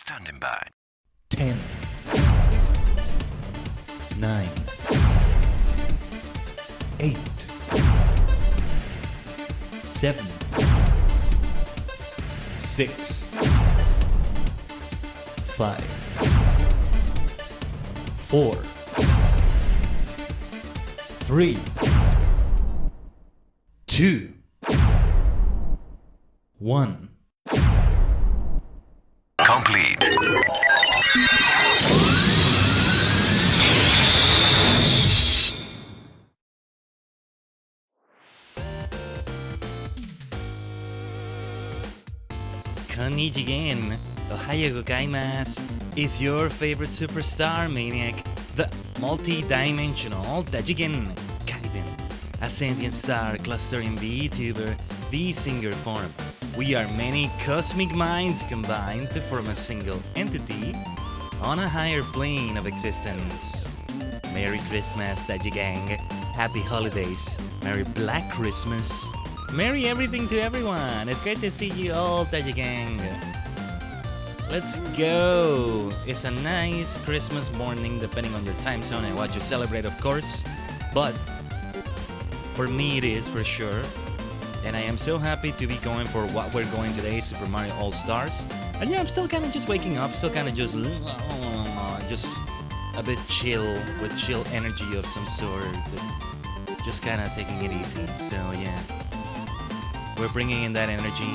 Standing by. 10, 9, 8, 7, 6, 5, 4, 3, 2, 1. Complete. Konnichiwa, Ohayou gozaimasu, is your favorite superstar maniac, the multi-dimensional Dajigen Khaiden, a sentient star clustering VTuber, the singer form. We are many cosmic minds combined to form a single entity on a higher plane of existence. Merry Christmas, Dajigang. Happy holidays. Merry Black Christmas. Merry everything to everyone. It's great to see you all, Dajigang. Let's go. It's a nice Christmas morning, depending on your time zone and what you celebrate, of course. But for me, it is for sure. And I am so happy to be going for what we're going today, Super Mario All-Stars. And yeah, I'm still kind of just waking up, still kind of just a bit chill, with chill energy of some sort. Just kind of taking it easy. So yeah, we're bringing in that energy.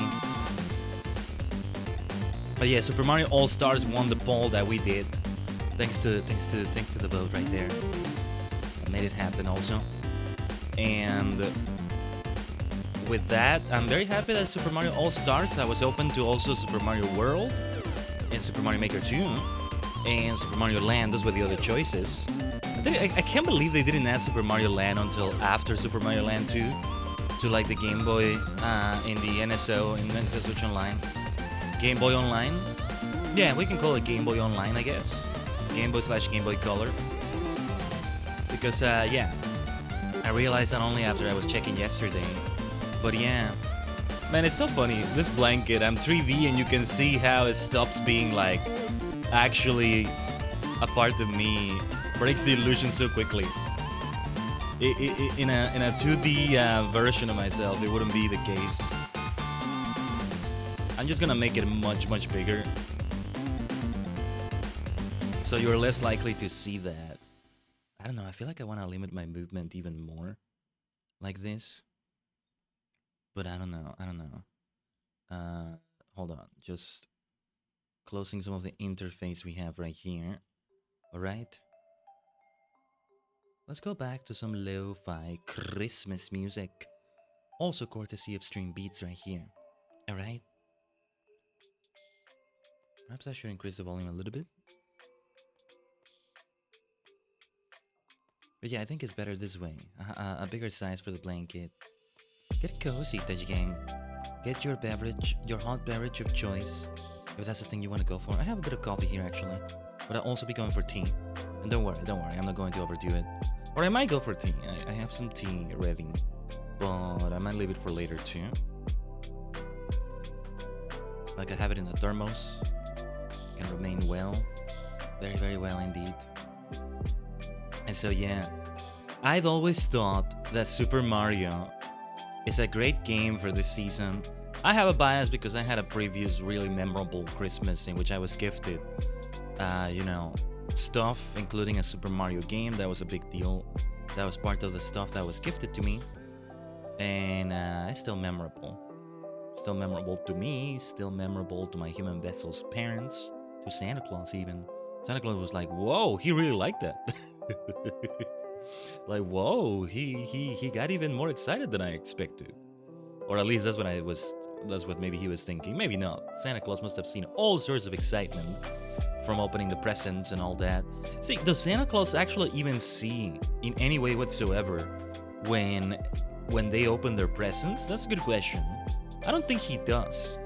But yeah, Super Mario All-Stars won the poll that we did. Thanks to the vote right there. I made it happen also. And with that, I'm very happy that Super Mario All-Stars, I was open to also Super Mario World and Super Mario Maker 2 and Super Mario Land. Those were the other choices. I can't believe they didn't add Super Mario Land until after Super Mario Land 2 to like the Game Boy in the NSO, in Nintendo Switch Online. Game Boy Online? Yeah, we can call it Game Boy Online, I guess. Game Boy / Game Boy Color. Because, yeah, I realized that only after I was checking yesterday. But yeah, man, it's so funny. This blanket, I'm 3D and you can see how it stops being like actually a part of me. Breaks the illusion so quickly. In a 2D version of myself, it wouldn't be the case. I'm just gonna make it much bigger, so you're less likely to see that. I don't know. I feel like I want to limit my movement even more, like this. But I don't know. Hold on. Just closing some of the interface we have right here. Alright. Let's go back to some lo-fi Christmas music. Also courtesy of Stream Beats right here. Alright. Perhaps I should increase the volume a little bit. But yeah, I think it's better this way. A bigger size for the blanket. Get cozy, Dajigang. Get your beverage, your hot beverage of choice, if that's the thing you want to go for. I have a bit of coffee here actually, but I'll also be going for tea. And don't worry, I'm not going to overdo it. Or I might go for tea. I have some tea ready, but I might leave it for later too. Like I have it in the thermos. Can remain well, very well indeed. And so yeah, I've always thought that Super Mario is a great game for this season. I have a bias because I had a previous really memorable Christmas in which I was gifted, stuff, including a Super Mario game. That was a big deal. That was part of the stuff that was gifted to me. And it's still memorable. Still memorable to me, still memorable to my human vessel's parents, to Santa Claus even. Santa Claus was like, whoa, he really liked that. Like, whoa, he got even more excited than I expected. Or at least that's what maybe he was thinking. Maybe not. Santa Claus must have seen all sorts of excitement from opening the presents and all that. See, does Santa Claus actually even see in any way whatsoever when they open their presents? That's a good question. I don't think he does.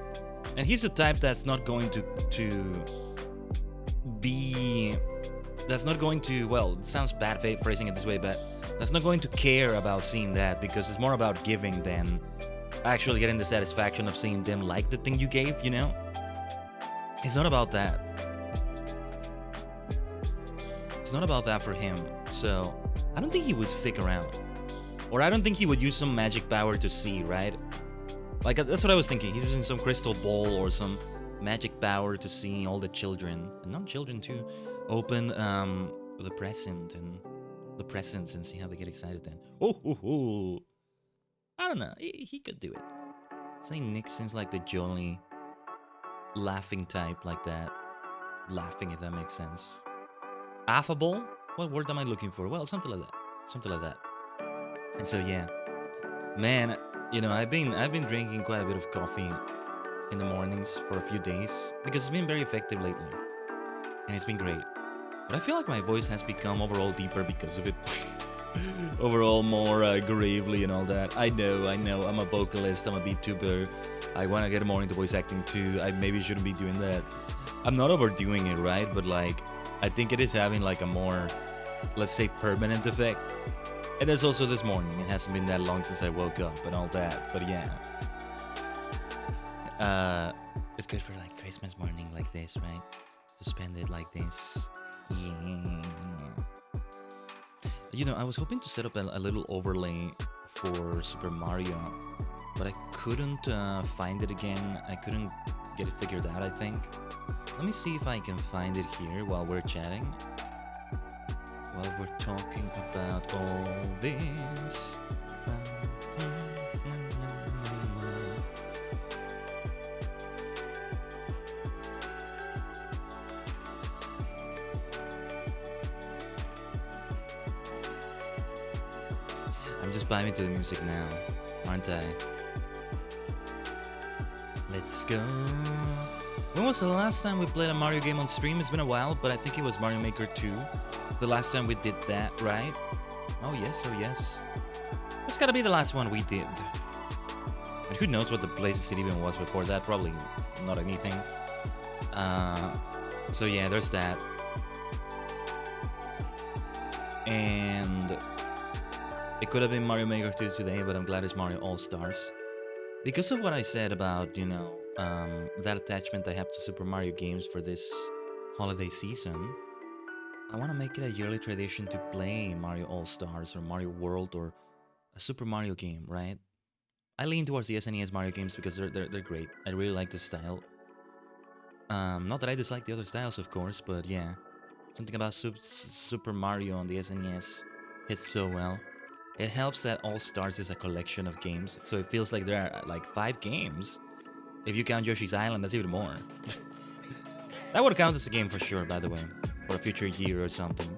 And he's the type that's not going to well, it sounds bad phrasing it this way, but that's not going to care about seeing that, because it's more about giving than actually getting the satisfaction of seeing them like the thing you gave, you know? It's not about that. It's not about that for him. So I don't think he would stick around. Or I don't think he would use some magic power to see, right? Like, that's what I was thinking. He's using some crystal ball or some magic power to see all the children, and non-children too, open the present and the presents and see how they get excited then. Oh. I don't know. He could do it. Saying Nick seems like the jolly, laughing type like that. Laughing, if that makes sense. Affable? What word am I looking for? Well, something like that. Something like that. And so yeah, man, you know, I've been drinking quite a bit of coffee in the mornings for a few days because it's been very effective lately, and it's been great. But I feel like my voice has become overall deeper because of it. Overall more gravely and all that. I know. I'm a vocalist. I'm a VTuber. I want to get more into voice acting too. I maybe shouldn't be doing that. I'm not overdoing it, right? But like, I think it is having like a more, let's say, permanent effect. And there's also this morning. It hasn't been that long since I woke up and all that. But yeah. It's good for like Christmas morning like this, right? To spend it like this. Yeah. You know, I was hoping to set up a little overlay for Super Mario, but I couldn't find it again. I couldn't get it figured out, I think. Let me see if I can find it here while we're chatting. While we're talking about all this. I'm just vibing to the music now, aren't I? Let's go. When was the last time we played a Mario game on stream? It's been a while, but I think it was Mario Maker 2. The last time we did that, right? Oh yes. That's gotta be the last one we did. And who knows what the place it even was before that? Probably not anything. So yeah, there's that. And it could have been Mario Maker 2 today, but I'm glad it's Mario All-Stars. Because of what I said about, you know, that attachment I have to Super Mario games for this holiday season, I want to make it a yearly tradition to play Mario All-Stars or Mario World or a Super Mario game, right? I lean towards the SNES Mario games because they're great. I really like the style. Not that I dislike the other styles, of course, but yeah. Something about Super Mario on the SNES hits so well. It helps that All-Stars is a collection of games, so it feels like there are like 5 games. If you count Yoshi's Island, that's even more. That would count as a game for sure, by the way, for a future year or something.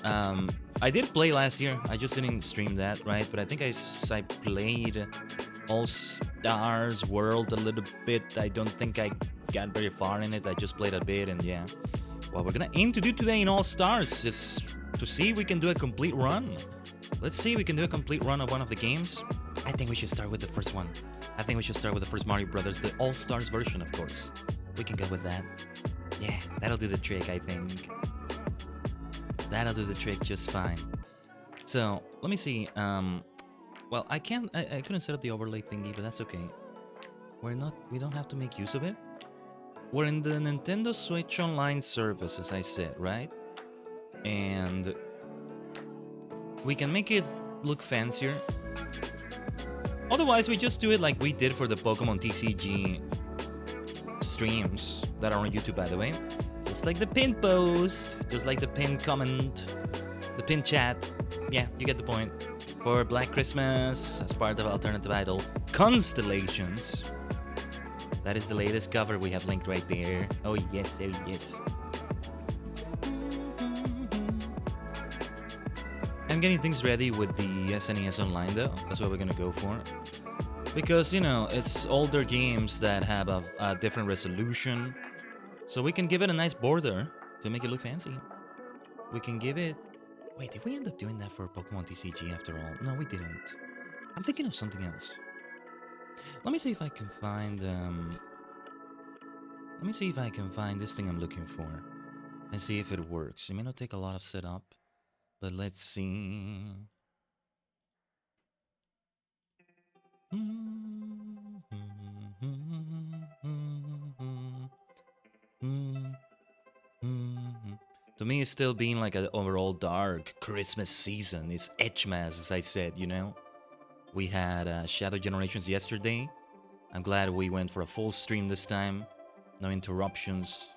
I did play last year. I just didn't stream that, right? But I think I played All-Stars World a little bit. I don't think I got very far in it. I just played a bit, and yeah. What we're gonna aim to do today in All-Stars is to see if we can do a complete run. Let's see if we can do a complete run of one of the games. I think we should start with the first one. I think we should start with the first Mario Brothers, the All-Stars version, of course. We can go with that. Yeah, that'll do the trick, I think. That'll do the trick just fine. So, let me see. Well, I couldn't set up the overlay thingy, but that's okay. We don't have to make use of it. We're in the Nintendo Switch Online service, as I said, right? And we can make it look fancier. Otherwise, we just do it like we did for the Pokemon TCG streams that are on YouTube, by the way. Just like the pin post, just like the pin comment, the pin chat. Yeah, you get the point. For Black Christmas, as part of Alternative Idol Constellations. That is the latest cover we have linked right there. Oh yes, oh yes. I'm getting things ready with the SNES Online though. That's what we're gonna go for. Because, you know, it's older games that have a different resolution. So we can give it a nice border to make it look fancy. We can give it... Wait, did we end up doing that for Pokemon TCG after all? No, we didn't. I'm thinking of something else. Let me see if I can find... Let me see if I can find this thing I'm looking for. And see if it works. It may not take a lot of setup. But let's see... To me, it's still being like an overall dark Christmas season. It's Xmas, as I said, you know? We had Shadow Generations yesterday. I'm glad we went for a full stream this time. No interruptions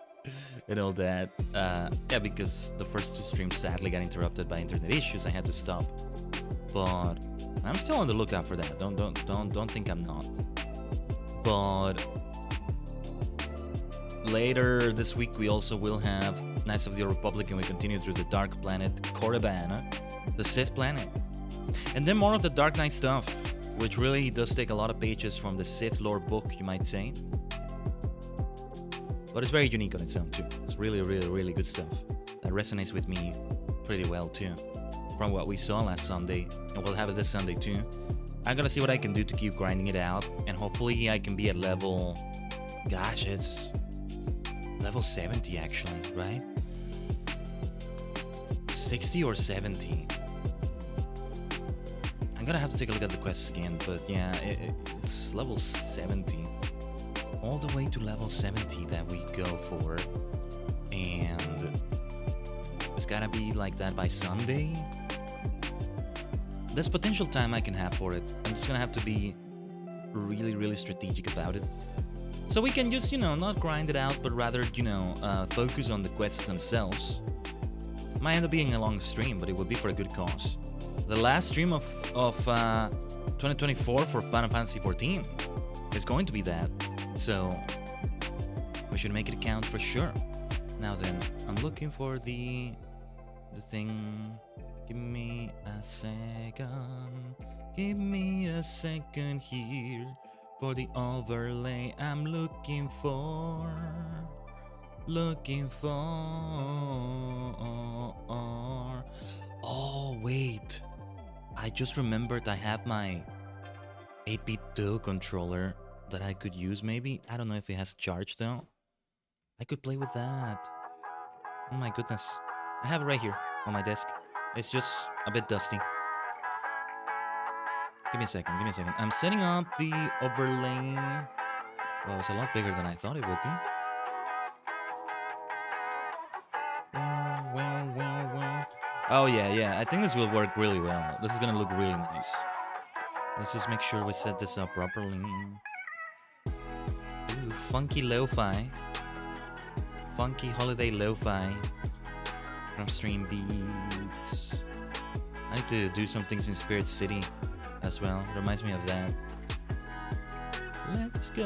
and all that. Yeah, because the first two streams sadly got interrupted by internet issues. I had to stop. But I'm still on the lookout for that. Don't think I'm not. But later this week we also will have Knights of the Old Republic, and we continue through the Dark Planet Korriban, the Sith planet. And then more of the Dark Knight stuff, which really does take a lot of pages from the Sith lore book, you might say. But it's very unique on its own too. It's really, really, really good stuff that resonates with me pretty well too, from what we saw last Sunday, and we'll have it this Sunday too. I'm gonna see what I can do to keep grinding it out, and hopefully I can be at level... Gosh, it's... level 70 actually, right? 60 or 70. I'm gonna have to take a look at the quests again, but yeah, it's level 70. All the way to level 70 that we go for. And it's gotta be like that by Sunday. There's potential time I can have for it. I'm just gonna have to be really, really strategic about it. So we can just, you know, not grind it out, but rather, you know, focus on the quests themselves. Might end up being a long stream, but it would be for a good cause. The last stream of 2024 for Final Fantasy XIV is going to be that. So we should make it count for sure. Now then, I'm looking for the thing. Give me a second. Give me a second here. For the overlay I'm looking for. Oh, wait. I just remembered I have my 8-bit Duo controller that I could use maybe. I don't know if it has charge though. I could play with that. Oh my goodness. I have it right here on my desk. It's just a bit dusty. Give me a second, I'm setting up the overlay. Well, it's a lot bigger than I thought it would be. Well. Oh, yeah. I think this will work really well. This is gonna look really nice. Let's just make sure we set this up properly. Ooh, funky lo-fi. Funky holiday lo-fi. From Stream Beats. I need to do some things in Spirit City as well. Reminds me of that. Let's go.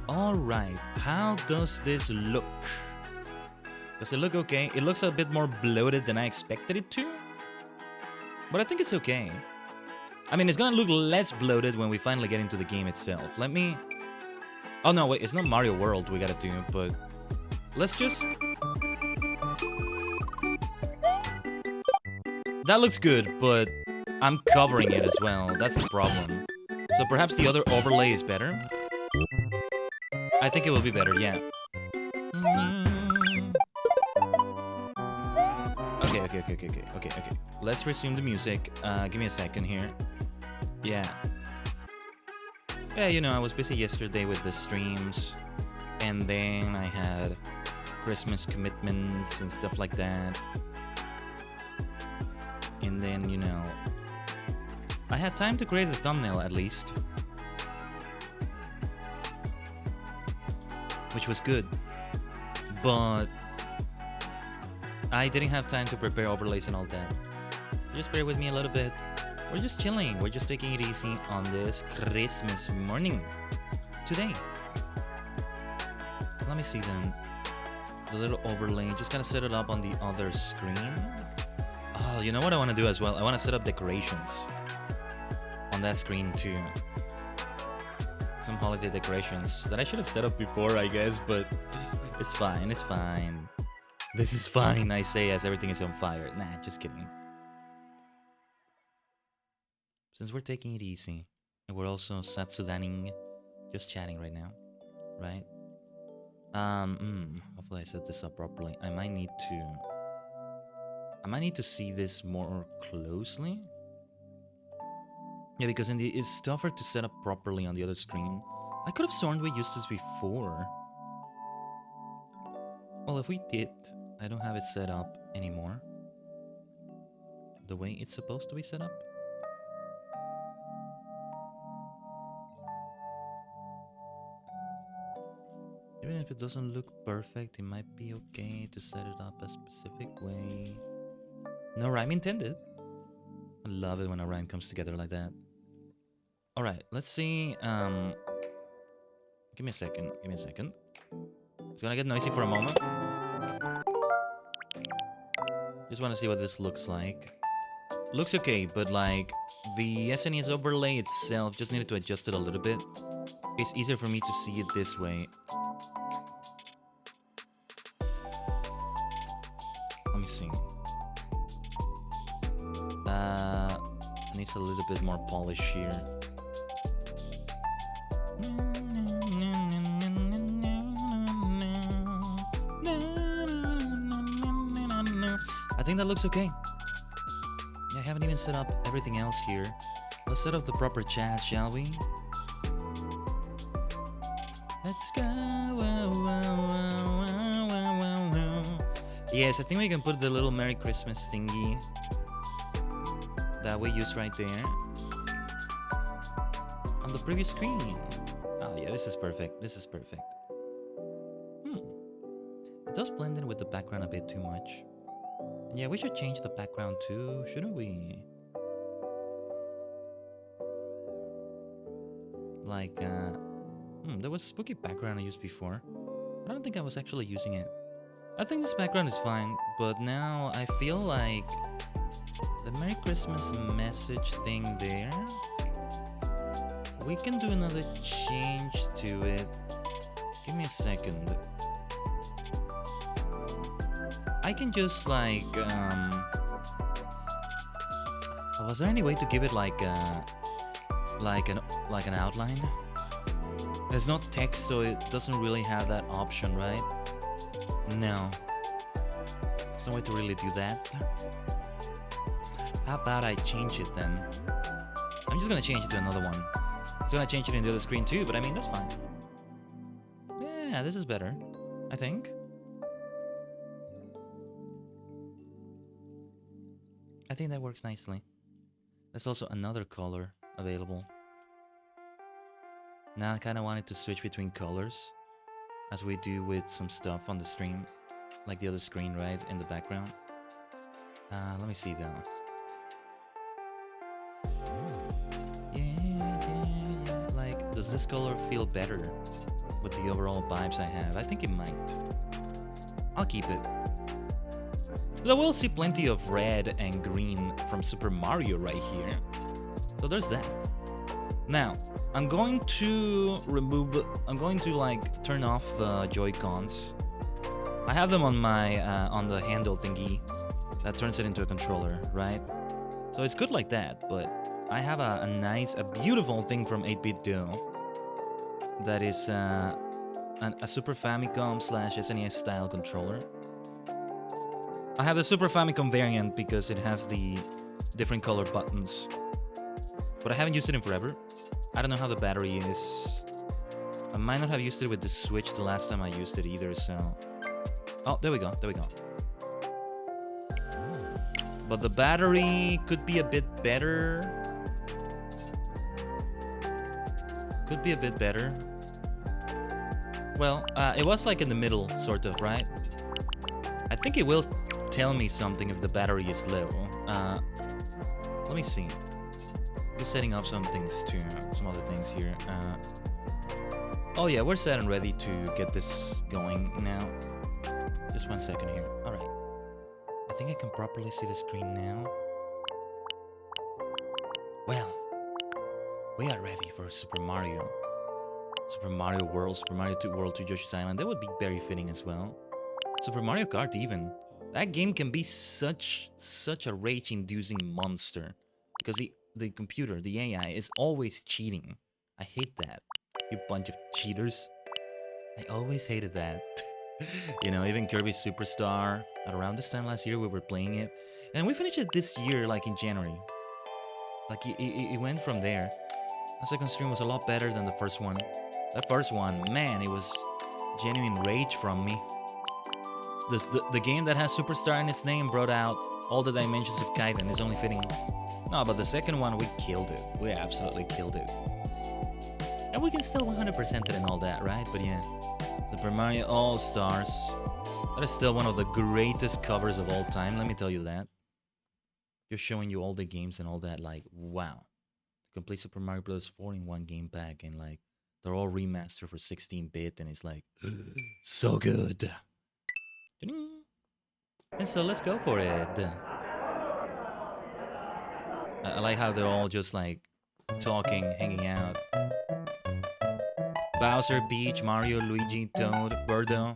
Alright, how does this look? Does it look okay? It looks a bit more bloated than I expected it to. But I think it's okay. I mean, it's gonna look less bloated when we finally get into the game itself. Let me... Oh no, wait, it's not Mario World we gotta do, but... Let's just... That looks good, but I'm covering it as well. That's the problem. So perhaps the other overlay is better? I think it will be better, yeah. Okay. Let's resume the music. Give me a second here. Yeah. Yeah, you know, I was busy yesterday with the streams. And then I had Christmas commitments and stuff like that. And then, you know, I had time to create a thumbnail at least. Which was good. But I didn't have time to prepare overlays and all that. Just bear with me a little bit. We're just chilling. We're just taking it easy on this Christmas morning. Today. Let me see then. The little overlay. Just gotta set it up on the other screen. Oh, you know what I want to do as well? I want to set up decorations on that screen too. Some holiday decorations that I should have set up before, I guess, but it's fine, it's fine. This is fine, I say, as everything is on fire. Nah, just kidding. Since we're taking it easy, and we're also Satsudaning, just chatting right now, right? Hopefully I set this up properly. I might need to see this more closely. Yeah, because it's tougher to set up properly on the other screen. I could have sworn we used this before. Well, if we did, I don't have it set up anymore. The way it's supposed to be set up. Even if it doesn't look perfect, it might be okay to set it up a specific way. No rhyme intended. I love it when a rhyme comes together like that. Alright, let's see. Give me a second. Give me a second. It's gonna get noisy for a moment. Just want to see what this looks like. Looks okay, but like the SNES overlay itself just needed to adjust it a little bit. It's easier for me to see it this way. Let me see. Needs a little bit more polish here. I think that looks okay. Yeah, I haven't even set up everything else here. Let's set up the proper chat, shall we? Let's go. Yes, I think we can put the little Merry Christmas thingy that we used right there on the previous screen. Oh yeah, this is perfect. This is perfect. It does blend in with the background a bit too much. And yeah, we should change the background too, shouldn't we? Like, there was spooky background I used before. I don't think I was actually using it. I think this background is fine, but now I feel like the Merry Christmas message thing there, we can do another change to it. Give me a second. I can just like, was there any way to give it like an outline? There's no text, so it doesn't really have that option, right? No. There's no way to really do that. How about I change it then? I'm just gonna change it to another one. It's gonna change it in the other screen too, but I mean, that's fine. Yeah, this is better, I think. I think that works nicely. There's also another color available. Now I kind of wanted to switch between colors, as we do with some stuff on the stream, like the other screen, right, in the background. Let me see though. Yeah. Like, does this color feel better with the overall vibes I have? I think it might. I'll keep it. But we'll see plenty of red and green from Super Mario right here. So there's that. Now, I'm going to like turn off the Joy-Cons. I have them on my on the handle thingy that turns it into a controller, right? So it's good like that, but I have a beautiful thing from 8-Bit Do that is a Super Famicom / SNES style controller. I have the Super Famicom variant because it has the different color buttons, but I haven't used it in forever. I don't know how the battery is. I might not have used it with the Switch the last time I used it either, so... Oh, there we go, there we go. But the battery could be a bit better. Could be a bit better. Well, it was like in the middle, sort of, right? I think it will tell me something if the battery is low. Let me see. Just setting up some things too, some other things here. Oh yeah, we're set and ready to get this going now. Just 1 second here. All right. I think I can properly see the screen now. Well, we are ready for Super Mario. Super Mario World, Super Mario 2 World 2 Yoshi's Island. That would be very fitting as well. Super Mario Kart even. That game can be such a rage-inducing monster. Because the computer, the AI, is always cheating. I hate that. You bunch of cheaters. I always hated that. You know, even Kirby Superstar. At around this time last year, we were playing it. And we finished it this year, like in January. Like, it went from there. The second stream was a lot better than the first one. That first one, man, it was genuine rage from me. The game that has Superstar in its name brought out all the dimensions of Khaiden. It's only fitting. No, but the second one, we killed it. We absolutely killed it. And we can still 100% it and all that, right? But yeah, Super Mario All-Stars. That is still one of the greatest covers of all time, let me tell you that. Just showing you all the games and all that, like, wow. Complete Super Mario Bros. 4 in one game pack, and like, they're all remastered for 16-bit, and it's like, so good. And so let's go for it. I like how they're all just like talking, hanging out. Bowser, Peach, Mario, Luigi, Toad, Birdo,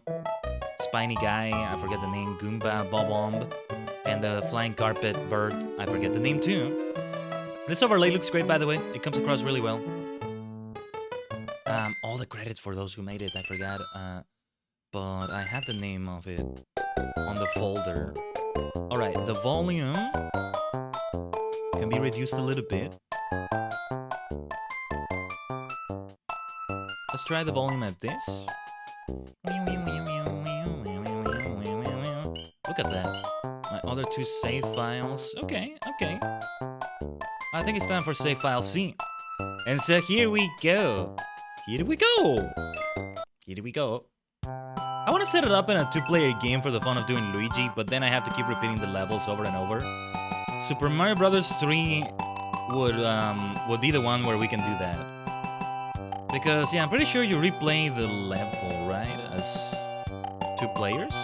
Spiny Guy, I forget the name, Goomba, Bob-omb, and the Flying Carpet Bird, I forget the name too. This overlay looks great, by the way. It comes across really well. All the credits for those who made it, I forgot. But I have the name of it on the folder. Alright, the volume can be reduced a little bit. Let's try the volume at this. Look at that. My other two save files. Okay, okay. I think it's time for save file C. And so here we go. Here we go. Here we go. I want to set it up in a 2-player game for the fun of doing Luigi, but then I have to keep repeating the levels over and over. Super Mario Bros. 3 would be the one where we can do that. Because, yeah, I'm pretty sure you replay the level, right? As 2 players.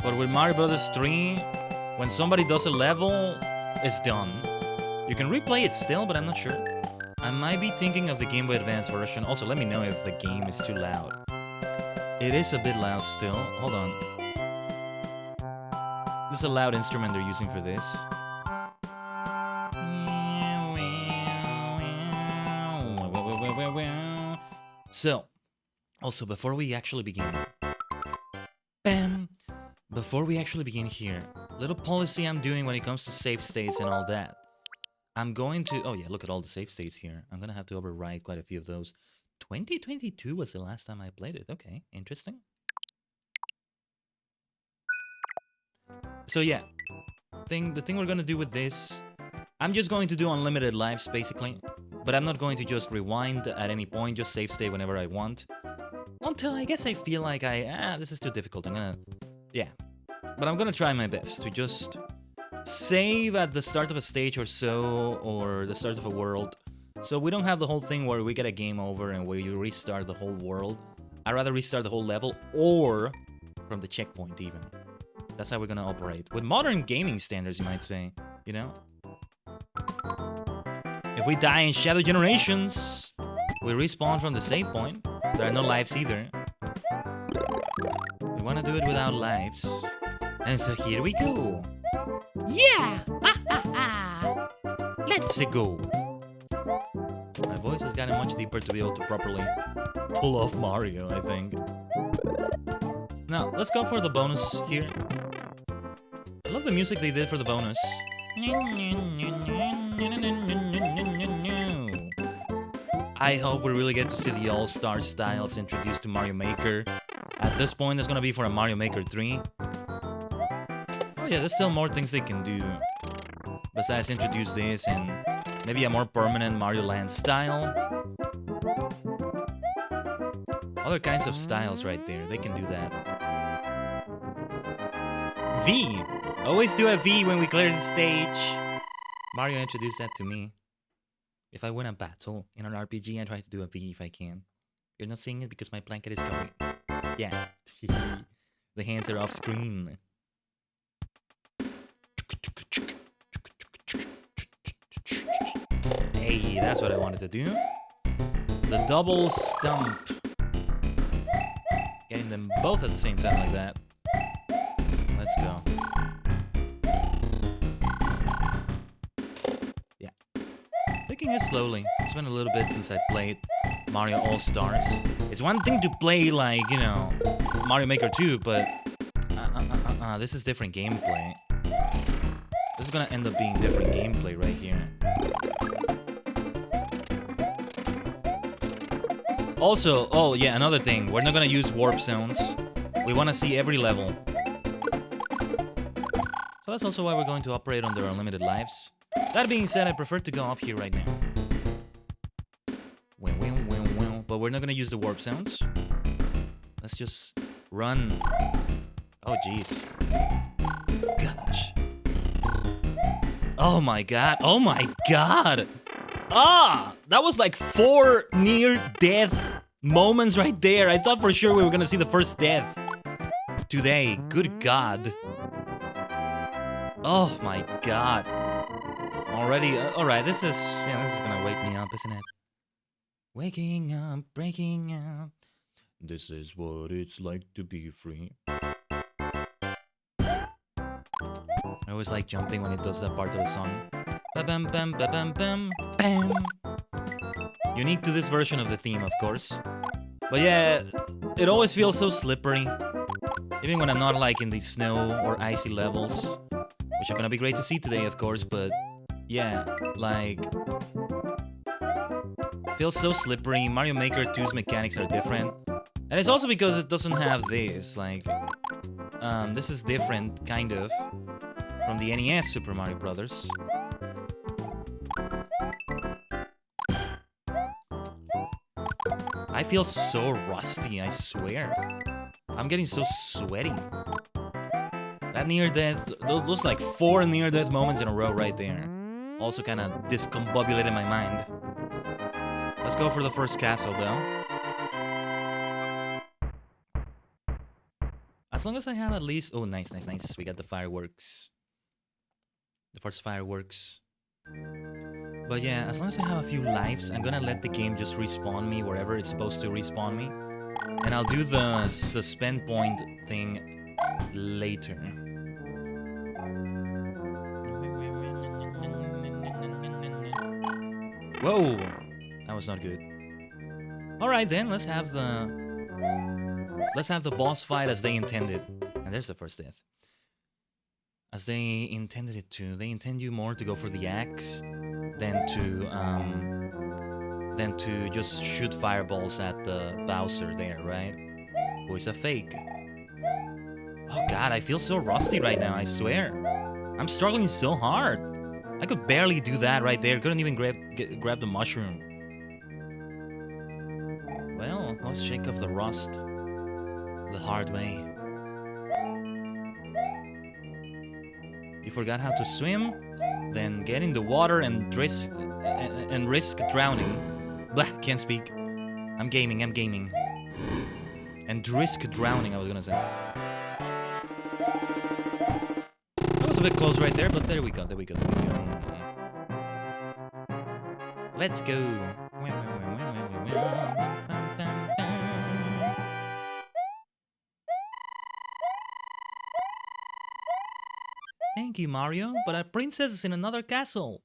But with Mario Bros. 3, when somebody does a level, it's done. You can replay it still, but I'm not sure. I might be thinking of the Game Boy Advance version. Also, let me know if the game is too loud. It is a bit loud still. Hold on. This is a loud instrument they're using for this. So, also, before we actually begin... Bam! Before we actually begin here, little policy I'm doing when it comes to save states and all that. I'm going to... Oh yeah, look at all the save states here. I'm gonna have to override quite a few of those. 2022 was the last time I played it. Okay, interesting. So yeah, the thing we're gonna do with this, I'm just going to do unlimited lives basically, but I'm not going to just rewind at any point, just save state whenever I want. Until I guess I feel like this is too difficult. Yeah. But I'm gonna try my best to just save at the start of a stage or so, or the start of a world. So we don't have the whole thing where we get a game over and where you restart the whole world. I'd rather restart the whole level, or from the checkpoint even. That's how we're gonna operate. With modern gaming standards, you might say, you know? If we die in Shadow Generations, we respawn from the save point. There are no lives either. We wanna do it without lives. And so here we go. Yeah! Let's go. My voice has gotten much deeper to be able to properly pull off Mario, I think. Now, let's go for the bonus here. I love the music they did for the bonus. I hope we really get to see the All-Star styles introduced to Mario Maker. At this point, it's gonna be for a Mario Maker 3. Oh yeah, there's still more things they can do. Besides introduce this and maybe a more permanent Mario Land style. Other kinds of styles right there, they can do that. V! Always do a V when we clear the stage. Mario introduced that to me. If I win a battle in an RPG, I try to do a V if I can. You're not seeing it because my blanket is covered. Yeah. The hands are off screen. Hey, that's what I wanted to do. The double stump. Getting them both at the same time like that. Let's go. Yeah. Taking it slowly. It's been a little bit since I played Mario All-Stars. It's one thing to play like, you know, Mario Maker 2, but this is different gameplay. This is gonna end up being different gameplay right here. Also, oh yeah, another thing. We're not gonna use warp zones. We want to see every level. So that's also why we're going to operate under unlimited lives. That being said, I prefer to go up here right now. But we're not gonna use the warp zones. Let's just run. Oh jeez. Gosh. Oh my god. Oh my god. Ah! That was like 4 near-death moments right there. I thought for sure we were gonna see the first death today. Good god. Oh my god. Already, alright, this is gonna wake me up, isn't it? Waking up, breaking out. This is what it's like to be free. I always like jumping when it does that part of the song. Ba-bam, bam, ba-bam, bam, bam. Unique to this version of the theme, of course. But yeah, it always feels so slippery. Even when I'm not like in the snow or icy levels. Which are gonna be great to see today, of course, but yeah, like... feels so slippery. Mario Maker 2's mechanics are different. And it's also because it doesn't have this, like... this is different, kind of, from the NES Super Mario Brothers. I feel so rusty, I swear. I'm getting so sweaty. That near-death, those like 4 near-death moments in a row right there. Also kind of discombobulated my mind. Let's go for the first castle, though. As long as I have at least... Oh, nice, nice, nice. We got the fireworks. The first fireworks. But yeah, as long as I have a few lives, I'm gonna let the game just respawn me wherever it's supposed to respawn me. And I'll do the suspend point thing later. Whoa! That was not good. Alright then, let's have the boss fight as they intended. And there's the first death. As they intended it to. They intend you more to go for the axe than to just shoot fireballs at the Bowser there, right? Who is a fake. Oh god, I feel so rusty right now, I swear. I'm struggling so hard. I could barely do that right there. Couldn't even grab the mushroom. Well, let's shake off the rust the hard way. You forgot how to swim? Then get in the water and risk drowning. Blah, can't speak. I'm gaming. And risk drowning, I was gonna say. That was a bit close right there, but there we go. Let's go. Thank you, Mario, but our princess is in another castle.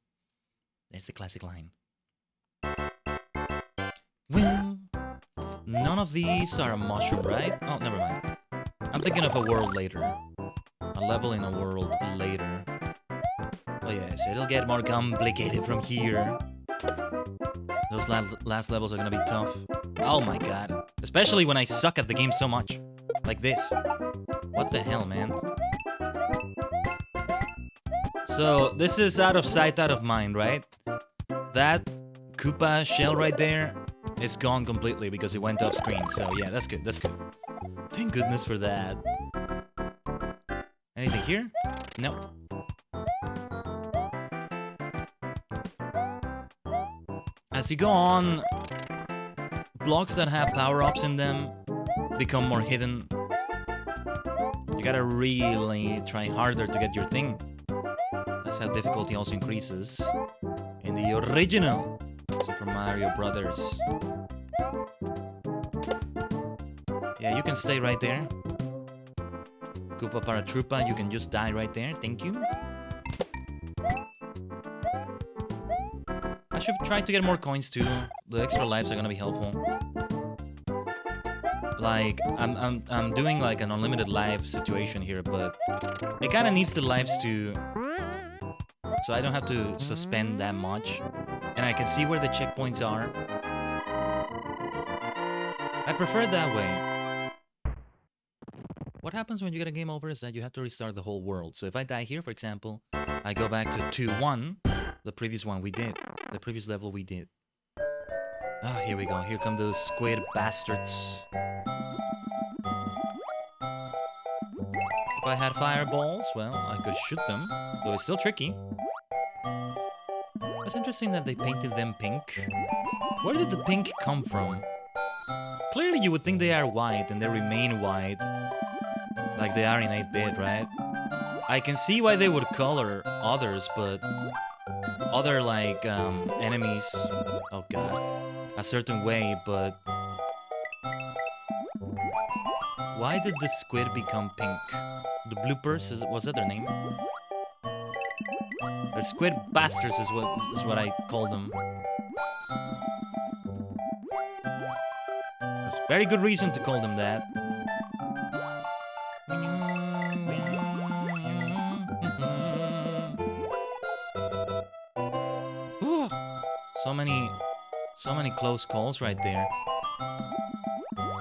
There's the classic line. Well, none of these are a mushroom, right? Oh, never mind. I'm thinking of a world later. A level in a world later. Oh yes, it'll get more complicated from here. Those last levels are gonna be tough. Oh my god. Especially when I suck at the game so much. Like this. What the hell, man? So, this is out of sight, out of mind, right? That Koopa shell right there is gone completely because it went off screen. So, yeah, that's good, that's good. Thank goodness for that. Anything here? No. As you go on, blocks that have power-ups in them become more hidden. You gotta really try harder to get your thing. That's how difficulty also increases in the original Super Mario Brothers. Yeah, you can stay right there. Koopa Paratroopa, you can just die right there. Thank you. I should try to get more coins too. The extra lives are gonna be helpful. Like, I'm doing like an unlimited life situation here, but it kinda needs the lives to... So I don't have to suspend that much. And I can see where the checkpoints are. I prefer it that way. What happens when you get a game over is that you have to restart the whole world. So if I die here, for example, I go back to 2-1, the previous one we did, the previous level we did. Ah, here we go. Here come those squid bastards. If I had fireballs, well, I could shoot them, though it's still tricky. It's interesting that they painted them pink. Where did the pink come from? Clearly you would think they are white and they remain white, like they are in 8-bit, right? I can see why they would color others, but other like enemies, oh god, a certain way, but why did the squid become pink? The bloopers, was that their name? The squid bastards is what I call them. There's very good reason to call them that. Ooh, so many close calls right there.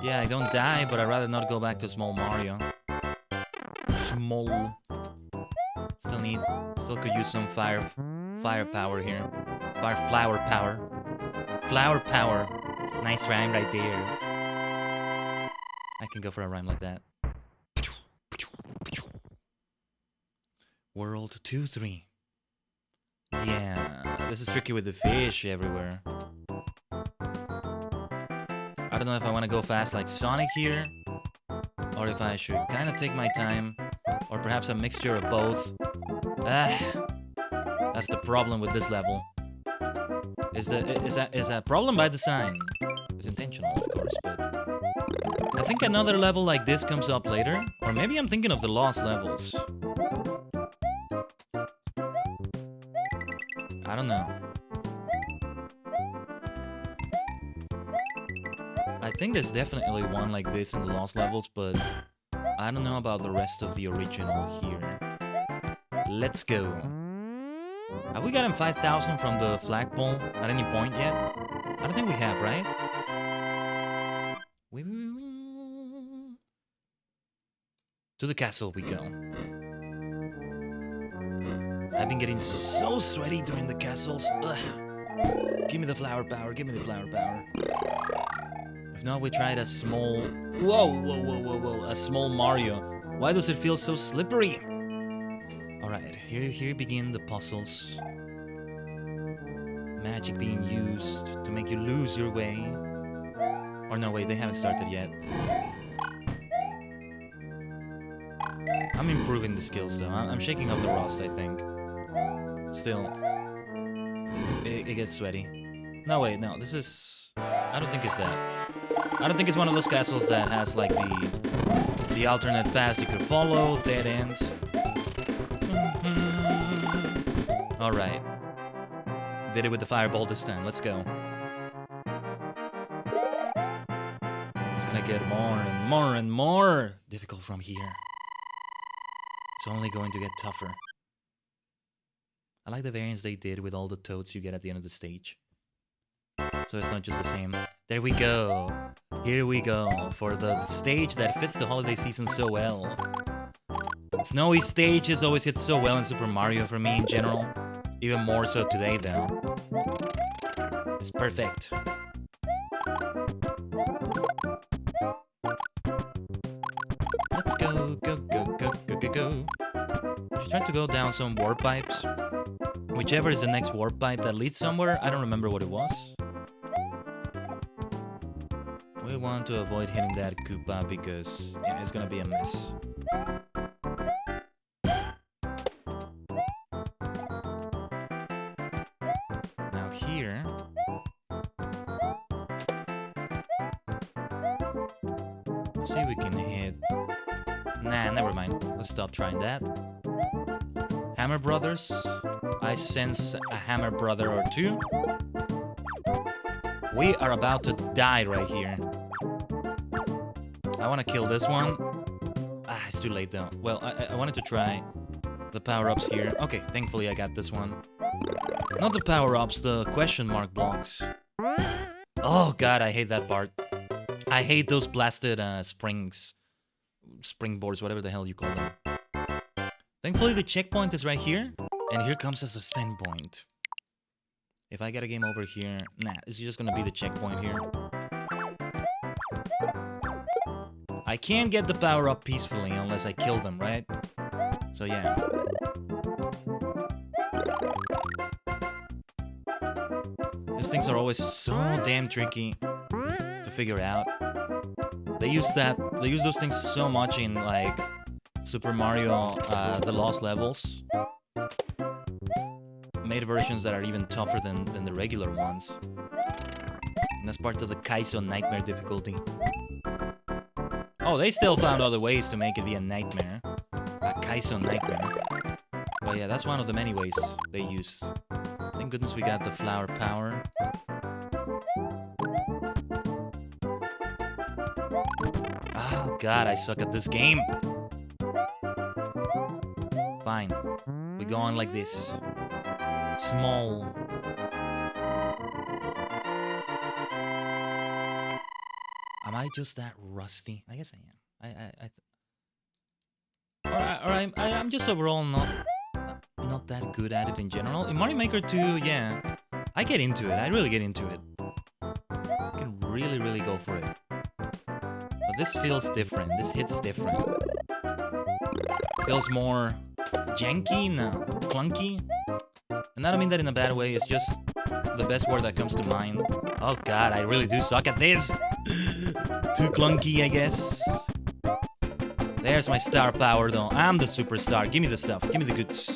Yeah, I don't die, but I'd rather not go back to Small Mario. Small. Still could use some firepower here. Flower power. Flower power. Nice rhyme right there. I can go for a rhyme like that. World 2-3. Yeah, this is tricky with the fish everywhere. I don't know if I want to go fast like Sonic here, or if I should kind of take my time, or perhaps a mixture of both. That's the problem with this level. Is that problem by design? It's intentional, of course, but I think another level like this comes up later, or maybe I'm thinking of the lost levels. I don't know. I think there's definitely one like this in the lost levels, but I don't know about the rest of the original here. Let's go. Have we gotten 5,000 from the flagpole at any point yet? I don't think we have, right? To the castle we go. I've been getting so sweaty during the castles. Ugh. Give me the flower power, give me the flower power. If not, we tried a small... Whoa, a small Mario. Why does it feel so slippery? Alright, here begin the puzzles. Magic being used to make you lose your way. Or no, wait, they haven't started yet. I'm improving the skills though. I'm shaking off the rust, I think. Still, it gets sweaty. No, wait, no, this is... I don't think it's that. I don't think it's one of those castles that has like the alternate paths you could follow, dead ends. Alright. Did it with the fireball this time. Let's go. It's gonna get more and more and more difficult from here. It's only going to get tougher. I like the variants they did with all the toads you get at the end of the stage. So it's not just the same. There we go. Here we go. For the stage that fits the holiday season so well. Snowy stages always hit so well in Super Mario for me in general. Even more so today though. It's perfect. Let's go, go, go, go, go, go, go. Just trying to go down some warp pipes. Whichever is the next warp pipe that leads somewhere, I don't remember what it was. We want to avoid hitting that Koopa because yeah, it's gonna be a mess. Now here... let's see if we can hit... Nah, never mind. Let's stop trying that. Hammer Brothers. I sense a Hammer Brother or two. We are about to die right here. I want to kill this one. Ah, it's too late though. Well, I wanted to try the power-ups here. Okay, thankfully I got this one. Not the power-ups, the question mark blocks. Oh god, I hate that part. I hate those blasted springboards, whatever the hell you call them. Thankfully, the checkpoint is right here, and here comes a suspend point. If I get a game over here, nah, it's just gonna be the checkpoint here. I can't get the power up peacefully unless I kill them, right? So yeah. These things are always so damn tricky to figure out. They use those things so much in like Super Mario The Lost Levels. Made versions that are even tougher than the regular ones. And that's part of the Kaizo nightmare difficulty. Oh, they still found other ways to make it be a nightmare. A Kaizo nightmare. But yeah, that's one of the many ways they use. Thank goodness we got the flower power. Oh god, I suck at this game. Fine. We go on like this. Small. Am I just that rusty? I guess I am. I'm just overall not that good at it in general. In Mario Maker 2, yeah, I get into it. I really get into it. I can really go for it. But this feels different. This hits different. Feels more janky, no, clunky. And I don't mean that in a bad way. It's just the best word that comes to mind. Oh god, I really do suck at this. Too clunky, I guess. There's my star power, though. I'm the superstar. Give me the stuff. Give me the goods.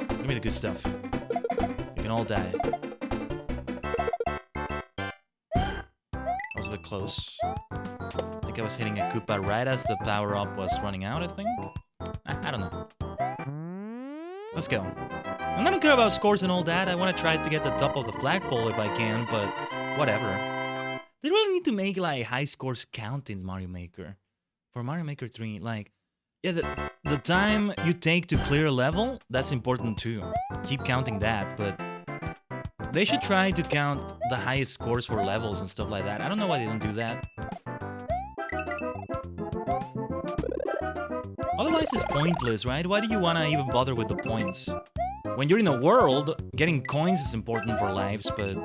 Give me the good stuff. You can all die. That was a bit close. I think I was hitting a Koopa right as the power-up was running out, I think. I don't know. Let's go. And I don't care about scores and all that. I want to try to get the top of the flagpole if I can, but whatever. They really need to make like high scores count in Mario Maker. For Mario Maker 3, like, yeah, the time you take to clear a level, that's important too. Keep counting that, but they should try to count the highest scores for levels and stuff like that. I don't know why they don't do that. Otherwise, it's pointless, right? Why do you want to even bother with the points? When you're in a world, getting coins is important for lives, but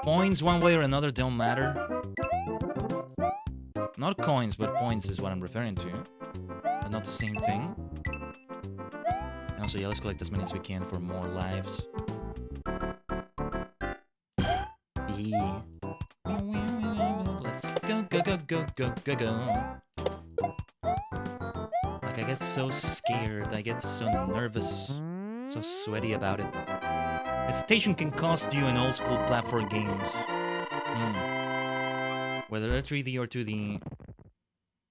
points one way or another don't matter. Not coins, but points is what I'm referring to. But not the same thing. And also, yeah, let's collect as many as we can for more lives. Yeah. Let's go. Like, I get so scared, I get so nervous, so sweaty about it. Hesitation can cost you in old school platform games. Whether they're 3D or 2D,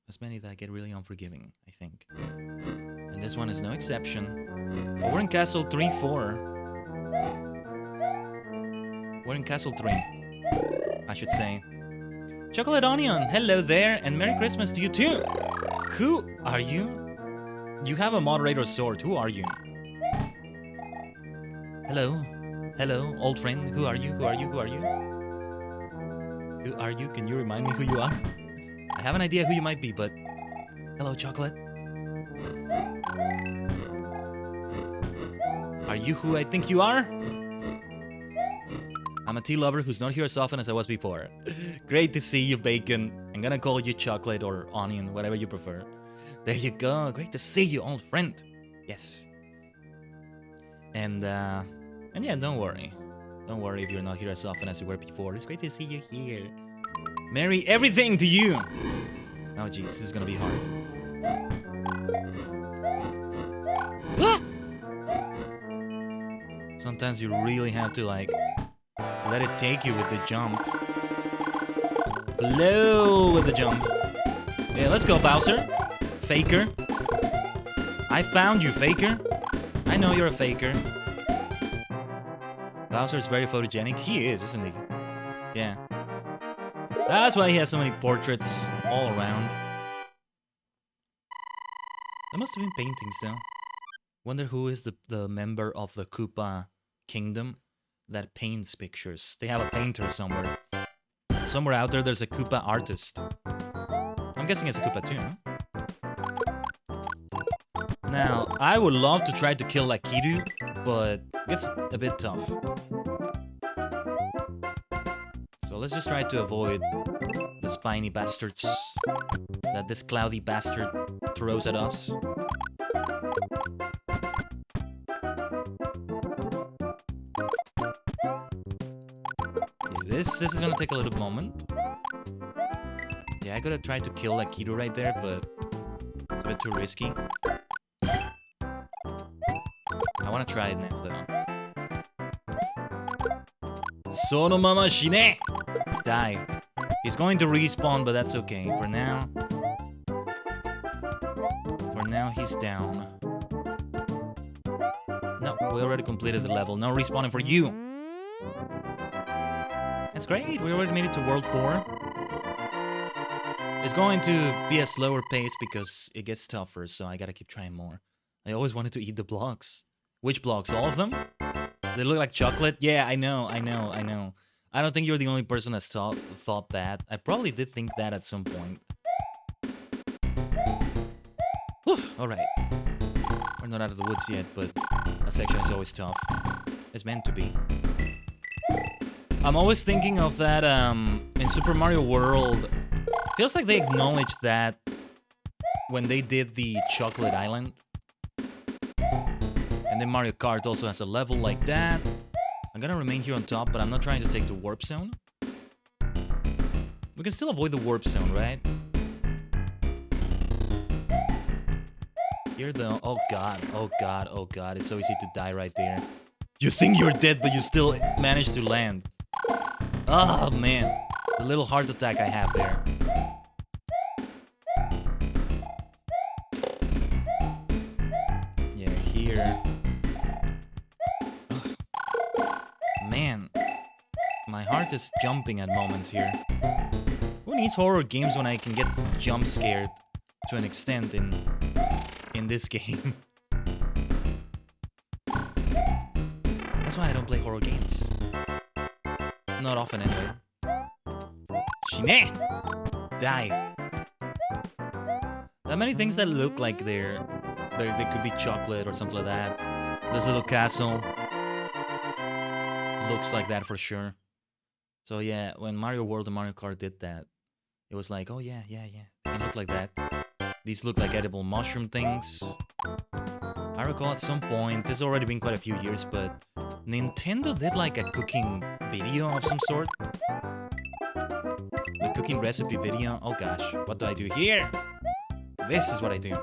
there's many that get really unforgiving, I think. And this one is no exception. But we're in Castle 3-4. We're in Castle 3, I should say. Chocolate Onion, hello there, and Merry Christmas to you too! Who are you? You have a moderator sword, who are you? Hello? Hello, old friend, who are you? Who are you? Who are you? Who are you? Can you remind me who you are? I have an idea who you might be, but... Hello, Chocolate. Are you who I think you are? I'm a tea lover who's not here as often as I was before. Great to see you, Bacon. I'm gonna call you Chocolate or Onion, whatever you prefer. There you go. Great to see you, old friend. Yes. And yeah, don't worry. Don't worry if you're not here as often as you were before. It's great to see you here. Merry everything to you! Oh jeez, this is gonna be hard. Ah! Sometimes you really have to, like, let it take you with the jump. Blow with the jump. Yeah, let's go, Bowser. Faker. I found you, Faker. I know you're a faker. Bowser is very photogenic. He is, isn't he? Yeah. That's why he has so many portraits all around. There must have been paintings, though. Wonder who is the member of the Koopa Kingdom that paints pictures. They have a painter somewhere. Somewhere out there, there's a Koopa artist. I'm guessing it's a Koopa too. Now, I would love to try to kill Lakitu, but it's a bit tough. So let's just try to avoid the spiny bastards that this cloudy bastard throws at us. Yeah, this is gonna take a little moment. Yeah, I gotta try to kill Lakitu right there, but it's a bit too risky. I wanna try it now, though. Sono mama shine! Die. He's going to respawn, but that's okay. For now, he's down. No, we already completed the level. No respawning for you. That's great. We already made it to World 4. It's going to be a slower pace because it gets tougher, so I gotta keep trying more. I always wanted to eat the blocks. Which blocks? All of them? They look like chocolate? Yeah, I know. I don't think you're the only person that's thought that. I probably did think that at some point. Whew, alright. We're not out of the woods yet, but that section is always tough. It's meant to be. I'm always thinking of that, in Super Mario World. Feels like they acknowledged that when they did the Chocolate Island. And then Mario Kart also has a level like that. I'm gonna remain here on top, but I'm not trying to take the warp zone. We can still avoid the warp zone, right? Here though, oh god, it's so easy to die right there. You think you're dead, but you still manage to land. Oh man, the little heart attack I have there. Yeah, here. Man, my heart is jumping at moments here. Who needs horror games when I can get jump scared to an extent in this game? That's why I don't play horror games. Not often anyway. Shine! Die! There are many things that look like they could be chocolate or something like that. This little castle looks like that for sure. So yeah, when Mario World and Mario Kart did that, it was like, oh yeah, they look like that. These look like edible mushroom things. I recall at some point, this has already been quite a few years, but Nintendo did like a cooking video of some sort. A cooking recipe video. Oh gosh, what do I do here? This is what I do.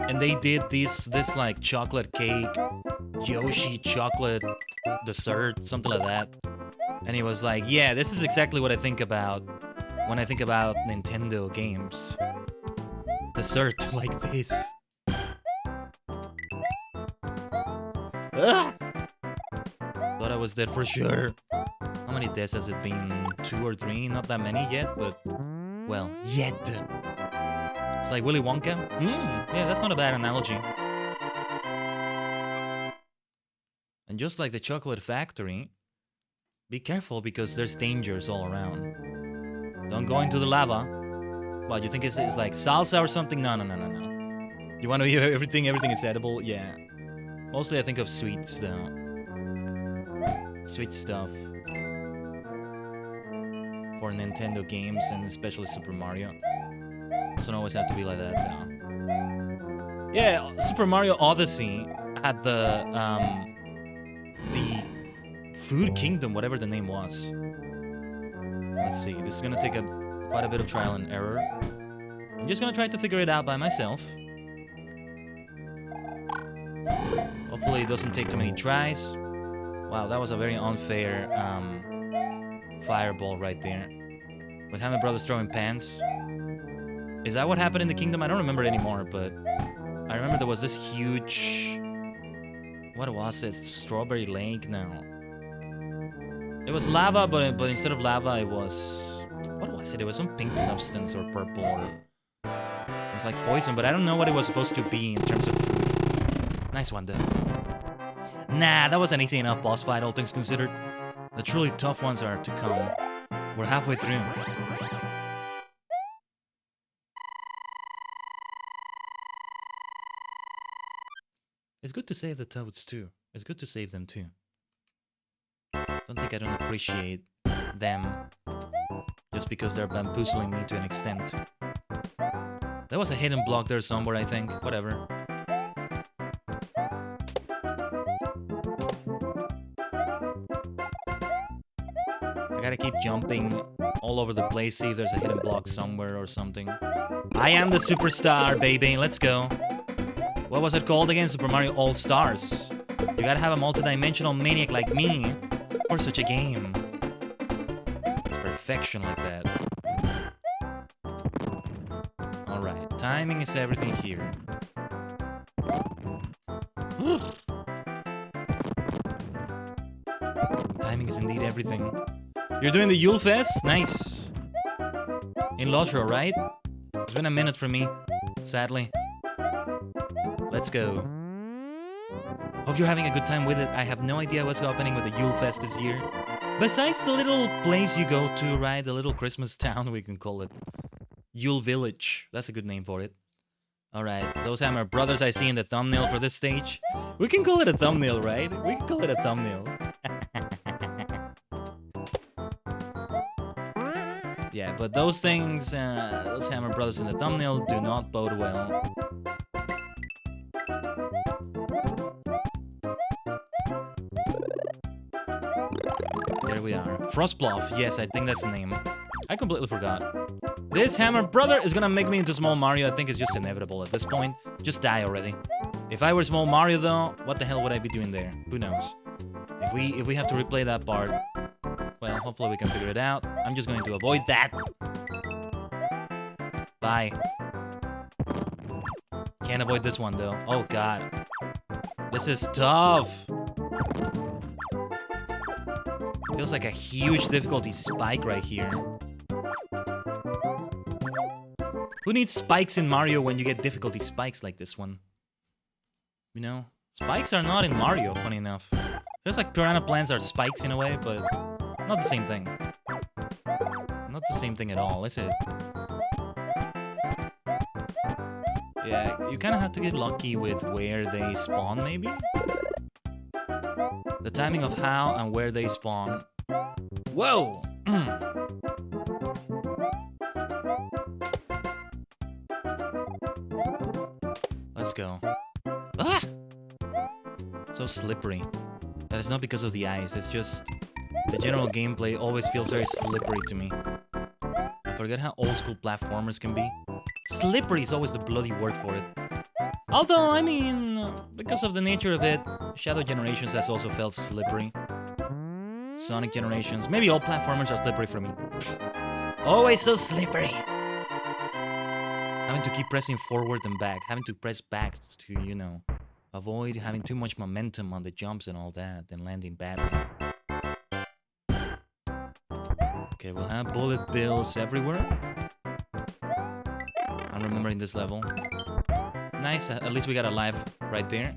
And they did this like chocolate cake, Yoshi chocolate dessert, something like that. And he was like, yeah, this is exactly what I think about when I think about Nintendo games. Dessert like this. Ugh! Thought I was dead for sure. How many deaths has it been? 2 or 3? Not that many yet, but... well, yet. It's like Willy Wonka? Yeah, that's not a bad analogy. And just like the chocolate factory, be careful because there's dangers all around. Don't go into the lava. What, you think it's like salsa or something? No. You want to eat everything is edible? Yeah. Mostly I think of sweets though. Sweet stuff. For Nintendo games and especially Super Mario. Doesn't always have to be like that though. Yeah, Super Mario Odyssey had the Food Kingdom, whatever the name was. Let's see, this is gonna take quite a bit of trial and error. I'm just gonna try to figure it out by myself. Hopefully it doesn't take too many tries. Wow, that was a very unfair fireball right there. With how my brothers throwing pans. Is that what happened in the kingdom? I don't remember anymore, but I remember there was this huge... what was it? Strawberry Lake? No. It was lava, but instead of lava, it was... what was it? It was some pink substance or purple or... It's like poison, but I don't know what it was supposed to be in terms of food. Nice one, though. Nah, that was an easy enough boss fight, all things considered. The truly tough ones are to come. We're halfway through. It's good to save the toads, too. It's good to save them, too. Don't think I don't appreciate them just because they're bamboozling me to an extent. There was a hidden block there somewhere, I think. Whatever. I gotta keep jumping all over the place, see if there's a hidden block somewhere or something. I am the superstar, baby. Let's go. What was it called again? Super Mario All-Stars. You gotta have a multi-dimensional maniac like me for such a game. It's perfection like that. Alright, timing is everything here. Timing is indeed everything. You're doing the Yule Fest? Nice. In Lotro, right? It's been a minute for me, sadly. Let's go. Hope you're having a good time with it. I have no idea what's happening with the Yule Fest this year. Besides the little place you go to, right? The little Christmas town, we can call it. Yule Village. That's a good name for it. Alright, those Hammer Brothers I see in the thumbnail for this stage. We can call it a thumbnail, right? We can call it a thumbnail. Yeah, but those things, those Hammer Brothers in the thumbnail do not bode well. There we are. Frostbluff, yes, I think that's the name. I completely forgot. This Hammer Brother is gonna make me into Small Mario. I think it's just inevitable at this point. Just die already. If I were Small Mario though, what the hell would I be doing there? Who knows? If we have to replay that part, well, hopefully we can figure it out. I'm just going to avoid that. Bye. Can't avoid this one though. Oh god. This is tough. Feels like a huge difficulty spike right here. Who needs spikes in Mario when you get difficulty spikes like this one? You know? Spikes are not in Mario, funny enough. Feels like piranha plants are spikes in a way, but not the same thing. Not the same thing at all, is it? Yeah, you kind of have to get lucky with where they spawn, maybe? The timing of how and where they spawn. Whoa! Let's go. Ah! So slippery. That is not because of the ice, it's just... the general gameplay always feels very slippery to me. I forget how old school platformers can be. Slippery is always the bloody word for it. Although, I mean, because of the nature of it, Shadow Generations has also felt slippery. Sonic Generations, maybe all platformers are slippery for me. Always so slippery. Having to keep pressing forward and back, having to press back to, you know, avoid having too much momentum on the jumps and all that, and landing badly. Okay, we'll have bullet bills everywhere. I'm remembering this level. Nice, at least we got a life right there.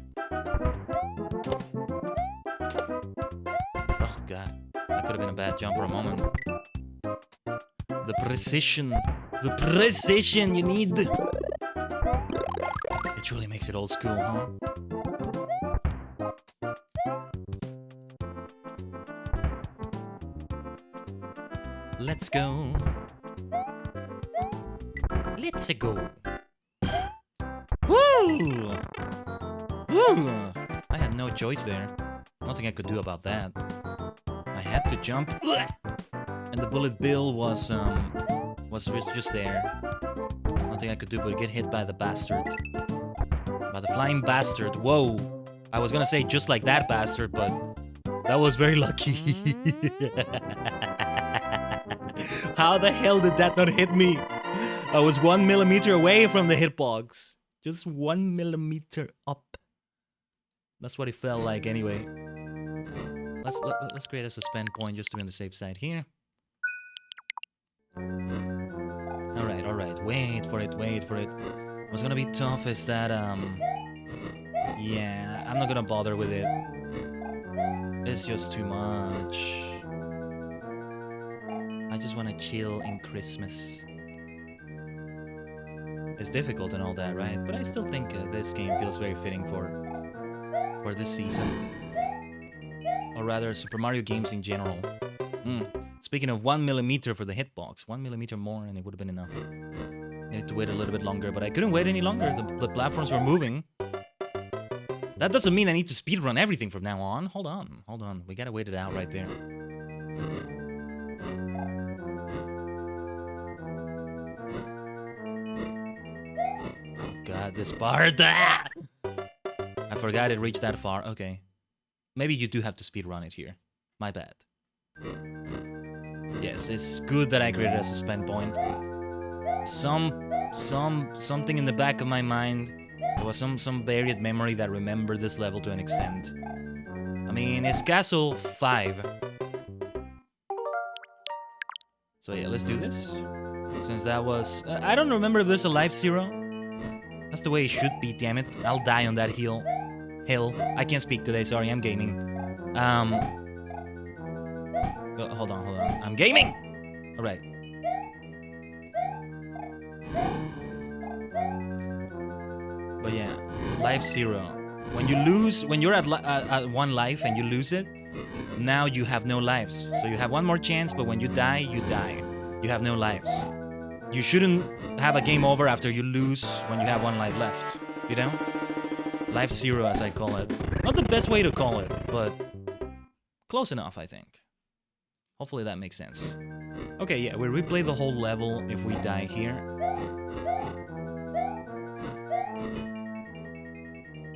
Oh god, that could have been a bad jump for a moment. The precision you need. It truly makes it old school, huh? Let's go. Let's go. Woo! Woo! I had no choice there. Nothing I could do about that. I had to jump, and the bullet bill was just there. Nothing I could do but get hit by the bastard. By the flying bastard. Whoa! I was gonna say just like that bastard, but that was very lucky. How the hell did that not hit me? I was 1 millimeter away from the hitbox. Just 1 millimeter up. That's what it felt like anyway. Let's create a suspend point just to be on the safe side here. Alright. Wait for it. What's gonna be tough is that, yeah, I'm not gonna bother with it. It's just too much. I just wanna chill in Christmas. It's difficult and all that, right? But I still think this game feels very fitting for this season. Or rather, Super Mario games in general. Speaking of 1mm for the hitbox, 1mm more and it would have been enough. Needed to wait a little bit longer, but I couldn't wait any longer. The platforms were moving. That doesn't mean I need to speedrun everything from now on. Hold on. We gotta wait it out right there. Oh god, this part. I forgot it reached that far. Okay. Maybe you do have to speedrun it here. My bad. Yes, it's good that I created a suspend point. Something in the back of my mind. There was some buried memory that remembered this level to an extent. I mean, it's Castle 5. So yeah, let's do this. Since that was... I don't remember if there's a life 0. That's the way it should be, damn it. I'll die on that hill. I can't speak today, sorry, I'm gaming. Hold on. I'm gaming! Alright. But yeah, life 0. When you lose, when you're at 1 life and you lose it, now you have no lives. So you have one more chance, but when you die, you die. You have no lives. You shouldn't have a game over after you lose when you have 1 life left. You know? Life 0, as I call it. Not the best way to call it, but close enough, I think. Hopefully that makes sense. Okay, yeah, we replay the whole level if we die here.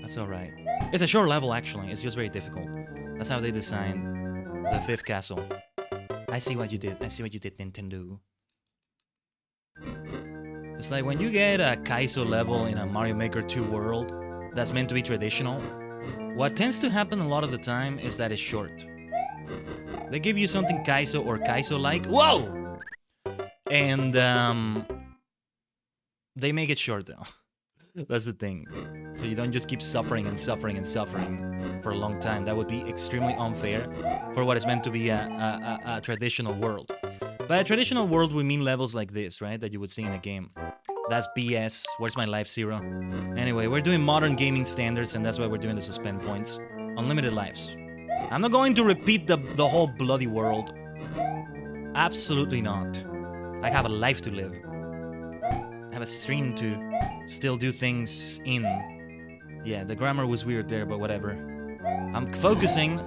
That's alright. It's a short level, actually. It's just very difficult. That's how they designed the 5th castle. I see what you did. I see what you did, Nintendo. It's like when you get a Kaizo level in a Mario Maker 2 world that's meant to be traditional, what tends to happen a lot of the time is that it's short. They give you something Kaizo or Kaizo-like. Whoa! And, they make it short, though. That's the thing. So you don't just keep suffering and suffering and suffering for a long time. That would be extremely unfair for what is meant to be a traditional world. By a traditional world, we mean levels like this, right? That you would see in a game. That's BS. Where's my life 0? Anyway, we're doing modern gaming standards, and that's why we're doing the suspend points. Unlimited lives. I'm not going to repeat the whole bloody world. Absolutely not. I have a life to live. I have a stream to still do things in. Yeah, the grammar was weird there, but whatever. I'm focusing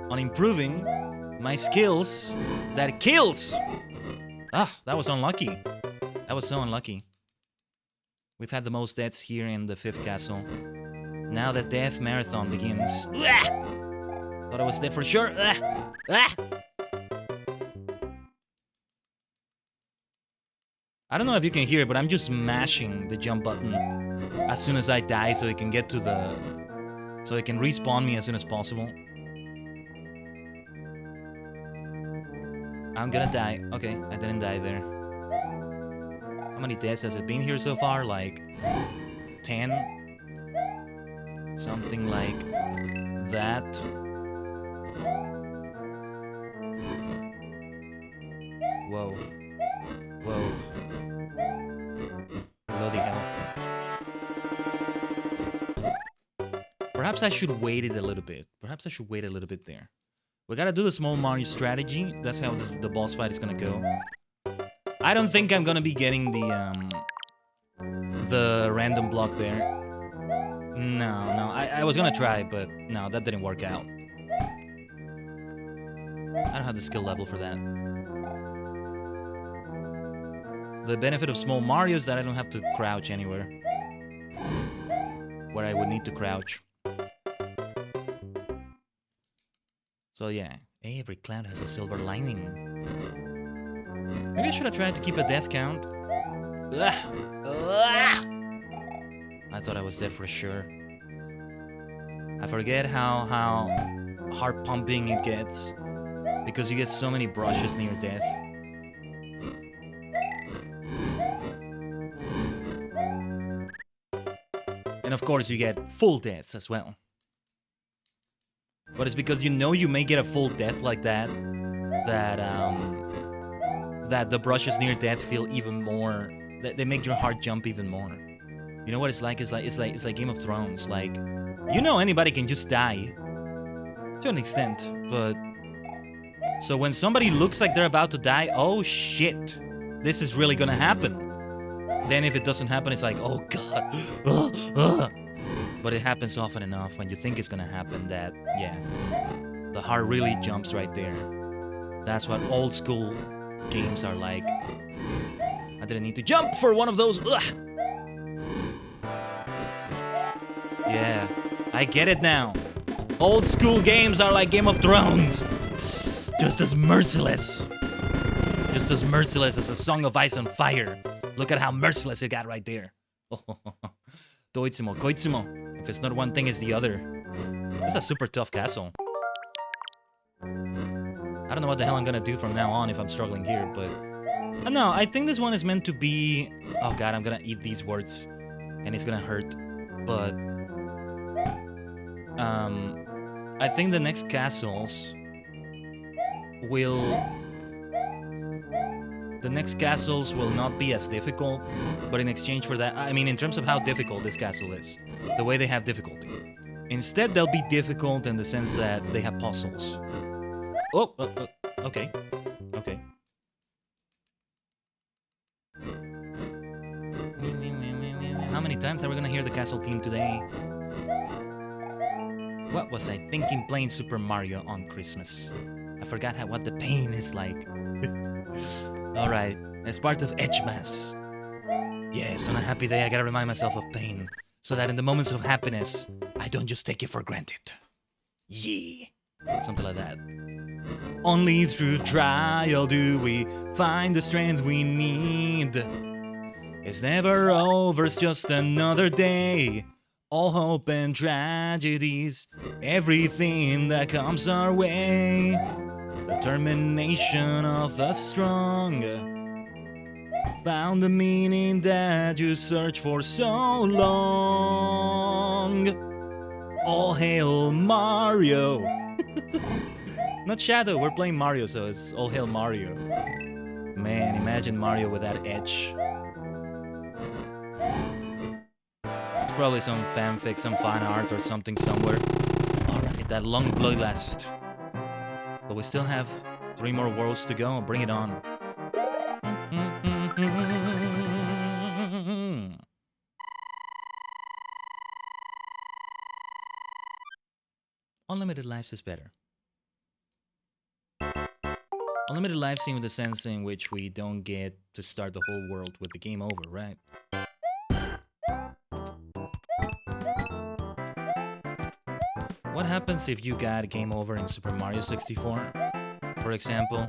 on improving my skills that kills. Ah, that was unlucky. That was so unlucky. We've had the most deaths here in the 5th castle. Now the death marathon begins. Thought I was dead for sure. I don't know if you can hear it, but I'm just mashing the jump button as soon as I die so it can get to the... so it can respawn me as soon as possible. I'm gonna die. Okay, I didn't die there. How many deaths has it been here so far? Like 10? Something like that. Whoa. Whoa. Bloody hell. Perhaps I should wait it a little bit. Perhaps I should wait a little bit there. We gotta do the small Mario strategy. That's how the boss fight is gonna go. I don't think I'm gonna be getting the random block there. No. I was gonna try, but no, that didn't work out. I don't have the skill level for that. The benefit of small Mario is that I don't have to crouch anywhere where I would need to crouch. So yeah, every cloud has a silver lining. Maybe I should have tried to keep a death count. I thought I was dead for sure. I forget how heart pumping it gets because you get so many brushes near death. And of course, you get full deaths as well. But it's because you know you may get a full death like that, that the brushes near death feel even more. That they make your heart jump even more. You know what it's like? It's like Game of Thrones. Like, you know, anybody can just die to an extent, but so when somebody looks like they're about to die, oh shit, this is really gonna happen. Then if it doesn't happen, it's like, oh god. But it happens often enough when you think it's gonna happen that, yeah, the heart really jumps right there. That's what old school games are like. I didn't need to jump for one of those. Ugh. Yeah, I get it now. Old school games are like Game of Thrones. Just as merciless. Just as merciless as a Song of Ice and Fire. Look at how merciless it got right there. Doitsumo, koitsumo. If it's not one thing, it's the other. It's a super tough castle. I don't know what the hell I'm gonna do from now on if I'm struggling here, but... No, I think this one is meant to be... Oh god, I'm gonna eat these words. And it's gonna hurt. But... I think the next castles... will... The next castles will not be as difficult, but in exchange for that... I mean, in terms of how difficult this castle is. The way they have difficulty. Instead, they'll be difficult in the sense that they have puzzles. Oh, okay. Okay. How many times are we gonna hear the castle theme today? What was I thinking playing Super Mario on Christmas? I forgot what the pain is like. Alright, as part of Xmas. Yes, on a happy day I gotta remind myself of pain, so that in the moments of happiness, I don't just take it for granted. Yeah. Something like that. Only through trial do we find the strength we need. It's never over, it's just another day. All hope and tragedies, everything that comes our way. Determination of the strong. Found the meaning that you searched for so long. All hail Mario. Not Shadow, we're playing Mario, so it's all hail Mario. Man, imagine Mario with that edge. It's probably some fanfic, some fan art or something somewhere. Alright, that long bloodlust. But we still have 3 more worlds to go. Bring it on. Unlimited lives is better. Unlimited lives in the sense in which we don't get to start the whole world with the game over, right? What happens if you got a game over in Super Mario 64, for example?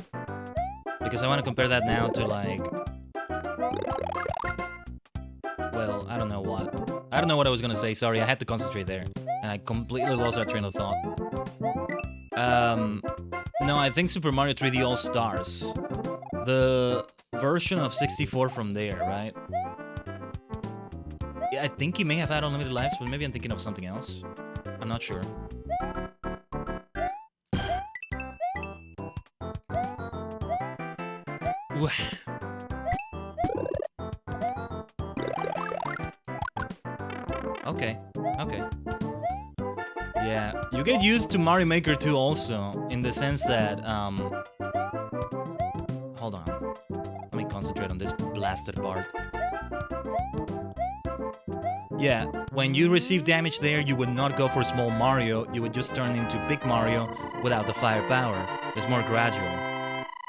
Because I want to compare that now to like... Well, I don't know what. I don't know what I was gonna say, sorry, I had to concentrate there. And I completely lost that train of thought. No, I think Super Mario 3D All-Stars. The version of 64 from there, right? Yeah, I think he may have had unlimited lives, but maybe I'm thinking of something else. I'm not sure. Okay, okay. Yeah, you get used to Mario Maker 2 also, in the sense that, hold on. Let me concentrate on this blasted part. Yeah, when you receive damage there, you would not go for small Mario, you would just turn into big Mario without the firepower. It's more gradual.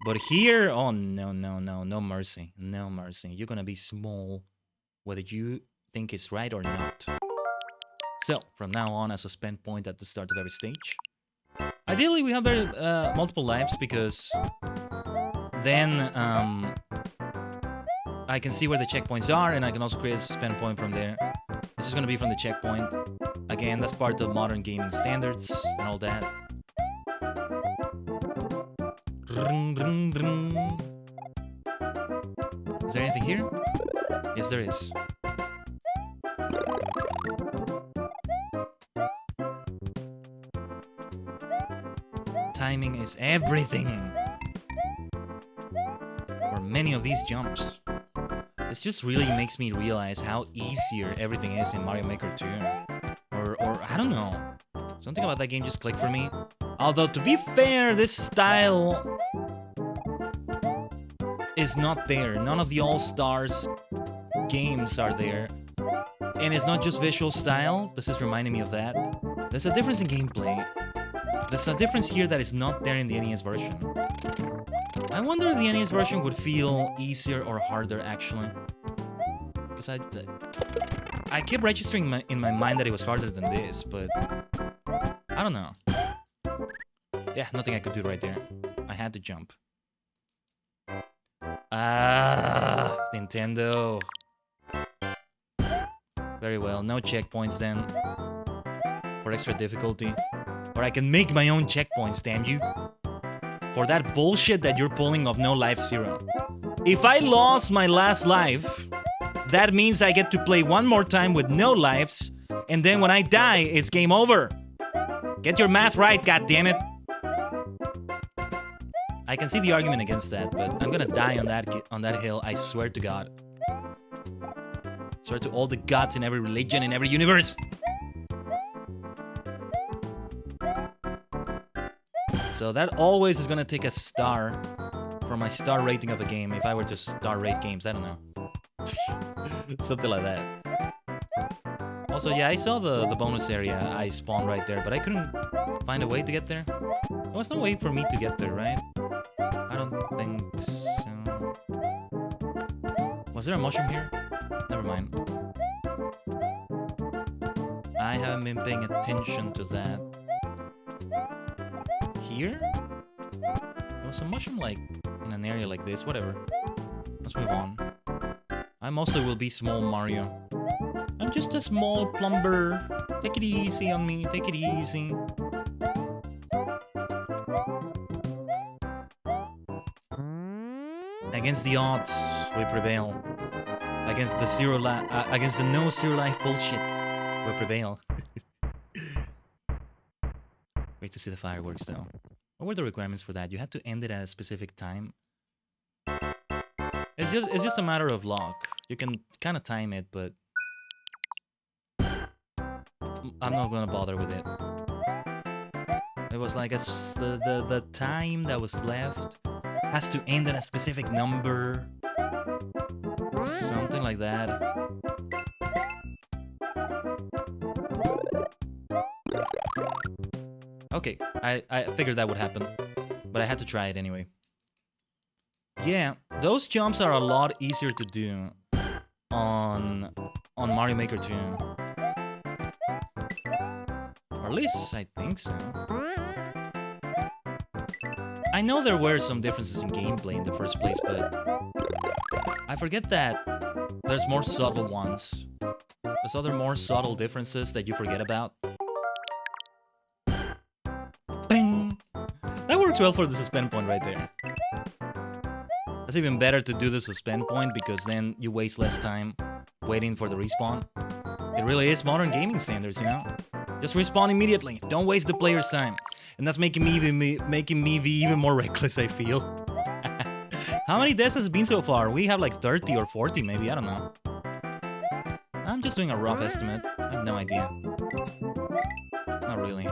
But here, oh no, no, no, no mercy. No mercy. You're gonna be small, whether you think it's right or not. So, from now on, a suspend point at the start of every stage. Ideally, we have multiple lives, because then I can see where the checkpoints are, and I can also create a suspend point from there. This is going to be from the checkpoint. Again, that's part of modern gaming standards and all that. Is there anything here? Yes, there is. timing is everything for many of these jumps. This just really makes me realize how easier everything is in Mario Maker 2. Or I don't know. Something about that game just clicked for me. Although, to be fair, this style is not there. None of the All-Stars games are there. And it's not just visual style. This is reminding me of that. There's a difference in gameplay. There's a difference here that is not there in the NES version. I wonder if the NES version would feel easier or harder, actually. Because I kept registering in my mind that it was harder than this, but I don't know. Yeah, nothing I could do right there. I had to jump. Ah, Nintendo. Very well, no checkpoints then. For extra difficulty. Or I can make my own checkpoints, damn you. For that bullshit that you're pulling of no life zero. If I lost my last life, that means I get to play one more time with no lives, and then when I die, it's game over. Get your math right, goddammit. I can see the argument against that, but I'm gonna die on that hill, I swear to God. Swear to all the gods in every religion, in every universe. So that always is gonna take a star for my star rating of a game. If I were to star rate games, I don't know. Something like that. Also, yeah, I saw the bonus area. I spawned right there, but I couldn't find a way to get there. There was no way for me to get there, right? I don't think so. Was there a mushroom here? Never mind. I haven't been paying attention to that. Here? There was a mushroom like in an area like this. Whatever. Let's move on. I mostly will be small Mario. I'm just a small plumber. Take it easy on me. Take it easy. Against the odds, we prevail. Against the against the no zero life bullshit, we prevail. Great to see the fireworks, though. What were the requirements for that? You had to end it at a specific time. It's just a matter of luck. You can kind of time it, but I'm not gonna bother with it. It was like the time that was left has to end at a specific number. Something like that. Okay, I figured that would happen, but I had to try it anyway. Yeah, those jumps are a lot easier to do on Mario Maker 2. Or at least I think so. I know there were some differences in gameplay in the first place, but I forget that there's more subtle ones. There's other more subtle differences that you forget about. Bang! That works well for the suspend point right there. It's even better to do the suspend point because then you waste less time waiting for the respawn. It really is modern gaming standards, you know? Just respawn immediately. Don't waste the player's time. And that's making me be even more reckless, I feel. How many deaths has it been so far? We have like 30 or 40 maybe, I don't know. I'm just doing a rough estimate. I have no idea. Not really.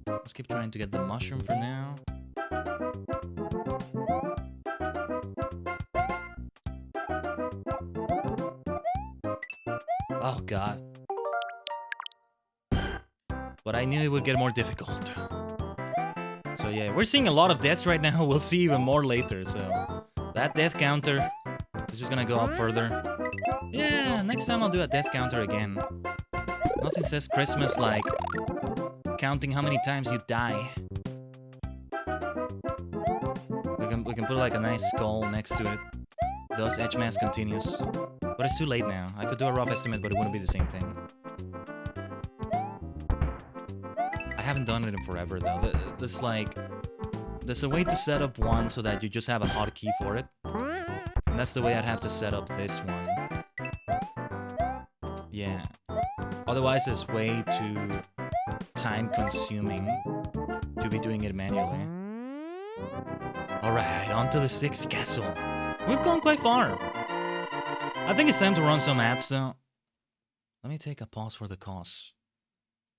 Let's keep trying to get the mushroom for now. Oh god. But I knew it would get more difficult. So yeah, we're seeing a lot of deaths right now. We'll see even more later, so... That death counter is just gonna go up further. Yeah, next time I'll do a death counter again. Nothing says Christmas like counting how many times you die. We can put like a nice skull next to it. Thus Xmas continues. But it's too late now. I could do a rough estimate, but it wouldn't be the same thing. I haven't done it in forever though. There's like... There's a way to set up one so that you just have a hotkey for it. And that's the way I'd have to set up this one. Yeah. Otherwise, there's way time consuming to be doing it manually. Alright, on to the 6th castle. We've gone quite far. I think it's time to run some ads though. Let me take a pause for the cause.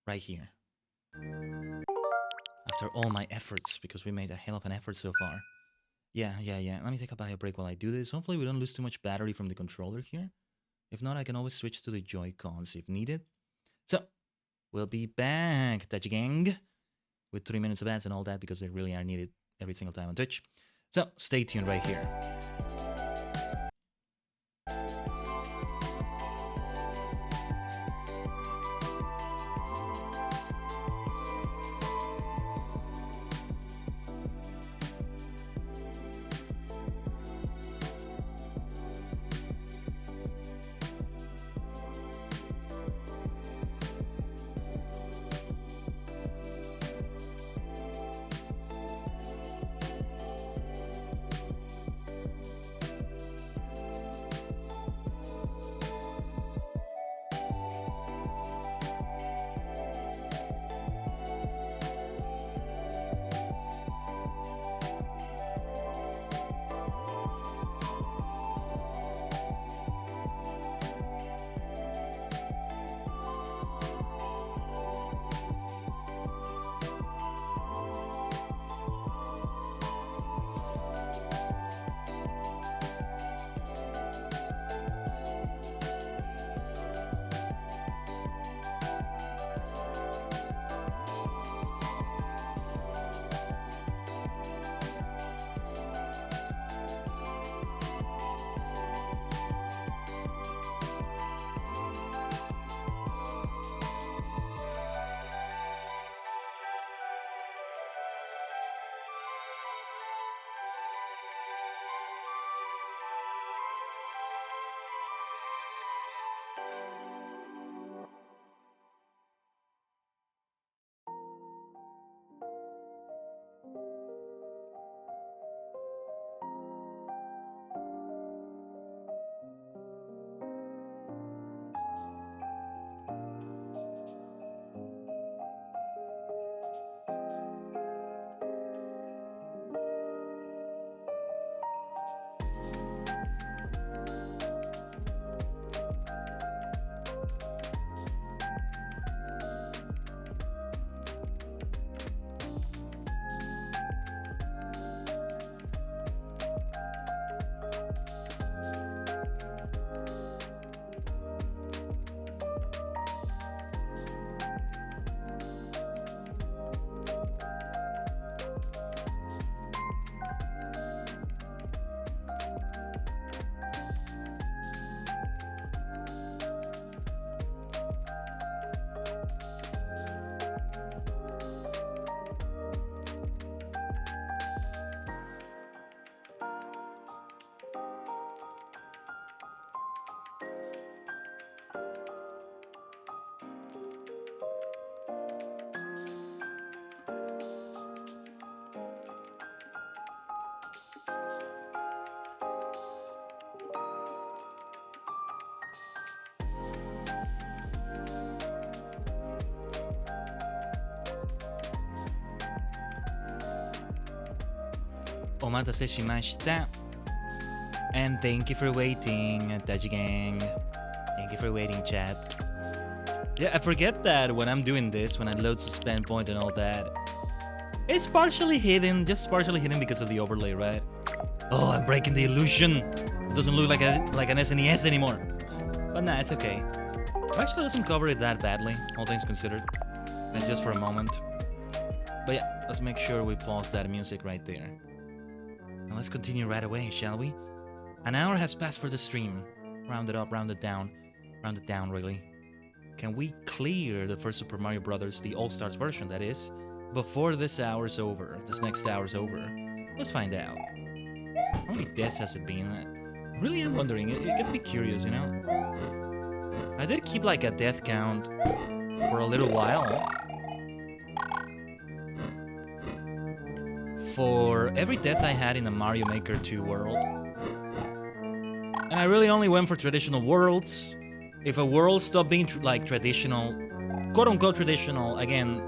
Right here. After all my efforts, because we made a hell of an effort so far. Yeah. Let me take a bio break while I do this. Hopefully we don't lose too much battery from the controller here. If not, I can always switch to the Joy-Cons if needed. So, we'll be back, Touch Gang, with 3 minutes of ads and all that, because they really are needed every single time on Twitch. So, stay tuned right here. Omatase shimashita. And thank you for waiting, Taji Gang. Thank you for waiting, chat. Yeah, I forget that when I'm doing this, when I load suspend point and all that, it's partially hidden, just partially hidden because of the overlay, right? Oh, I'm breaking the illusion. It doesn't look like an SNES anymore. But nah, it's okay. It actually doesn't cover it that badly, all things considered. It's just for a moment. But yeah, let's make sure we pause that music right there. And let's continue right away, shall we? An hour has passed for the stream. Round it up, round it down. Round it down, really. Can we clear the first Super Mario Bros., the All-Stars version, that is, before this hour's over, this next hour's over? Let's find out. How many deaths has it been? I really am wondering. It gets me curious, you know? I did keep like a death count for a little while. For every death I had in the Mario Maker 2 world. And I really only went for traditional worlds. If a world stopped being like traditional, quote-unquote traditional, again,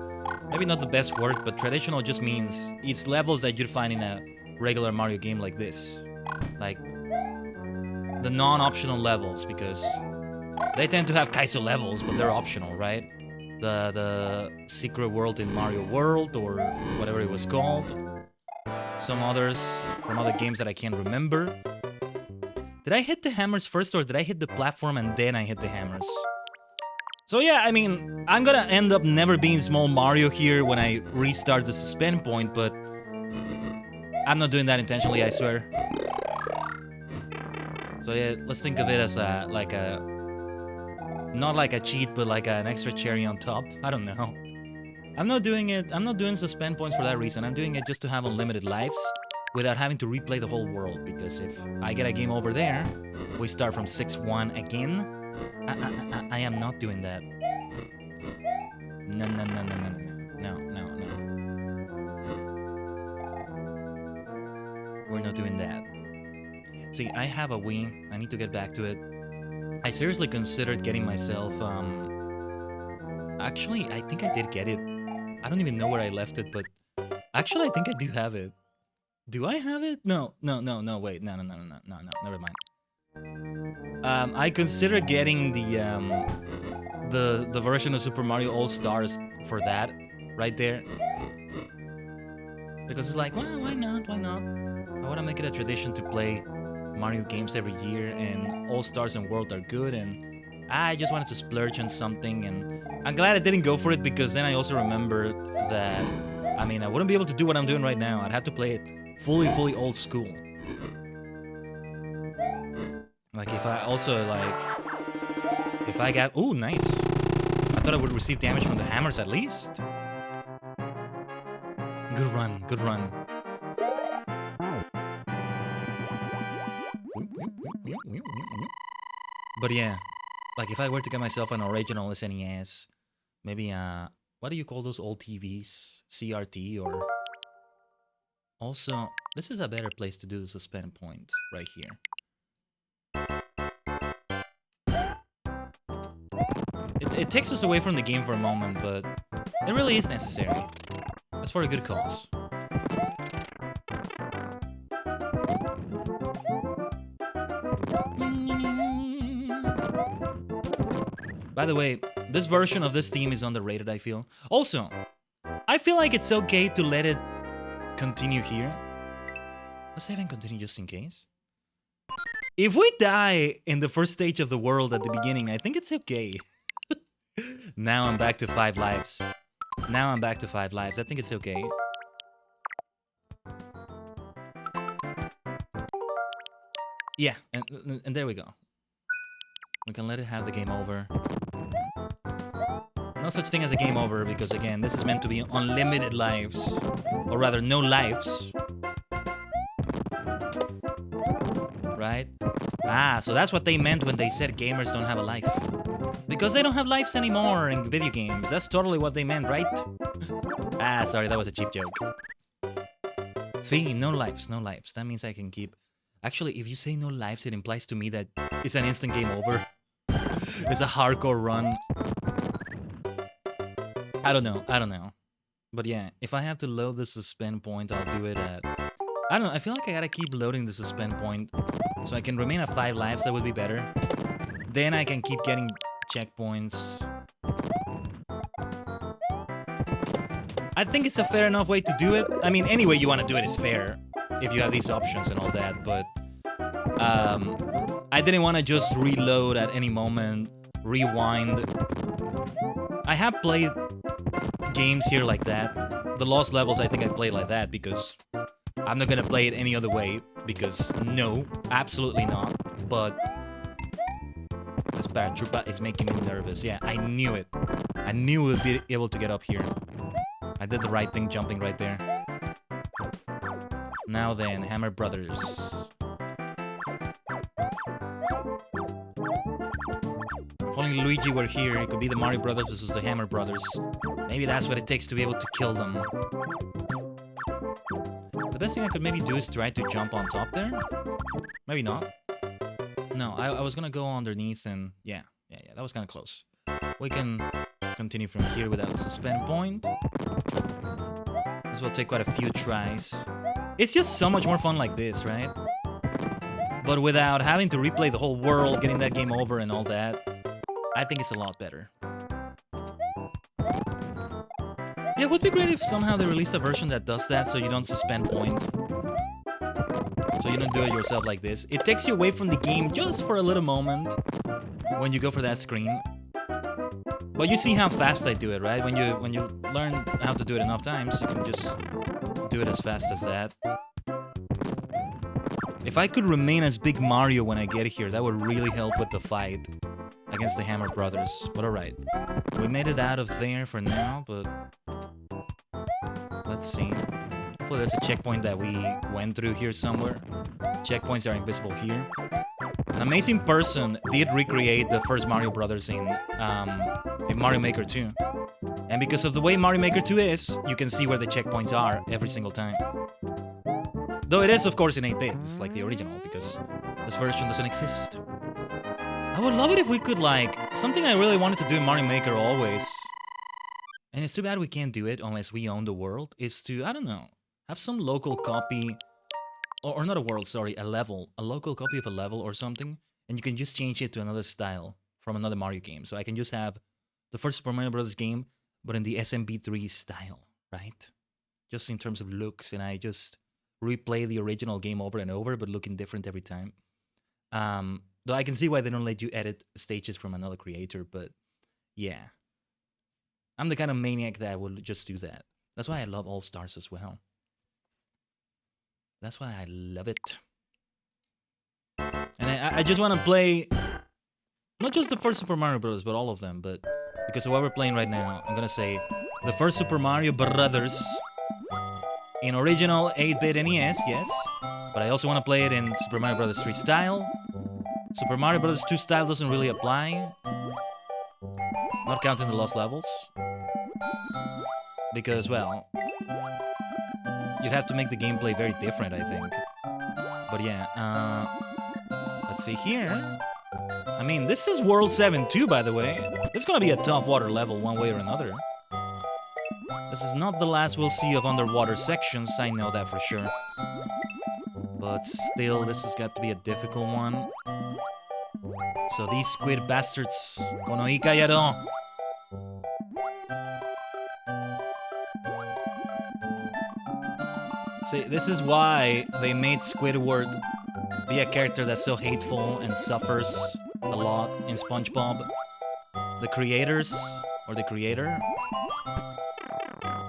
maybe not the best word, but traditional just means it's levels that you'd find in a regular Mario game like this. Like, the non-optional levels, because they tend to have Kaizo levels, but they're optional, right? The Secret World in Mario World, or whatever it was called. Some others from other games that I can't remember. Did I hit the hammers first, or did I hit the platform and then I hit the hammers? So yeah, I mean, I'm gonna end up never being Small Mario here when I restart the suspend point, but I'm not doing that intentionally, I swear. So yeah, let's think of it as like a, not like a cheat, but like an extra cherry on top. I don't know. I'm not doing suspend points for that reason. I'm doing it just to have unlimited lives without having to replay the whole world, because if I get a game over there, we start from 6-1 again. I am not doing that. No. We're not doing that. See, I have a Wii. I need to get back to it. I seriously considered getting myself, actually, I think I did get it. I don't even know where I left it, but actually, I think I do have it. Do I have it? No, wait, no, never mind. I considered getting the version of Super Mario All-Stars for that, right there. Because it's like, well, why not? I want to make it a tradition to play Mario games every year, and All-Stars and World are good, and I just wanted to splurge on something, and I'm glad I didn't go for it, because then I also remembered that, I mean, I wouldn't be able to do what I'm doing right now. I'd have to play it fully old school. Like, if I also, like, if I got, ooh, nice. I thought I would receive damage from the hammers at least. Good run. But yeah, like, if I were to get myself an original SNES, maybe, what do you call those old TVs? CRT, or... Also, this is a better place to do the suspend point, right here. It takes us away from the game for a moment, but it really is necessary. It's for a good cause. By the way, this version of this theme is underrated, I feel. Also, I feel like it's okay to let it continue here. Let's save and continue just in case. If we die in the first stage of the world at the beginning, I think it's okay. Now I'm back to 5 lives. I think it's okay. Yeah, and there we go. We can let it have the game over. No such thing as a game over, because again, this is meant to be unlimited lives. Or rather, no lives. Right? Ah, so that's what they meant when they said gamers don't have a life. Because they don't have lives anymore in video games. That's totally what they meant, right? Ah, sorry, that was a cheap joke. See, no lives. That means I can keep... Actually, if you say no lives, it implies to me that it's an instant game over. It's a hardcore run. I don't know. But yeah, if I have to load the suspend point, I'll do it at... I don't know, I feel like I gotta keep loading the suspend point so I can remain at 5 lives. That would be better. Then I can keep getting checkpoints. I think it's a fair enough way to do it. I mean, any way you want to do it is fair, if you have these options and all that, but... I didn't want to just reload at any moment, rewind. I have played games here like that. The Lost Levels, I think I played like that, because I'm not gonna play it any other way, because no, absolutely not. But this paratroopa is making me nervous. Yeah, I knew it. I knew we would be able to get up here. I did the right thing jumping right there. Now then, Hammer Brothers. If only Luigi were here, it could be the Mario Brothers versus the Hammer Brothers. Maybe that's what it takes to be able to kill them. The best thing I could maybe do is try to jump on top there. Maybe not. No, I was gonna go underneath and... Yeah, that was kind of close. We can continue from here without suspend point. This will take quite a few tries. It's just so much more fun like this, right? But without having to replay the whole world, getting that game over and all that, I think it's a lot better. Yeah, it would be great if somehow they released a version that does that so you don't suspend point. So you don't do it yourself like this. It takes you away from the game just for a little moment when you go for that screen. But you see how fast I do it, right? When you learn how to do it enough times, you can just do it as fast as that. If I could remain as Big Mario when I get here, that would really help with the fight against the Hammer Brothers. But alright, we made it out of there for now, but let's see. Hopefully there's a checkpoint that we went through here somewhere. Checkpoints are invisible here. An amazing person did recreate the first Mario Brothers in Mario Maker 2. And because of the way Mario Maker 2 is, you can see where the checkpoints are every single time. Though it is, of course, in 8-bit. It's like the original, because this version doesn't exist. I would love it if we could, like... Something I really wanted to do in Mario Maker always, and it's too bad we can't do it unless we own the world, is to, I don't know, have some local copy... Or not a world, sorry, a level. A local copy of a level or something, and you can just change it to another style from another Mario game. So I can just have the first Super Mario Bros. Game, but in the SMB3 style, right? Just in terms of looks, and I just replay the original game over and over, but looking different every time. Though I can see why they don't let you edit stages from another creator, but yeah. I'm the kind of maniac that would just do that. That's why I love All Stars as well. That's why I love it. And I just want to play not just the first Super Mario Bros., but all of them. But because of what we're playing right now, I'm going to say the first Super Mario Brothers in original 8-bit NES, yes. But I also want to play it in Super Mario Bros. 3 style. Super Mario Bros. 2 style doesn't really apply. Not counting the lost levels. Because, well, you'd have to make the gameplay very different, I think. But yeah, let's see here. I mean, this is World 7 too, by the way. It's gonna be a tough water level one way or another. This is not the last we'll see of underwater sections, I know that for sure. But still, this has got to be a difficult one. So these squid bastards, kono ika yaro. See, this is why they made Squidward be a character that's so hateful and suffers a lot in SpongeBob. The creators, or the creator,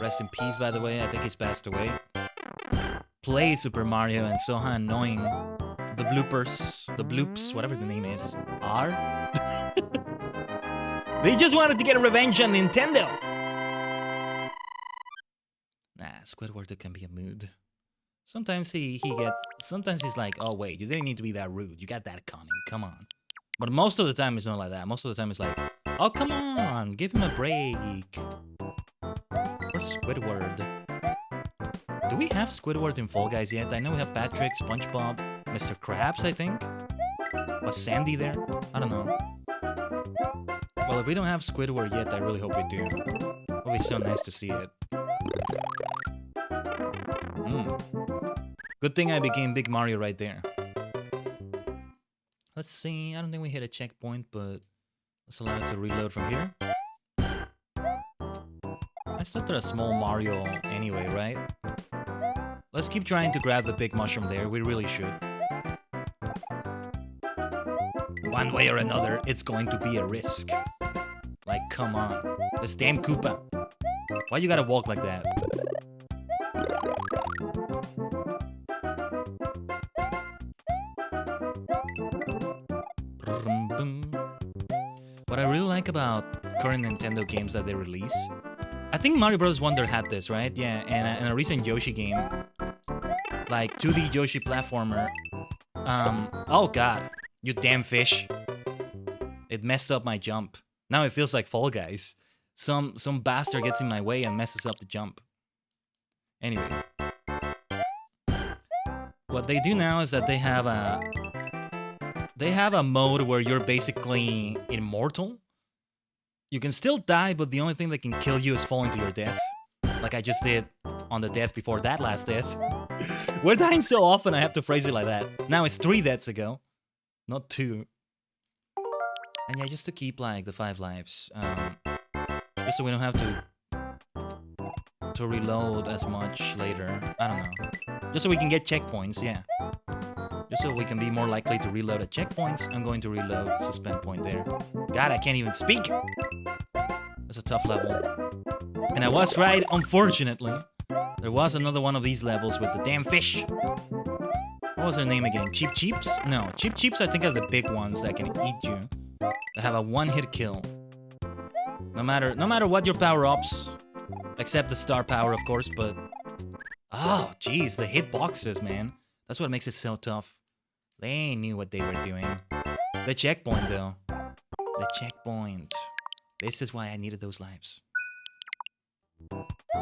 rest in peace, by the way, I think he's passed away, play Super Mario and so how annoying the bloopers, the bloops, whatever the name is, are. They just wanted to get revenge on Nintendo! Nah, Squidward can be a mood. Sometimes sometimes he's like, oh wait, you didn't need to be that rude. You got that cunning, come on. But most of the time it's not like that. Most of the time it's like, oh come on, give him a break. Where's Squidward? Do we have Squidward in Fall Guys yet? I know we have Patrick, SpongeBob, Mr. Krabs, I think. Was Sandy there? I don't know. Well, if we don't have Squidward yet, I really hope we do. It would be so nice to see it. Good thing I became Big Mario right there. Let's see, I don't think we hit a checkpoint, but let's allow it to reload from here. I started a small Mario anyway, right? Let's keep trying to grab the big mushroom there, we really should. One way or another, it's going to be a risk. Like, come on. This damn Koopa. Why you gotta walk like that? What I really like about current Nintendo games that they release, I think Mario Bros. Wonder had this, right? Yeah, and a recent Yoshi game, like 2D Yoshi platformer. Oh god, you damn fish! It messed up my jump. Now it feels like Fall Guys. Some bastard gets in my way and messes up the jump. Anyway, what they do now is that they have a mode where you're basically immortal. You can still die, but the only thing that can kill you is falling to your death. Like I just did on the death before that last death. We're dying so often I have to phrase it like that. Now it's 3 deaths ago, not 2. And yeah, just to keep like the 5 lives. Just so we don't have to reload as much later. I don't know. Just so we can get checkpoints, yeah. Just so we can be more likely to reload at checkpoints, I'm going to reload suspend point there. God, I can't even speak! That's a tough level. And I was right, unfortunately. There was another one of these levels with the damn fish. What was their name again? Cheap Cheeps? No, Cheap Cheeps I think are the big ones that can eat you. They have a one-hit kill. No matter what your power-ups, except the star power, of course, but... Oh, jeez, the hitboxes, man. That's what makes it so tough. They knew what they were doing. The checkpoint, though. The checkpoint. This is why I needed those lives.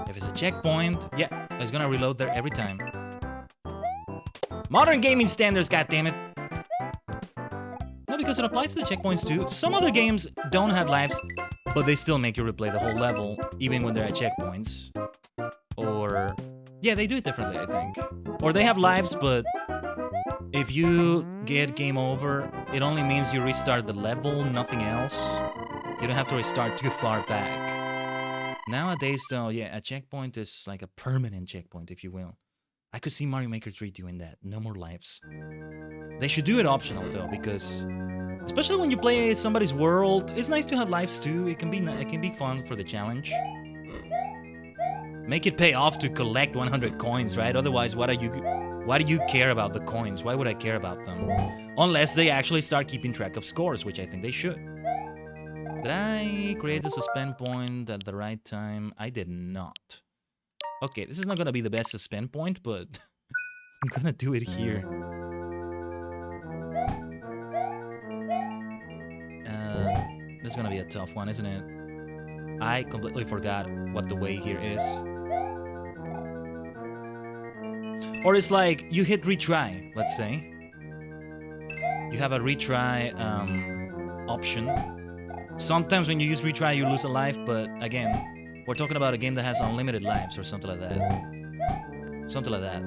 If it's a checkpoint, yeah, it's gonna reload there every time. Modern gaming standards, goddammit. No, because it applies to the checkpoints too. Some other games don't have lives, but they still make you replay the whole level, even when they're at checkpoints. Or... yeah, they do it differently, I think. Or they have lives, but if you get game over, it only means you restart the level, nothing else. You don't have to restart too far back. Nowadays, though, yeah, a checkpoint is like a permanent checkpoint, if you will. I could see Mario Maker 3 doing that. No more lives. They should do it optional, though, because... especially when you play somebody's world, it's nice to have lives, too. It can be fun for the challenge. Make it pay off to collect 100 coins, right? Otherwise, why do you care about the coins? Why would I care about them? Unless they actually start keeping track of scores, which I think they should. Did I create the suspend point at the right time? I did not. Okay, this is not gonna be the best suspend point, but I'm gonna do it here. This is gonna be a tough one, isn't it? I completely forgot what the way here is. Or it's like, you hit retry, let's say. You have a retry option. Sometimes when you use retry, you lose a life, but again, we're talking about a game that has unlimited lives or something like that. Something like that.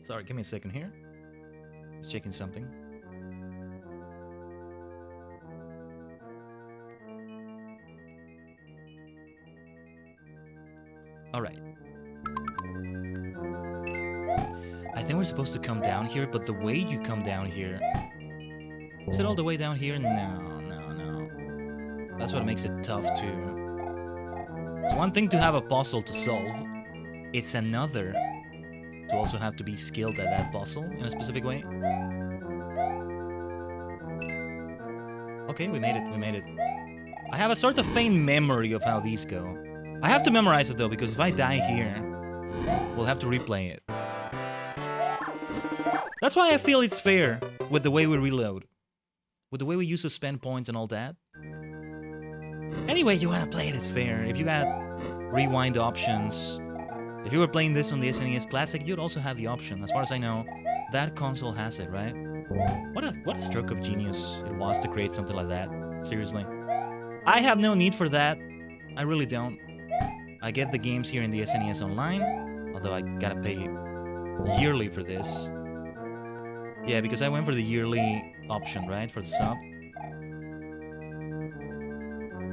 Sorry, give me a second here. Just checking something. Alright. I think we're supposed to come down here, but the way you come down here... is it all the way down here? No. That's what makes it tough, too. It's one thing to have a puzzle to solve. It's another to also have to be skilled at that puzzle in a specific way. Okay, we made it. I have a sort of faint memory of how these go. I have to memorize it though, because if I die here, we'll have to replay it. That's why I feel it's fair with the way we reload. With the way we use suspend points and all that. Anyway, you wanna play it, it's fair. If you got rewind options, if you were playing this on the SNES Classic, you'd also have the option. As far as I know, that console has it, right? What a stroke of genius it was to create something like that. Seriously. I have no need for that. I really don't. I get the games here in the SNES Online, although I gotta pay yearly for this. Yeah, because I went for the yearly option, right? For the sub.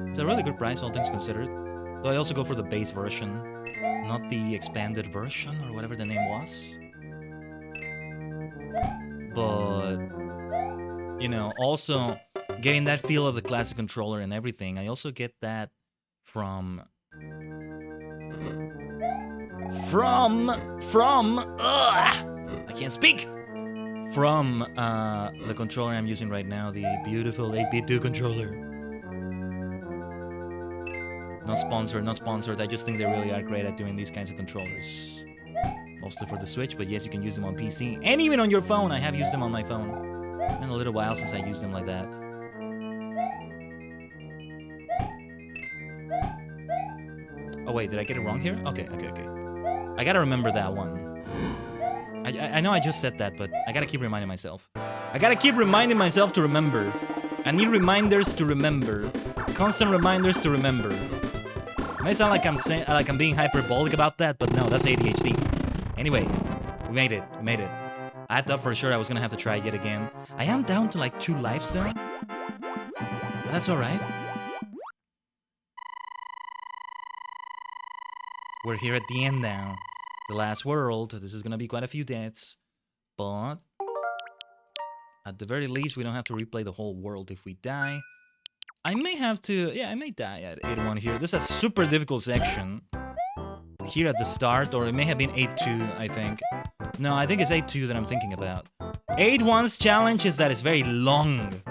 It's a really good price, all things considered. Though I also go for the base version, not the expanded version, or whatever the name was. But, you know, also getting that feel of the classic controller and everything, I also get that from... I can't speak! From the controller I'm using right now, the beautiful 8-bit 2 controller. Not sponsored, I just think they really are great at doing these kinds of controllers. Mostly for the Switch, but yes, you can use them on PC, and even on your phone! I have used them on my phone. It's been a little while since I used them like that. Oh wait, did I get it wrong here? Okay. I gotta remember that one. I know I just said that, but I gotta keep reminding myself. I gotta keep reminding myself to remember I need reminders to remember. Constant reminders to remember. It may sound like I'm being hyperbolic about that, but no, that's ADHD. Anyway, we made it. We made it. I thought for sure I was gonna have to try yet again. I am down to like 2 lives though. That's alright. We're here at the end now. The last world. This is gonna be quite a few deaths. But at the very least, we don't have to replay the whole world if we die. I may have to... Yeah, I may die at 8-1 here. This is a super difficult section. Here at the start, or it may have been 8-2, I think. No, I think it's 8-2 that I'm thinking about. 8-1's challenge is that it's very long.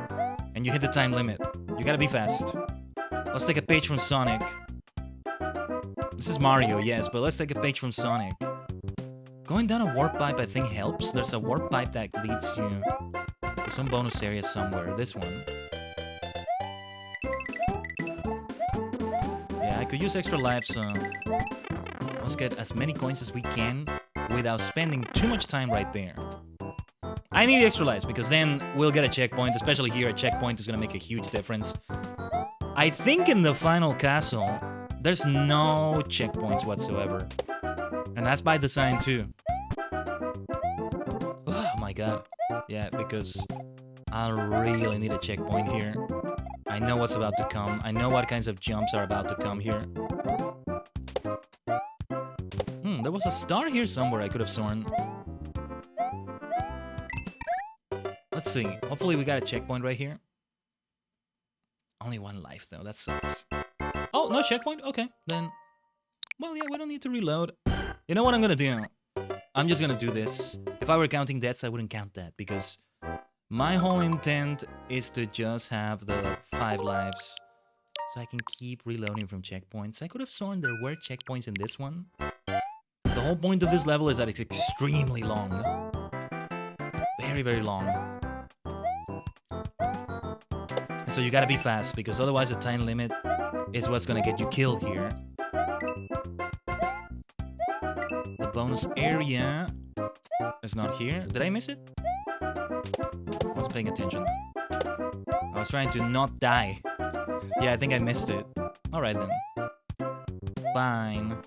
And you hit the time limit. You gotta be fast. Let's take a page from Sonic. This is Mario, yes, but let's take a page from Sonic. Going down a warp pipe, I think, helps. There's a warp pipe that leads you to some bonus area somewhere. This one. Yeah, I could use extra life, so let's get as many coins as we can without spending too much time right there. I need extra lives because then we'll get a checkpoint, especially here. A checkpoint is gonna make a huge difference. I think in the final castle, there's no checkpoints whatsoever. And that's by design too. Oh my god. Yeah, because I really need a checkpoint here. I know what's about to come. I know what kinds of jumps are about to come here. There was a star here somewhere I could have sworn. Let's see. Hopefully we got a checkpoint right here. Only 1 life though. That sucks. Oh, no checkpoint? Okay, then... Well, yeah, we don't need to reload. You know what I'm gonna do? I'm just gonna do this. If I were counting deaths, I wouldn't count that, because my whole intent is to just have the 5 lives, so I can keep reloading from checkpoints. I could have sworn there were checkpoints in this one. The whole point of this level is that it's extremely long. Very, very long. And so you gotta be fast, because otherwise the time limit is what's gonna get you killed here. The bonus area is not here. Did I miss it? I wasn't paying attention. I was trying to not die. Yeah, I think I missed it. Alright then. Fine.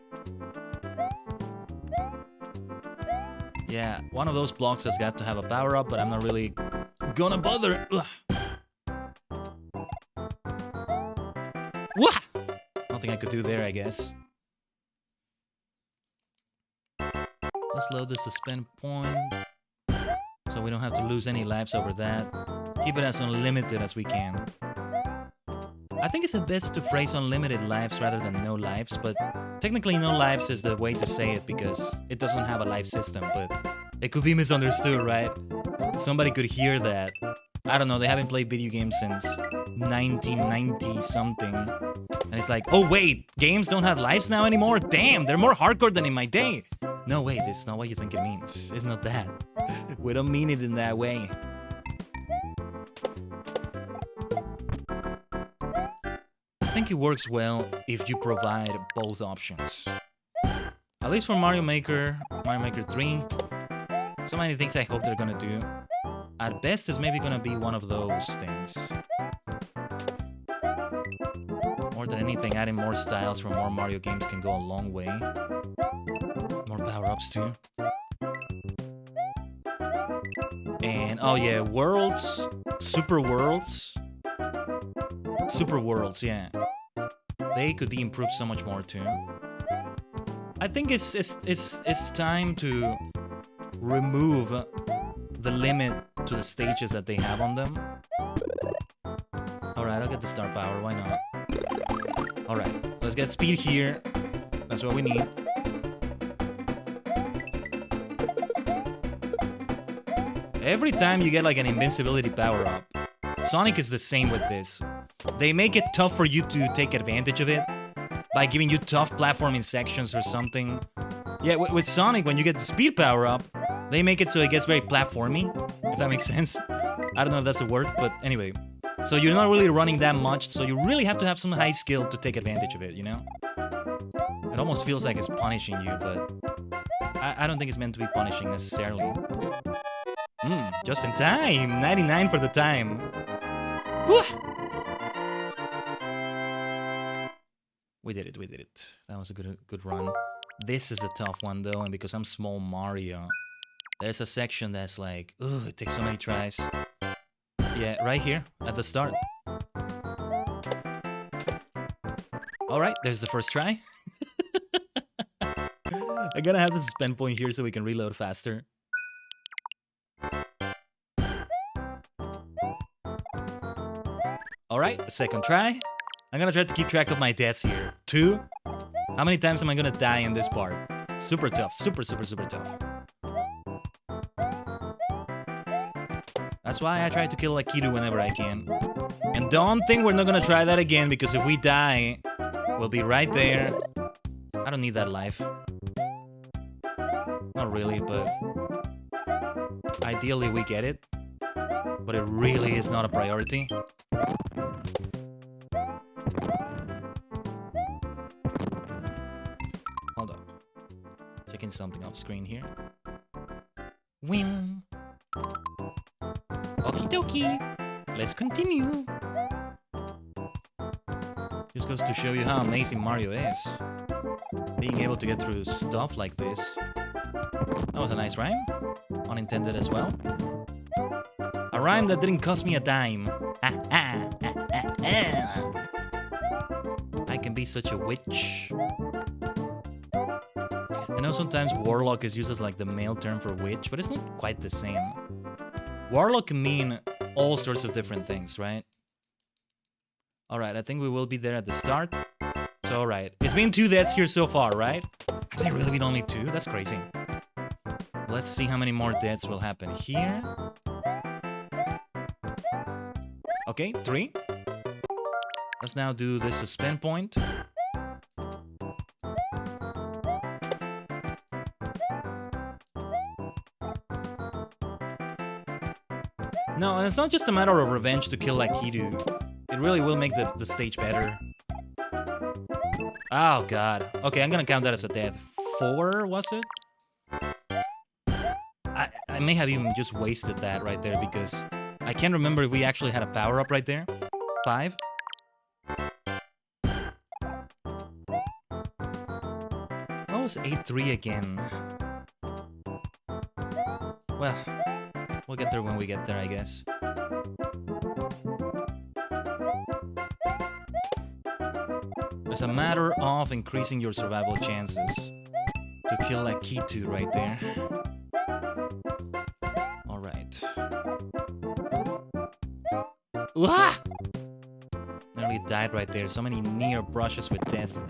Yeah, one of those blocks has got to have a power-up, but I'm not really gonna bother. Ugh. Wah! Nothing I could do there, I guess. Let's load the suspend point, so we don't have to lose any lives over that. Keep it as unlimited as we can. I think it's best to phrase unlimited lives rather than no lives, but technically no lives is the way to say it because it doesn't have a life system, but it could be misunderstood, right? Somebody could hear that. I don't know, they haven't played video games since 1990 something. And it's like, oh wait, games don't have lives now anymore? Damn, they're more hardcore than in my day. No, wait, it's not what you think it means. It's not that. We don't mean it in that way. I think it works well if you provide both options. At least for Mario Maker 3. So many things I hope they're gonna do. At best, it's maybe gonna be one of those things. More than anything, adding more styles from more Mario games can go a long way. More power-ups too. And, oh yeah, worlds. Super worlds. Super worlds, yeah. They could be improved so much more too. I think it's time to remove the limit to the stages that they have on them. Alright, I'll get the star power, why not? Alright, let's get speed here. That's what we need. Every time you get like an invincibility power-up, Sonic is the same with this. They make it tough for you to take advantage of it by giving you tough platforming sections or something. Yeah, with Sonic, when you get the speed power-up, they make it so it gets very platformy, if that makes sense. I don't know if that's a word, but anyway. So you're not really running that much, so you really have to have some high skill to take advantage of it, you know? It almost feels like it's punishing you, but I don't think it's meant to be punishing necessarily. Just in time! 99 for the time. Woo! We did it, we did it. That was a good run. This is a tough one though, and because I'm small Mario, there's a section that's like, ugh, it takes so many tries. Yeah, right here, at the start. Alright, there's the first try. I'm gonna have the suspend point here so we can reload faster. Alright, second try. I'm gonna try to keep track of my deaths here. 2. How many times am I gonna die in this part? Super tough. Super tough. That's why I try to kill Akiru whenever I can. And don't think we're not gonna try that again, because if we die, we'll be right there. I don't need that life. Not really, but... ideally we get it. But it really is not a priority. Hold up. Checking something off screen here. Wing. Okie dokie. Let's continue. Just goes to show you how amazing Mario is. Being able to get through stuff like this. That was a nice rhyme. Unintended as well. A rhyme that didn't cost me a dime. I can be such a witch. I know sometimes warlock is used as like the male term for witch, but it's not quite the same. Warlock can mean all sorts of different things, right? Alright, I think we will be there at the start. So alright, it's been 2 deaths here so far, right? Has it really been only 2? That's crazy. Let's see how many more deaths will happen here. Okay, 3. Let's now do this suspend point. No, and it's not just a matter of revenge to kill Akiru. It really will make the stage better. Oh god. Okay, I'm gonna count that as a death. 4, was it? I may have even just wasted that right there because I can't remember if we actually had a power-up right there. 5. What was 8-3 again? Well, we'll get there when we get there, I guess. It's a matter of increasing your survival chances to kill like Kitu right there. Alright. Wah! Nearly died right there. So many near brushes with death.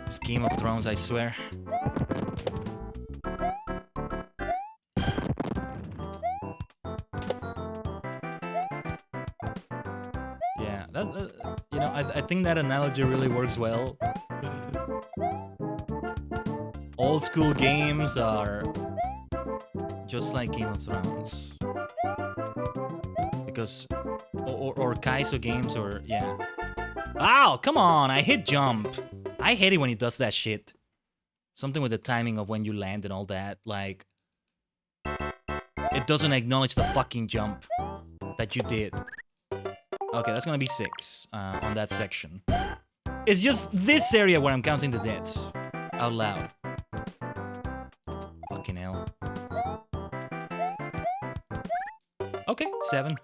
This Game of Thrones, I swear. Yeah, you know, I think that analogy really works well. Old school games are just like Game of Thrones. Because, or Kaizo games, or, yeah. Ow, come on, I hit jump. I hate it when he does that shit. Something with the timing of when you land and all that, like... it doesn't acknowledge the fucking jump that you did. Okay, that's gonna be 6 on that section. It's just this area where I'm counting the deaths. Out loud. Fucking hell. Okay, 7.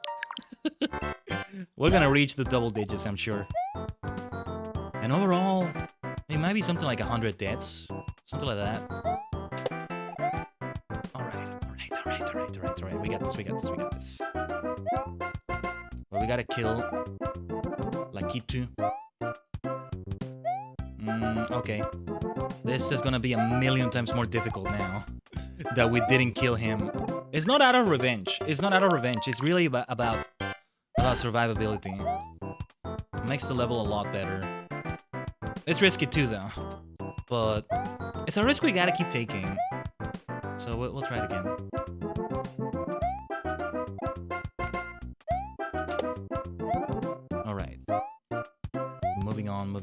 We're gonna reach the double digits, I'm sure. And overall, it might be something like 100 deaths. Something like that. Alright. We got this. Well, we gotta kill Lakitu. Okay. This is gonna be a million times more difficult now that we didn't kill him. It's not out of revenge. It's really about survivability. It makes the level a lot better. It's risky too, though. But it's a risk we gotta keep taking. So we'll try it again. Alright. Moving on.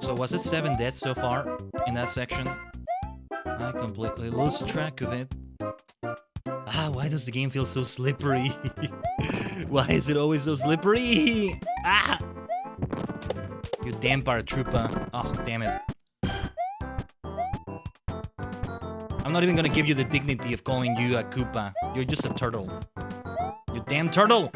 So was it 7 deaths so far in that section? I completely lost track of it. Ah, why does the game feel so slippery? Why is it always so slippery? Ah! You damn paratrooper. Oh, damn it. I'm not even gonna give you the dignity of calling you a Koopa. You're just a turtle. You damn turtle!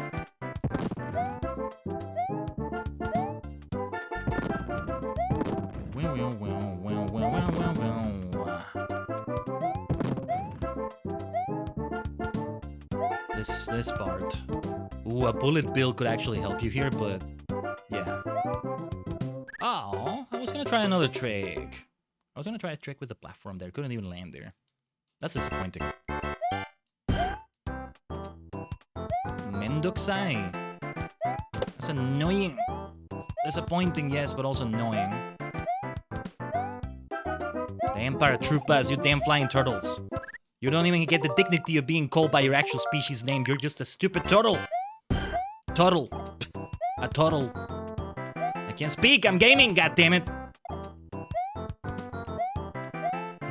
This part. Ooh, a bullet bill could actually help you here, but yeah. Oh, I was gonna try another trick. I was gonna try a trick with the platform there. Couldn't even land there. That's disappointing. Mendoksai. That's annoying. Disappointing, yes, but also annoying. Damn paratroopers, you damn flying turtles. You don't even get the dignity of being called by your actual species name. You're just a stupid turtle. Turtle. A turtle. I can't speak. I'm gaming, goddammit.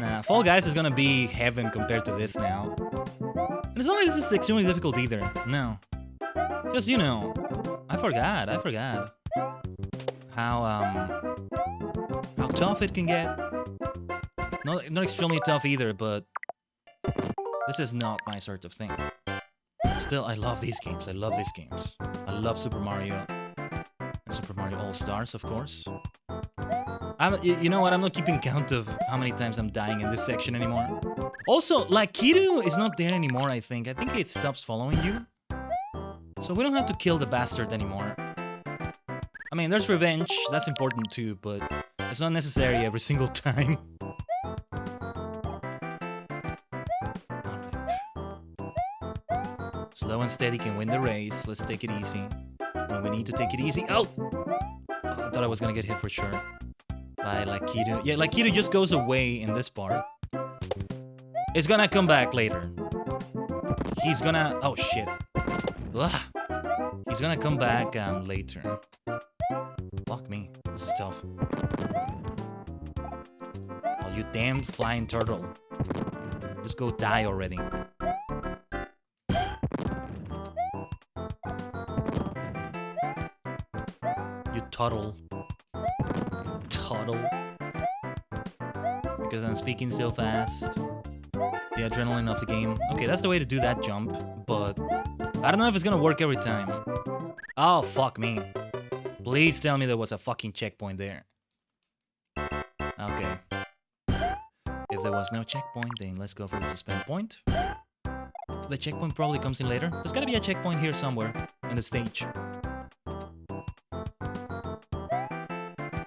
Nah, Fall Guys is gonna be heaven compared to this now. And it's not like this is extremely difficult either. No. Just, you know, I forgot how tough it can get. Not extremely tough either, but this is not my sort of thing. Still, I love these games. I love these games. I love Super Mario. And Super Mario All-Stars, of course. You know what? I'm not keeping count of how many times I'm dying in this section anymore. Also, like, Kiru is not there anymore, I think. I think it stops following you. So we don't have to kill the bastard anymore. I mean, there's revenge. That's important too, but it's not necessary every single time. Slow and steady can win the race. Let's take it easy. When we need to take it easy. Oh! I thought I was gonna get hit for sure. By Lakitu. Yeah, Lakitu just goes away in this part. It's gonna come back later. He's gonna... Oh, shit. Ugh. He's gonna come back later. Fuck me. This is tough. Oh, you damn flying turtle. Just go die already. Tuttle. Tuttle. Because I'm speaking so fast. The adrenaline of the game. Okay, that's the way to do that jump, but I don't know if it's gonna work every time. Oh, fuck me. Please tell me there was a fucking checkpoint there. Okay. If there was no checkpoint, then let's go for the suspend point. The checkpoint probably comes in later. There's gotta be a checkpoint here somewhere in the stage.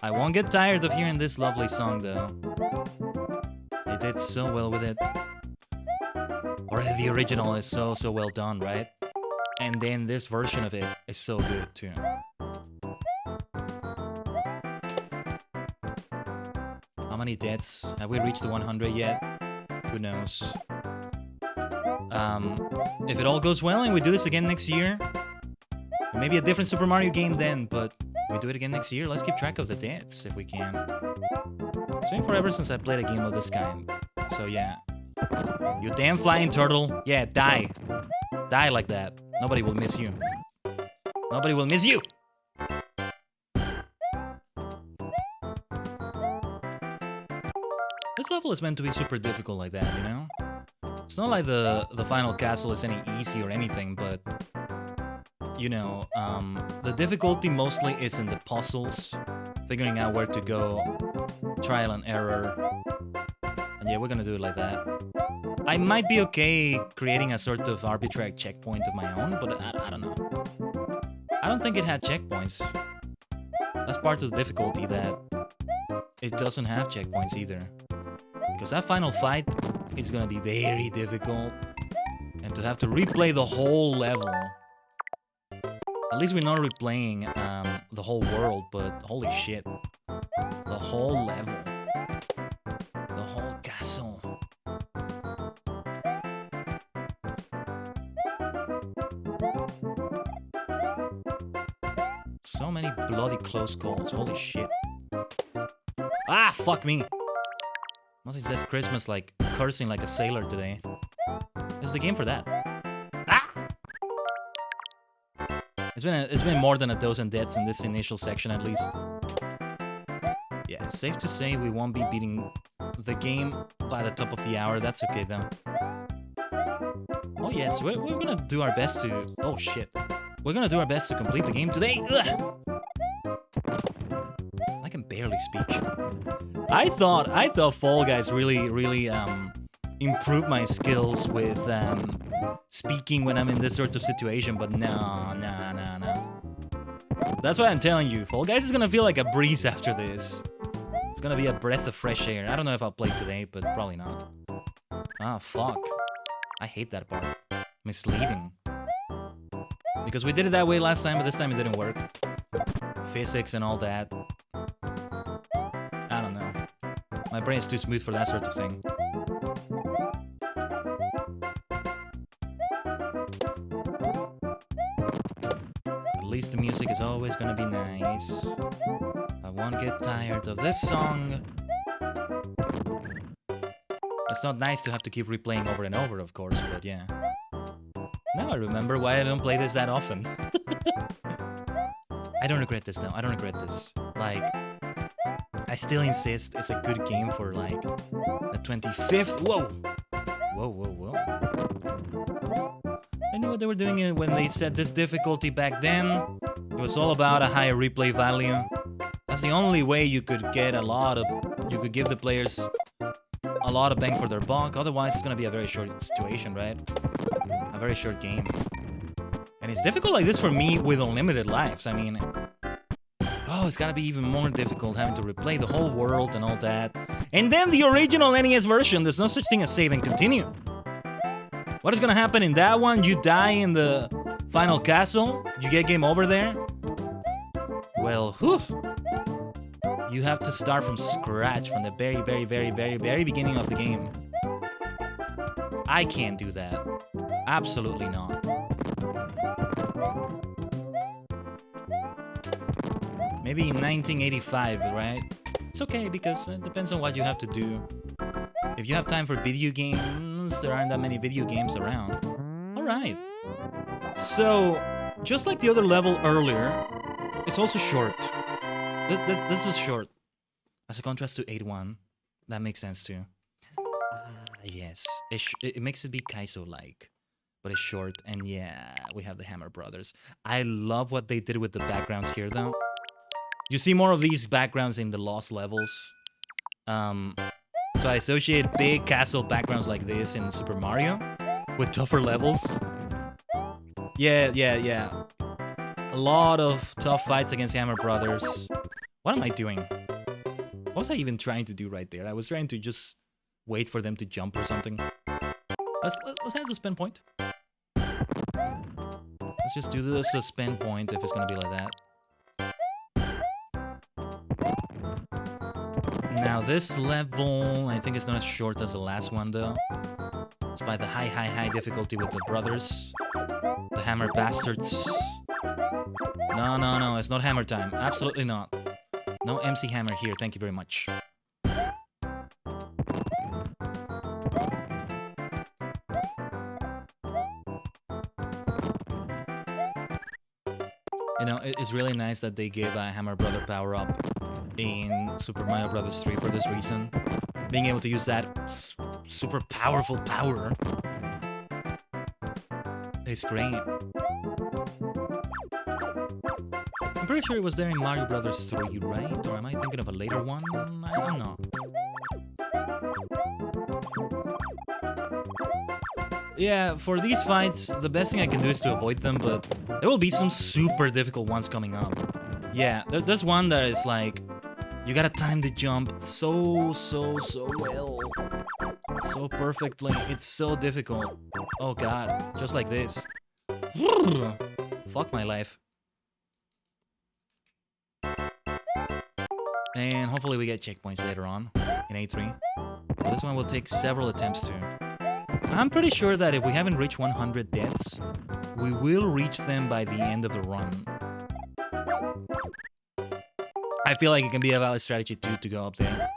I won't get tired of hearing this lovely song, though. They did so well with it. Already the original is so well done, right? And then this version of it is so good, too. How many deaths? Have we reached the 100 yet? Who knows? If it all goes well and we do this again next year, maybe a different Super Mario game then, but if we do it again next year, let's keep track of the deaths if we can. It's been forever since I played a game of this kind, so yeah. You damn flying turtle. Yeah, die. Die like that. Nobody will miss you. Nobody will miss you! This level is meant to be super difficult like that, you know? It's not like the final castle is any easy or anything, but... You know, the difficulty mostly is in the puzzles. Figuring out where to go. Trial and error. And yeah, we're gonna do it like that. I might be okay creating a sort of arbitrary checkpoint of my own, but I don't know. I don't think it had checkpoints. That's part of the difficulty, that it doesn't have checkpoints either. Because that final fight is gonna be very difficult. And to have to replay the whole level. At least we're not replaying the whole world, but holy shit. The whole level. The whole castle. So many bloody close calls, holy shit. Ah, fuck me. Nothing says Christmas like cursing like a sailor today. It's the game for that. Ah! It's been more than a dozen deaths in this initial section at least. Yeah, safe to say we won't be beating the game by the top of the hour. That's okay though. Oh yes, we're gonna do our best to... Oh shit. We're gonna do our best to complete the game today. Ugh! I can barely speak. I thought Fall Guys really improved my skills with speaking when I'm in this sort of situation, but no. That's why I'm telling you, Fall Guys is gonna feel like a breeze after this. It's gonna be a breath of fresh air. I don't know if I'll play today, but probably not. Ah, fuck. I hate that part. Misleading. Because we did it that way last time, but this time it didn't work. Physics and all that. I don't know. My brain's too smooth for that sort of thing. At least the music is always gonna be nice. I won't get tired of this song. It's not nice to have to keep replaying over and over, of course, but yeah. Now I remember why I don't play this that often. I don't regret this though. I don't regret this. Like, I still insist it's a good game for like the 25th. Whoa! Whoa. I knew what they were doing when they set this difficulty back then. It was all about a higher replay value. That's the only way you could get you could give the players a lot of bang for their buck. Otherwise, it's gonna be a very short situation, right? A very short game. And it's difficult like this for me with unlimited lives. I mean, oh, it's gotta be even more difficult having to replay the whole world and all that. And then the original NES version, there's no such thing as save and continue. What is gonna happen in that one? You die in the final castle? You get game over there? Well, whew. You have to start from scratch, from the very beginning of the game. I can't do that. Absolutely not. Maybe in 1985, right? It's okay because it depends on what you have to do. If you have time for video games, there aren't that many video games around. Alright. So, just like the other level earlier, it's also short. This was short. As a contrast to 8-1. That makes sense too. Yes. It makes it be Kaizo-like. But it's short, and yeah, we have the Hammer Brothers. I love what they did with the backgrounds here, though. You see more of these backgrounds in the Lost levels. So I associate big castle backgrounds like this in Super Mario with tougher levels. Yeah. A lot of tough fights against Hammer Brothers. What am I doing? What was I even trying to do right there? I was trying to just wait for them to jump or something. Let's have a suspend point. Let's just do the suspend point if it's gonna be like that. Now this level, I think it's not as short as the last one though. It's by the high difficulty with the brothers. The Hammer Bastards. No, it's not hammer time. Absolutely not. No MC Hammer here, thank you very much. You know, it's really nice that they gave a Hammer Brother power-up in Super Mario Bros. 3 for this reason. Being able to use that super powerful power is great. I'm pretty sure it was there in Mario Bros. 3, right? Or am I thinking of a later one? I don't know. Yeah, for these fights, the best thing I can do is to avoid them, but there will be some super difficult ones coming up. Yeah, there's one that is like, you gotta time the jump so well. So perfectly. It's so difficult. Oh god, just like this. Fuck my life. And hopefully we get checkpoints later on in A3. So this one will take several attempts too. I'm pretty sure that if we haven't reached 100 deaths, we will reach them by the end of the run. I feel like it can be a valid strategy too to go up there.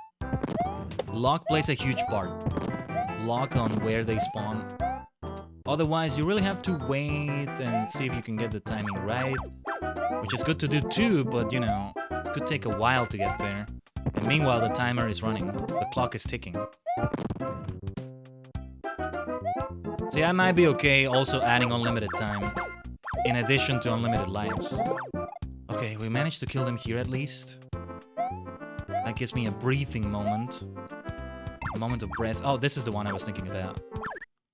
Luck plays a huge part. Luck on where they spawn. Otherwise, you really have to wait and see if you can get the timing right, which is good to do too, but you know, it could take a while to get there. And meanwhile, the timer is running, the clock is ticking. See, I might be okay also adding unlimited time, in addition to unlimited lives. Okay, we managed to kill them here at least. That gives me a breathing moment. A moment of breath. Oh, this is the one I was thinking about.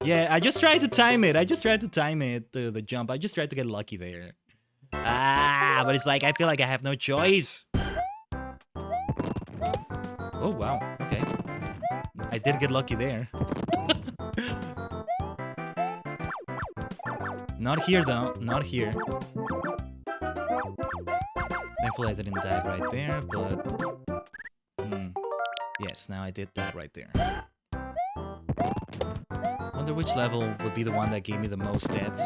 Yeah, I just tried to time it. The jump. I just tried to get lucky there. Ah, but it's like, I feel like I have no choice. Oh, wow. Okay. I did get lucky there. Not here, though. Not here. Thankfully, I didn't die right there, but... Yes, now I did that right there. Wonder which level would be the one that gave me the most deaths.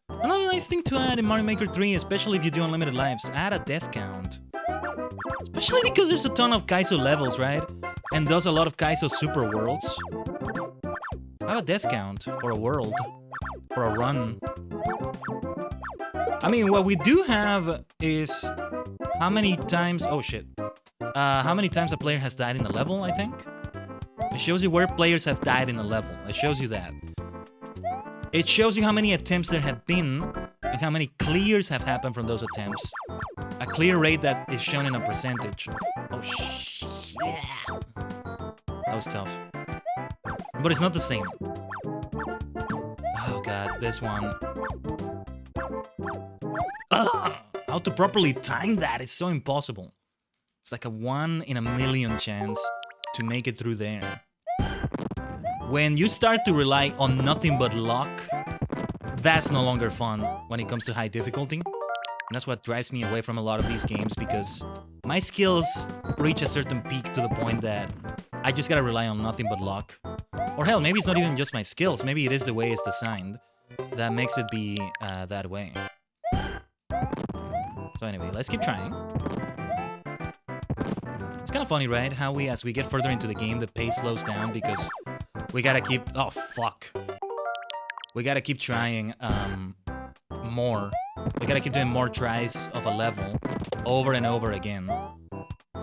Another nice thing to add in Mario Maker 3, especially if you do unlimited lives, add a death count. Especially because there's a ton of Kaizo levels, right? And does a lot of Kaizo super worlds. Have a death count for a world, for a run. I mean, what we do have is how many times... Oh, shit. How many times a player has died in a level, I think? It shows you where players have died in a level. It shows you that. It shows you how many attempts there have been and how many clears have happened from those attempts. A clear rate that is shown in a percentage. Oh, shit. That was tough. But it's not the same. Oh, God. This one. How to properly time that is so impossible. It's like a 1 in a million chance to make it through there. When you start to rely on nothing but luck, that's no longer fun when it comes to high difficulty. And that's what drives me away from a lot of these games, because my skills reach a certain peak to the point that I just gotta rely on nothing but luck. Or hell, maybe it's not even just my skills, maybe it is the way it's designed that makes it be that way. So anyway, let's keep trying. It's kind of funny, right? How as we get further into the game, the pace slows down because we gotta keep... Oh, fuck. We gotta keep trying more. We gotta keep doing more tries of a level over and over again.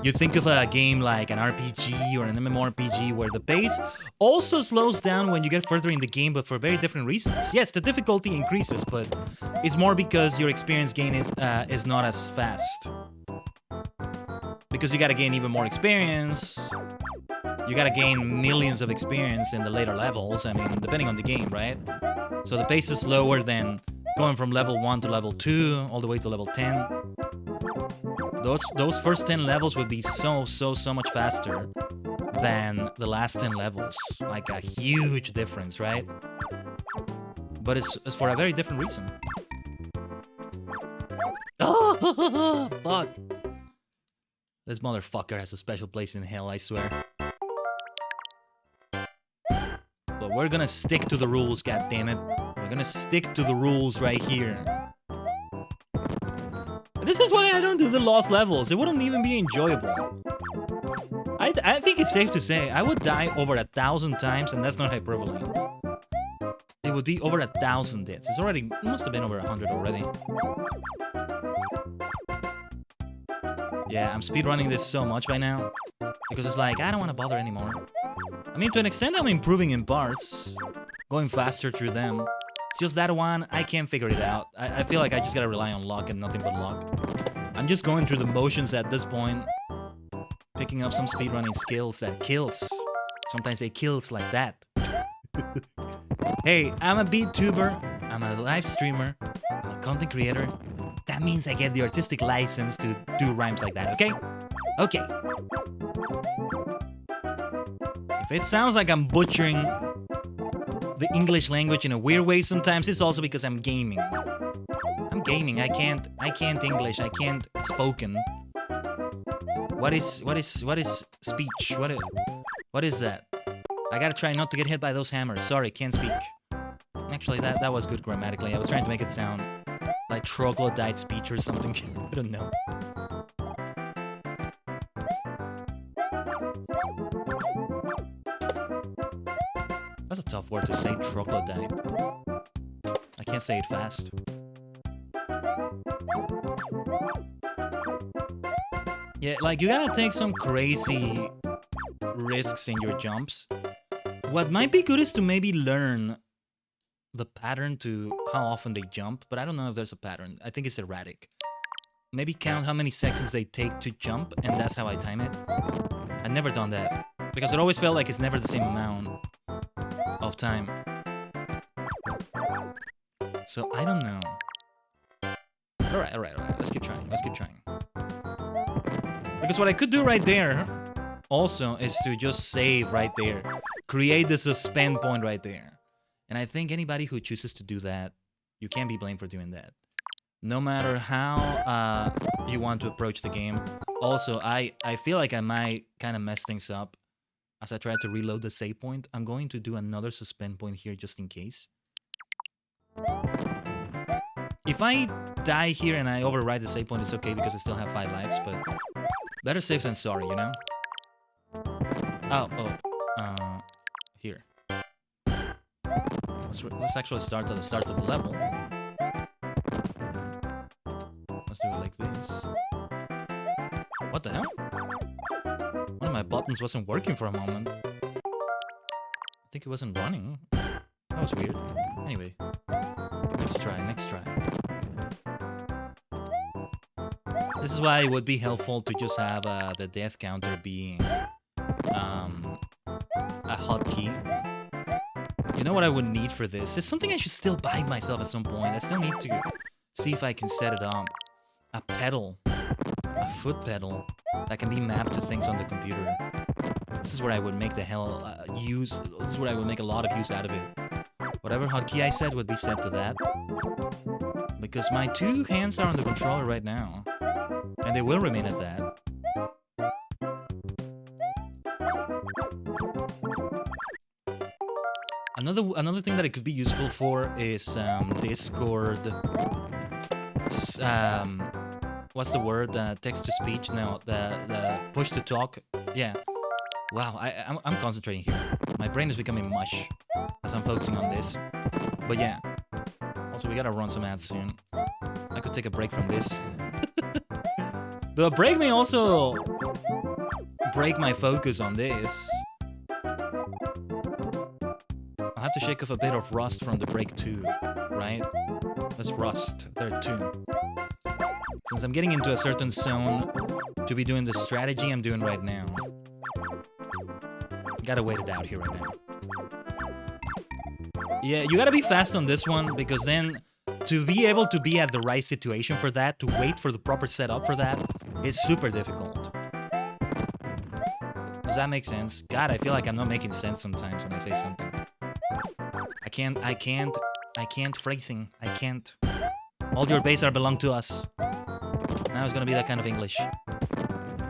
You think of a game like an RPG or an MMORPG where the pace also slows down when you get further in the game, but for very different reasons. Yes, the difficulty increases, but it's more because your experience gain is not as fast. Because you gotta gain even more experience. You gotta gain millions of experience in the later levels. I mean, depending on the game, right? So the pace is slower than going from level 1 to level 2, all the way to level 10. Those first 10 levels would be so much faster than the last 10 levels. Like a huge difference, right? But it's for a very different reason. Oh, fuck. This motherfucker has a special place in hell, I swear. But we're gonna stick to the rules, goddammit. We're gonna stick to the rules right here. This is why I don't do the lost levels. It wouldn't even be enjoyable. I think it's safe to say I would die over 1,000 times, and that's not hyperbole. It would be over 1,000 deaths. It must have been over 100 already. Yeah, I'm speedrunning this so much by now, because it's like, I don't want to bother anymore. I mean, to an extent, I'm improving in parts, going faster through them. It's just that one, I can't figure it out. I feel like I just gotta rely on luck and nothing but luck. I'm just going through the motions at this point, picking up some speedrunning skills that kills. Sometimes they kills like that. Hey, I'm a VTuber, I'm a live streamer, I'm a content creator. That means I get the artistic license to do rhymes like that, okay? Okay. If it sounds like I'm butchering the English language in a weird way sometimes, it's also because I'm gaming. I'm gaming, I can't English, I can't spoken. What is speech? What is that? I gotta try not to get hit by those hammers. Sorry, can't speak. Actually, that was good grammatically. I was trying to make it sound like troglodyte speech or something. I don't know. That's a tough word to say, troglodyte. can't say it fast. Yeah, like you gotta take some crazy risks in your jumps. What might be good is to maybe learn the pattern to how often they jump, but I don't know if there's a pattern. I think it's erratic. Maybe count how many seconds they take to jump, and that's how I time it. I've never done that, because it always felt like it's never the same amount of time. So I don't know. Alright. Let's keep trying. Because what I could do right there also is to just save right there. Create the suspend point right there. And I think anybody who chooses to do that, you can't be blamed for doing that. No matter how you want to approach the game. Also, I feel like I might kind of mess things up as I try to reload the save point. I'm going to do another suspend point here just in case. If I die here and I override the save point, it's okay because I still have 5 lives, but better safe than sorry, you know? Here. Let's actually start at the start of the level. Let's do it like this. What the hell? One of my buttons wasn't working for a moment. I think it wasn't running. That was weird. Anyway. Next try. This is why it would be helpful to just have the death counter being a hotkey. You know what I would need for this? It's something I should still buy myself at some point. I still need to see if I can set it up. A pedal. A foot pedal that can be mapped to things on the computer. This is where I would make the hell use. This is where I would make a lot of use out of it. Whatever hotkey I set would be set to that. Because my 2 hands are on the controller right now. And they will remain at that. Another thing that it could be useful for is Discord. What's the word? Text to speech? No, the push to talk. Yeah. Wow, I'm concentrating here. My brain is becoming mush as I'm focusing on this. But yeah. Also, we gotta run some ads soon. I could take a break from this. The break may also break my focus on this. I'll have to shake off a bit of rust from the break too, right? Let's rust there too. Since I'm getting into a certain zone to be doing the strategy I'm doing right now. Gotta wait it out here right now. Yeah, you gotta be fast on this one, because then to be able to be at the right situation for that, to wait for the proper setup for that, is super difficult. Does that make sense? God, I feel like I'm not making sense sometimes when I say something. I can't phrasing. I can't. All your base are belong to us. Now it's gonna be that kind of English.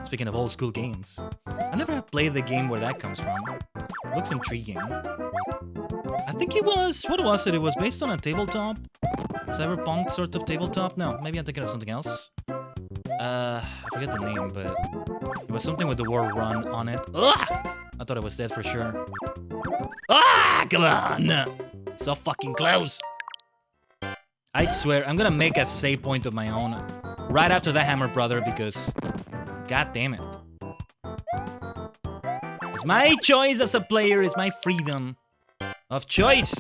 Speaking of old school games. I never have played the game where that comes from. Looks intriguing. I think it was... What was it? It was based on a tabletop? Cyberpunk sort of tabletop? No, maybe I'm thinking of something else. I forget the name, but... It was something with the word run on it. Ugh! I thought I was dead for sure. Ah! Come on! So fucking close! I swear, I'm gonna make a save point of my own right after that hammer, brother, because... God damn it. It's my choice as a player, it's my freedom of choice.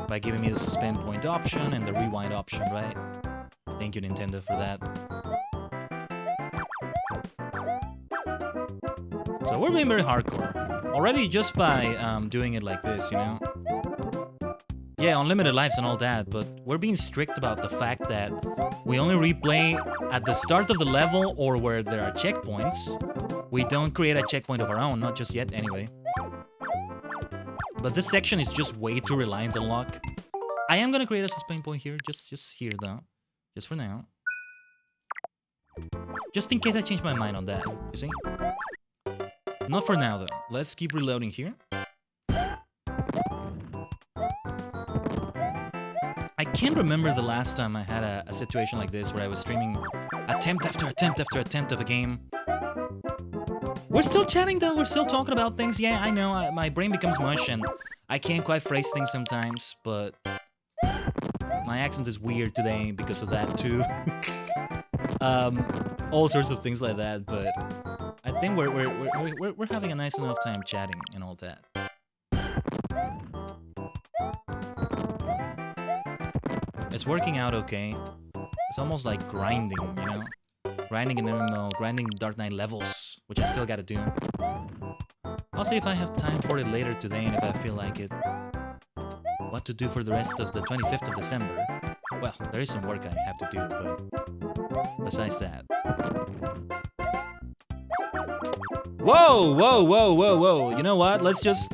By giving me the suspend point option and the rewind option, right? Thank you, Nintendo, for that. So we're being very hardcore. Already just by doing it like this, you know? Yeah, unlimited lives and all that, but we're being strict about the fact that we only replay at the start of the level or where there are checkpoints. We don't create a checkpoint of our own, not just yet anyway. But this section is just way too reliant on luck. I am gonna create a suspend point here, just here though. Just for now. Just in case I change my mind on that, you see? Not for now though. Let's keep reloading here. I can't remember the last time I had a situation like this where I was streaming attempt after attempt after attempt of a game. We're still chatting though, we're still talking about things. Yeah, I know, my brain becomes mush and I can't quite phrase things sometimes, but My accent is weird today because of that too. All sorts of things like that, but I think we're having a nice enough time chatting and all that. It's working out okay. It's almost like grinding, you know? Grinding an MMO, grinding Dark Knight levels, which I still gotta do. I'll see if I have time for it later today and if I feel like it. What to do for the rest of the 25th of December. Well, there is some work I have to do, but besides that. Whoa, whoa, whoa, whoa, whoa. You know what? Let's just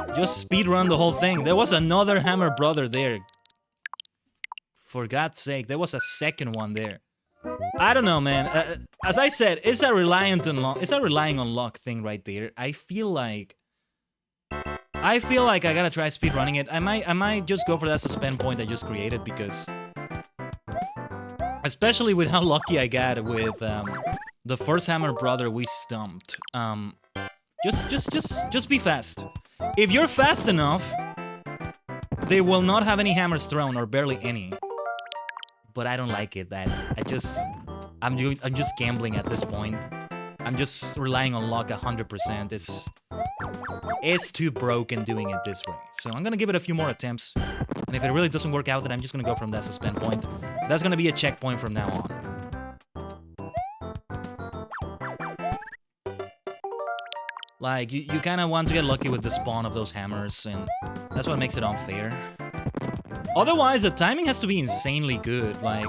speedrun the whole thing. There was another Hammer Brother there. For God's sake, there was a second one there. I don't know, man. As I said, it's a relying on luck thing right there. I feel like I gotta try speedrunning it. I might just go for that suspend point I just created because, especially with how lucky I got with the first Hammer Brother we stumped. Just be fast. If you're fast enough, they will not have any hammers thrown or barely any. But I don't like it. I'm just gambling at this point. I'm just relying on luck 100%. It's too broken doing it this way. So I'm gonna give it a few more attempts. And if it really doesn't work out, then I'm just gonna go from that suspend point. That's gonna be a checkpoint from now on. Like, you kind of want to get lucky with the spawn of those hammers, and that's what makes it unfair. Otherwise, the timing has to be insanely good. Like,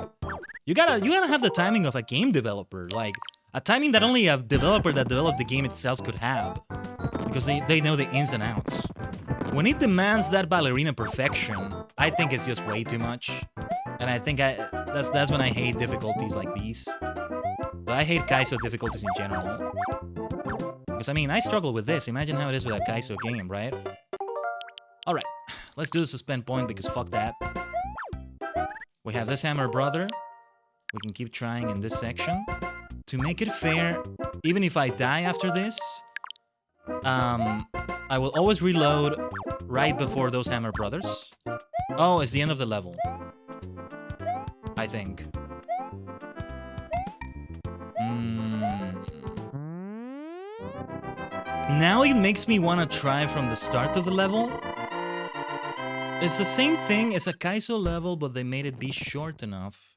you gotta have the timing of a game developer. Like, a timing that only a developer that developed the game itself could have. Because they know the ins and outs. When it demands that ballerina perfection, I think it's just way too much. And I think that's when I hate difficulties like these. But I hate Kaizo difficulties in general. Because, I mean, I struggle with this. Imagine how it is with a Kaizo game, right? Alright, let's do the suspend point because fuck that. We have this Hammer Brother. We can keep trying in this section. To make it fair, even if I die after this, I will always reload right before those Hammer Brothers. Oh, it's the end of the level. I think. Now it makes me want to try from the start of the level. It's the same thing as a Kaizo level, but they made it be short enough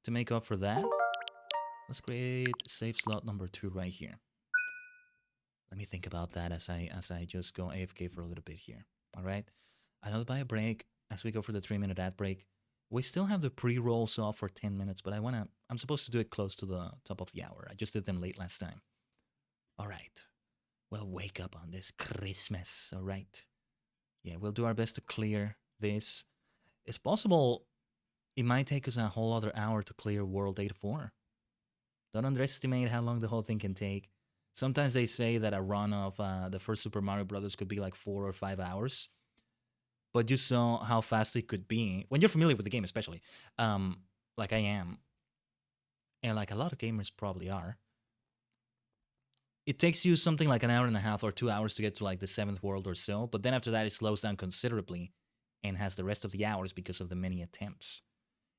to make up for that. Let's create save slot number 2 right here. Let me think about that as I just go AFK for a little bit here. All right. I know to buy a break as we go for the 3-minute ad break. We still have the pre-rolls off for 10 minutes, but I'm supposed to do it close to the top of the hour. I just did them late last time. All right. Well, wake up on this Christmas. All right. Yeah, we'll do our best to clear this. It's possible it might take us a whole other hour to clear World 84. Don't underestimate how long the whole thing can take. Sometimes they say that a run of the first Super Mario Brothers could be like 4 or 5 hours. But you saw how fast it could be. When you're familiar with the game especially. Like I am. And like a lot of gamers probably are. It takes you something like an hour and a half or 2 hours to get to like the 7th world or so. But then after that it slows down considerably. And has the rest of the hours because of the many attempts.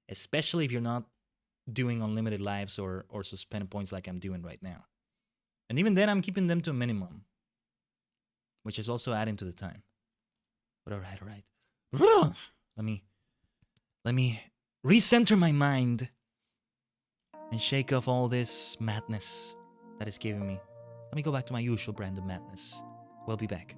Especially if you're not doing unlimited lives or suspend points like I'm doing right now. And even then, I'm keeping them to a minimum. Which is also adding to the time. But alright, alright. Let me recenter my mind. And shake off all this madness that is giving me. Let me go back to my usual brand of madness. We'll be back.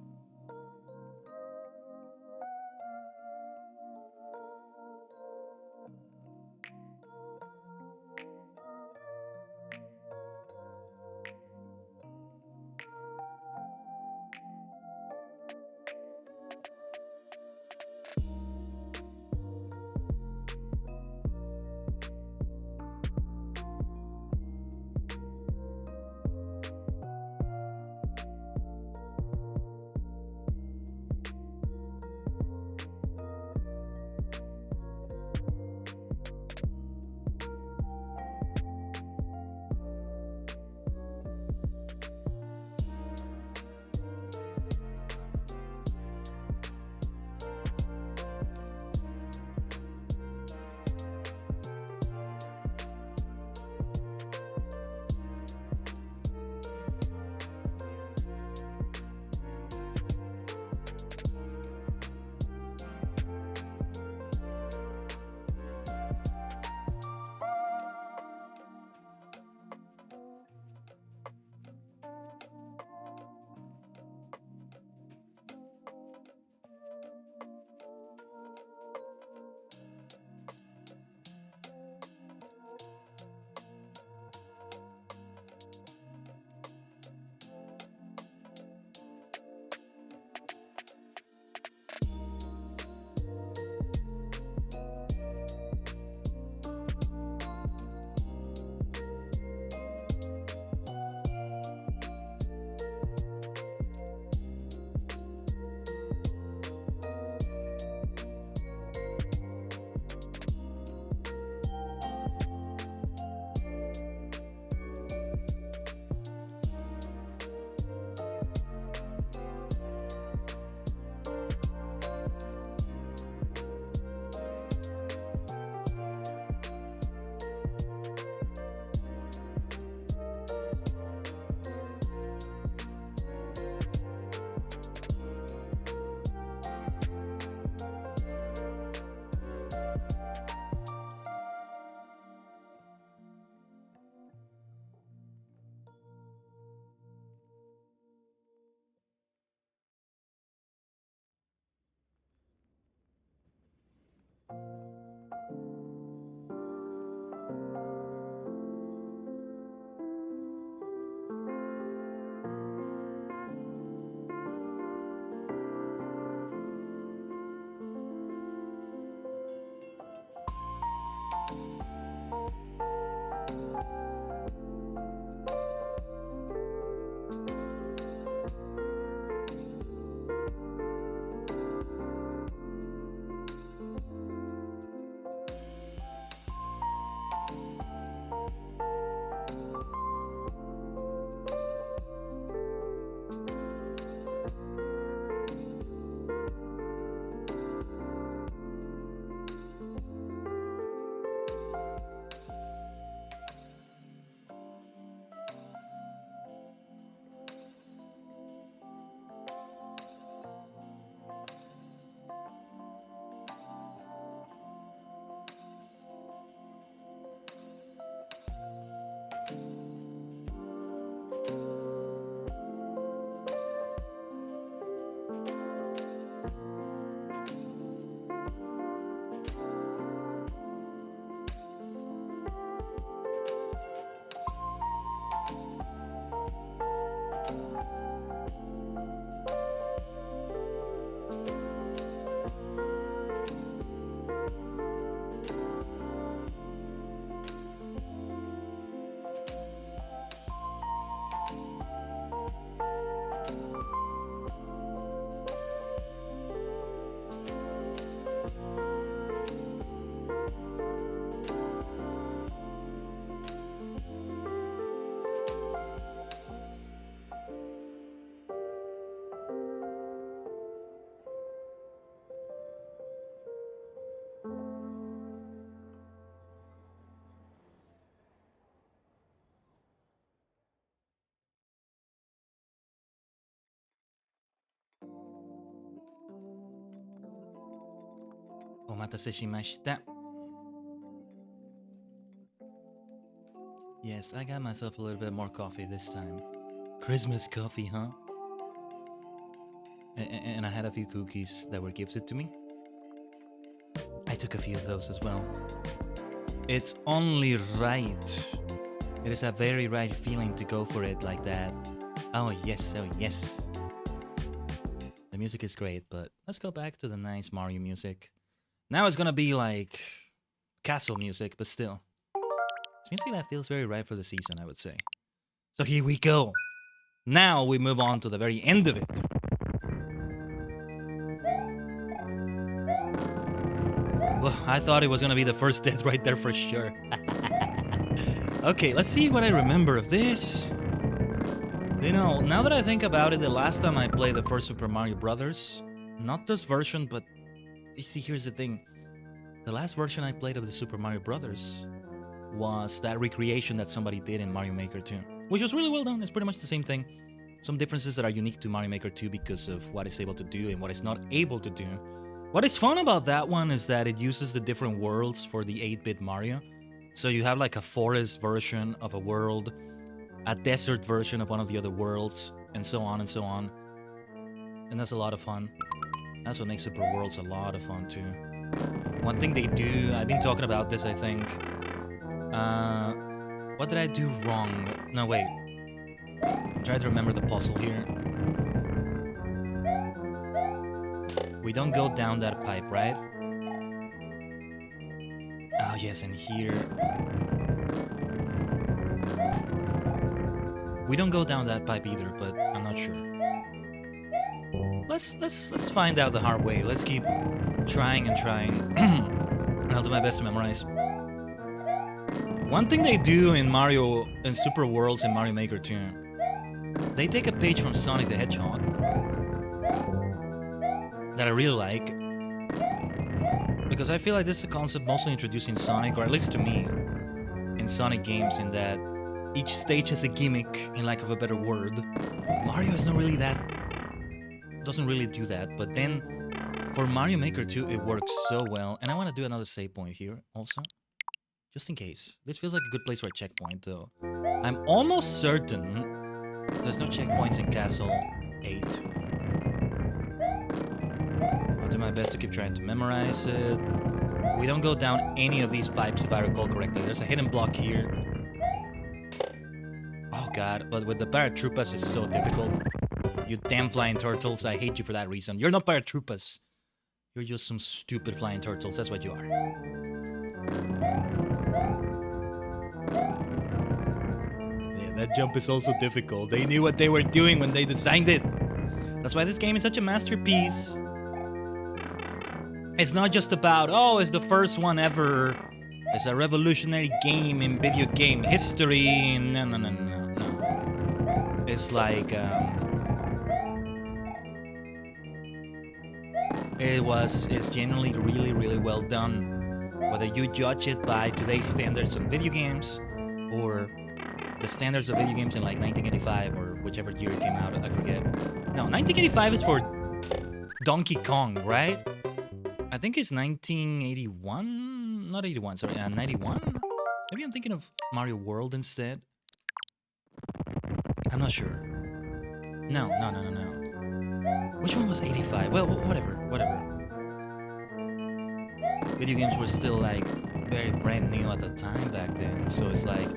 Omatase shimashita. Yes, I got myself a little bit more coffee this time. Christmas coffee, huh? And I had a few cookies that were gifted to me. I took a few of those as well. It's only right. It is a very right feeling to go for it like that. Oh yes, oh yes. The music is great, but let's go back to the nice Mario music. Now it's gonna be like castle music, but still. It's music that feels very right for the season, I would say. So here we go. Now we move on to the very end of it. Well, I thought it was gonna be the first death right there for sure. Okay, let's see what I remember of this. You know, now that I think about it, the last time I played the first Super Mario Brothers, not this version, but you see, here's the thing. The last version I played of the Super Mario Brothers was that recreation that somebody did in Mario Maker 2, which was really well done. It's pretty much the same thing. Some differences that are unique to Mario Maker 2 because of what it's able to do and what it's not able to do. What is fun about that one is that it uses the different worlds for the 8-bit Mario. So you have like a forest version of a world, a desert version of one of the other worlds, and so on and so on. And that's a lot of fun. That's what makes Super Worlds a lot of fun too. One thing they do, I've been talking about this, I think. What did I do wrong? No, wait. I'm trying to remember the puzzle here. We don't go down that pipe, right? Oh, yes, and here... We don't go down that pipe either, but I'm not sure. Let's find out the hard way. Let's keep trying and trying. And I'll do my best to memorize. One thing they do in Mario and Super Worlds in Mario Maker 2, they take a page from Sonic the Hedgehog that I really like, because I feel like this is a concept mostly introduced in Sonic, or at least to me, in Sonic games, in that each stage has a gimmick, in lack of a better word. Mario is not really that, doesn't really do that, but then for Mario Maker 2 it works so well. And I want to do another save point here also, just in case. This feels like a good place for a checkpoint though. I'm almost certain there's no checkpoints in Castle 8. I'll do my best to keep trying to memorize it. We don't go down any of these pipes if I recall correctly. There's a hidden block here. Oh god, but with the paratroopas it's so difficult. You damn flying turtles, I hate you for that reason. You're not paratroopas. You're just some stupid flying turtles, that's what you are. Yeah, that jump is also difficult. They knew what they were doing when they designed it. That's why this game is such a masterpiece. It's not just about, oh, it's the first one ever. It's a revolutionary game in video game history. No. It's like, it's genuinely really well done. Whether you judge it by today's standards on video games, or the standards of video games in like 1985 or whichever year it came out, I forget. No, 1985 is for Donkey Kong, right? I think it's 1981, not 81, sorry, 91? Maybe I'm thinking of Mario World instead. I'm not sure. No. Which one was 85? Well, whatever. Video games were still like very brand new at the time back then, so it's like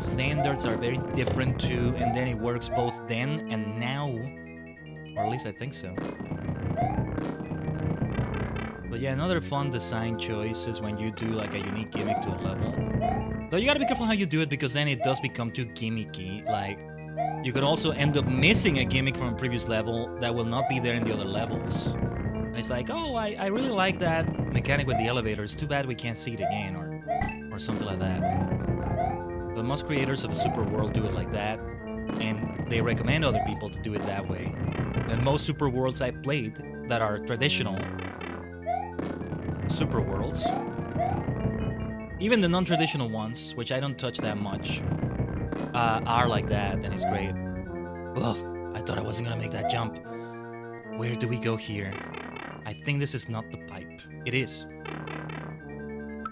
standards are very different too, and then it works both then and now, or at least I think so. But yeah, another fun design choice is when you do like a unique gimmick to a level. Though you gotta be careful how you do it, because then it does become too gimmicky. Like, you could also end up missing a gimmick from a previous level that will not be there in the other levels. And it's like, oh, I really like that mechanic with the elevators. Too bad we can't see it again, or something like that. But most creators of a Super World do it like that, and they recommend other people to do it that way. And most Super Worlds I've played that are traditional Super Worlds, even the non-traditional ones, which I don't touch that much, are like that, and it's great. Ugh, I thought I wasn't gonna make that jump. Where do we go here? I think this is not the pipe. It is.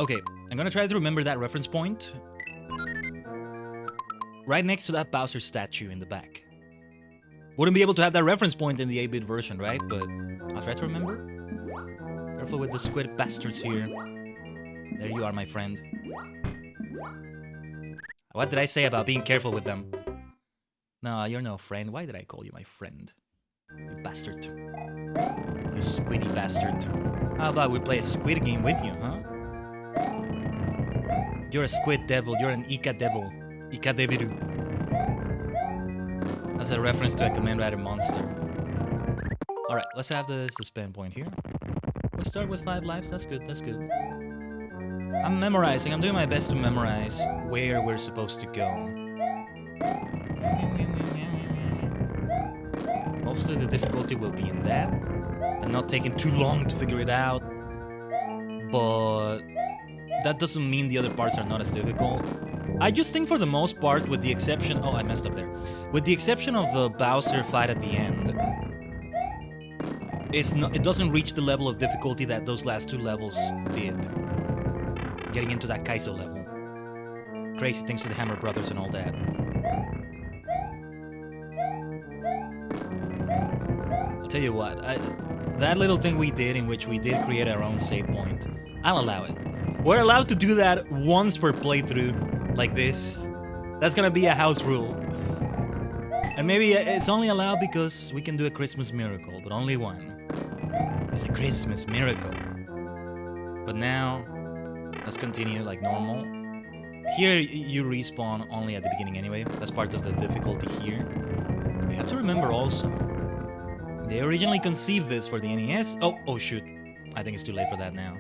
Okay, I'm gonna try to remember that reference point. Right next to that Bowser statue in the back. Wouldn't be able to have that reference point in the 8-bit version, right? But I'll try to remember. Careful with the squid bastards here. There you are, my friend. What did I say about being careful with them? No, you're no friend. Why did I call you my friend? You bastard. You squiddy bastard. How about we play a squid game with you, huh? You're a squid devil. You're an Ika devil. Ika deviru. That's a reference to a Kamen Rider monster. Alright, let's have the suspend point here. We'll start with 5 lives. That's good, that's good. I'm memorizing. I'm doing my best to memorize where we're supposed to go. Most of the difficulty will be in that. And not taking too long to figure it out. But that doesn't mean the other parts are not as difficult. I just think for the most part, with the exception... Oh, I messed up there. With the exception of the Bowser fight at the end, it doesn't reach the level of difficulty that those last 2 levels did. Getting into that Kaizo level. Crazy things with the Hammer Brothers and all that. I'll tell you what, that little thing we did in which we did create our own save point, I'll allow it. We're allowed to do that once per playthrough, like this. That's gonna be a house rule. And maybe it's only allowed because we can do a Christmas miracle, but only one. It's a Christmas miracle. But now, let's continue like normal. Here, you respawn only at the beginning anyway. That's part of the difficulty here. You have to remember also, they originally conceived this for the NES. Oh shoot. I think it's too late for that now.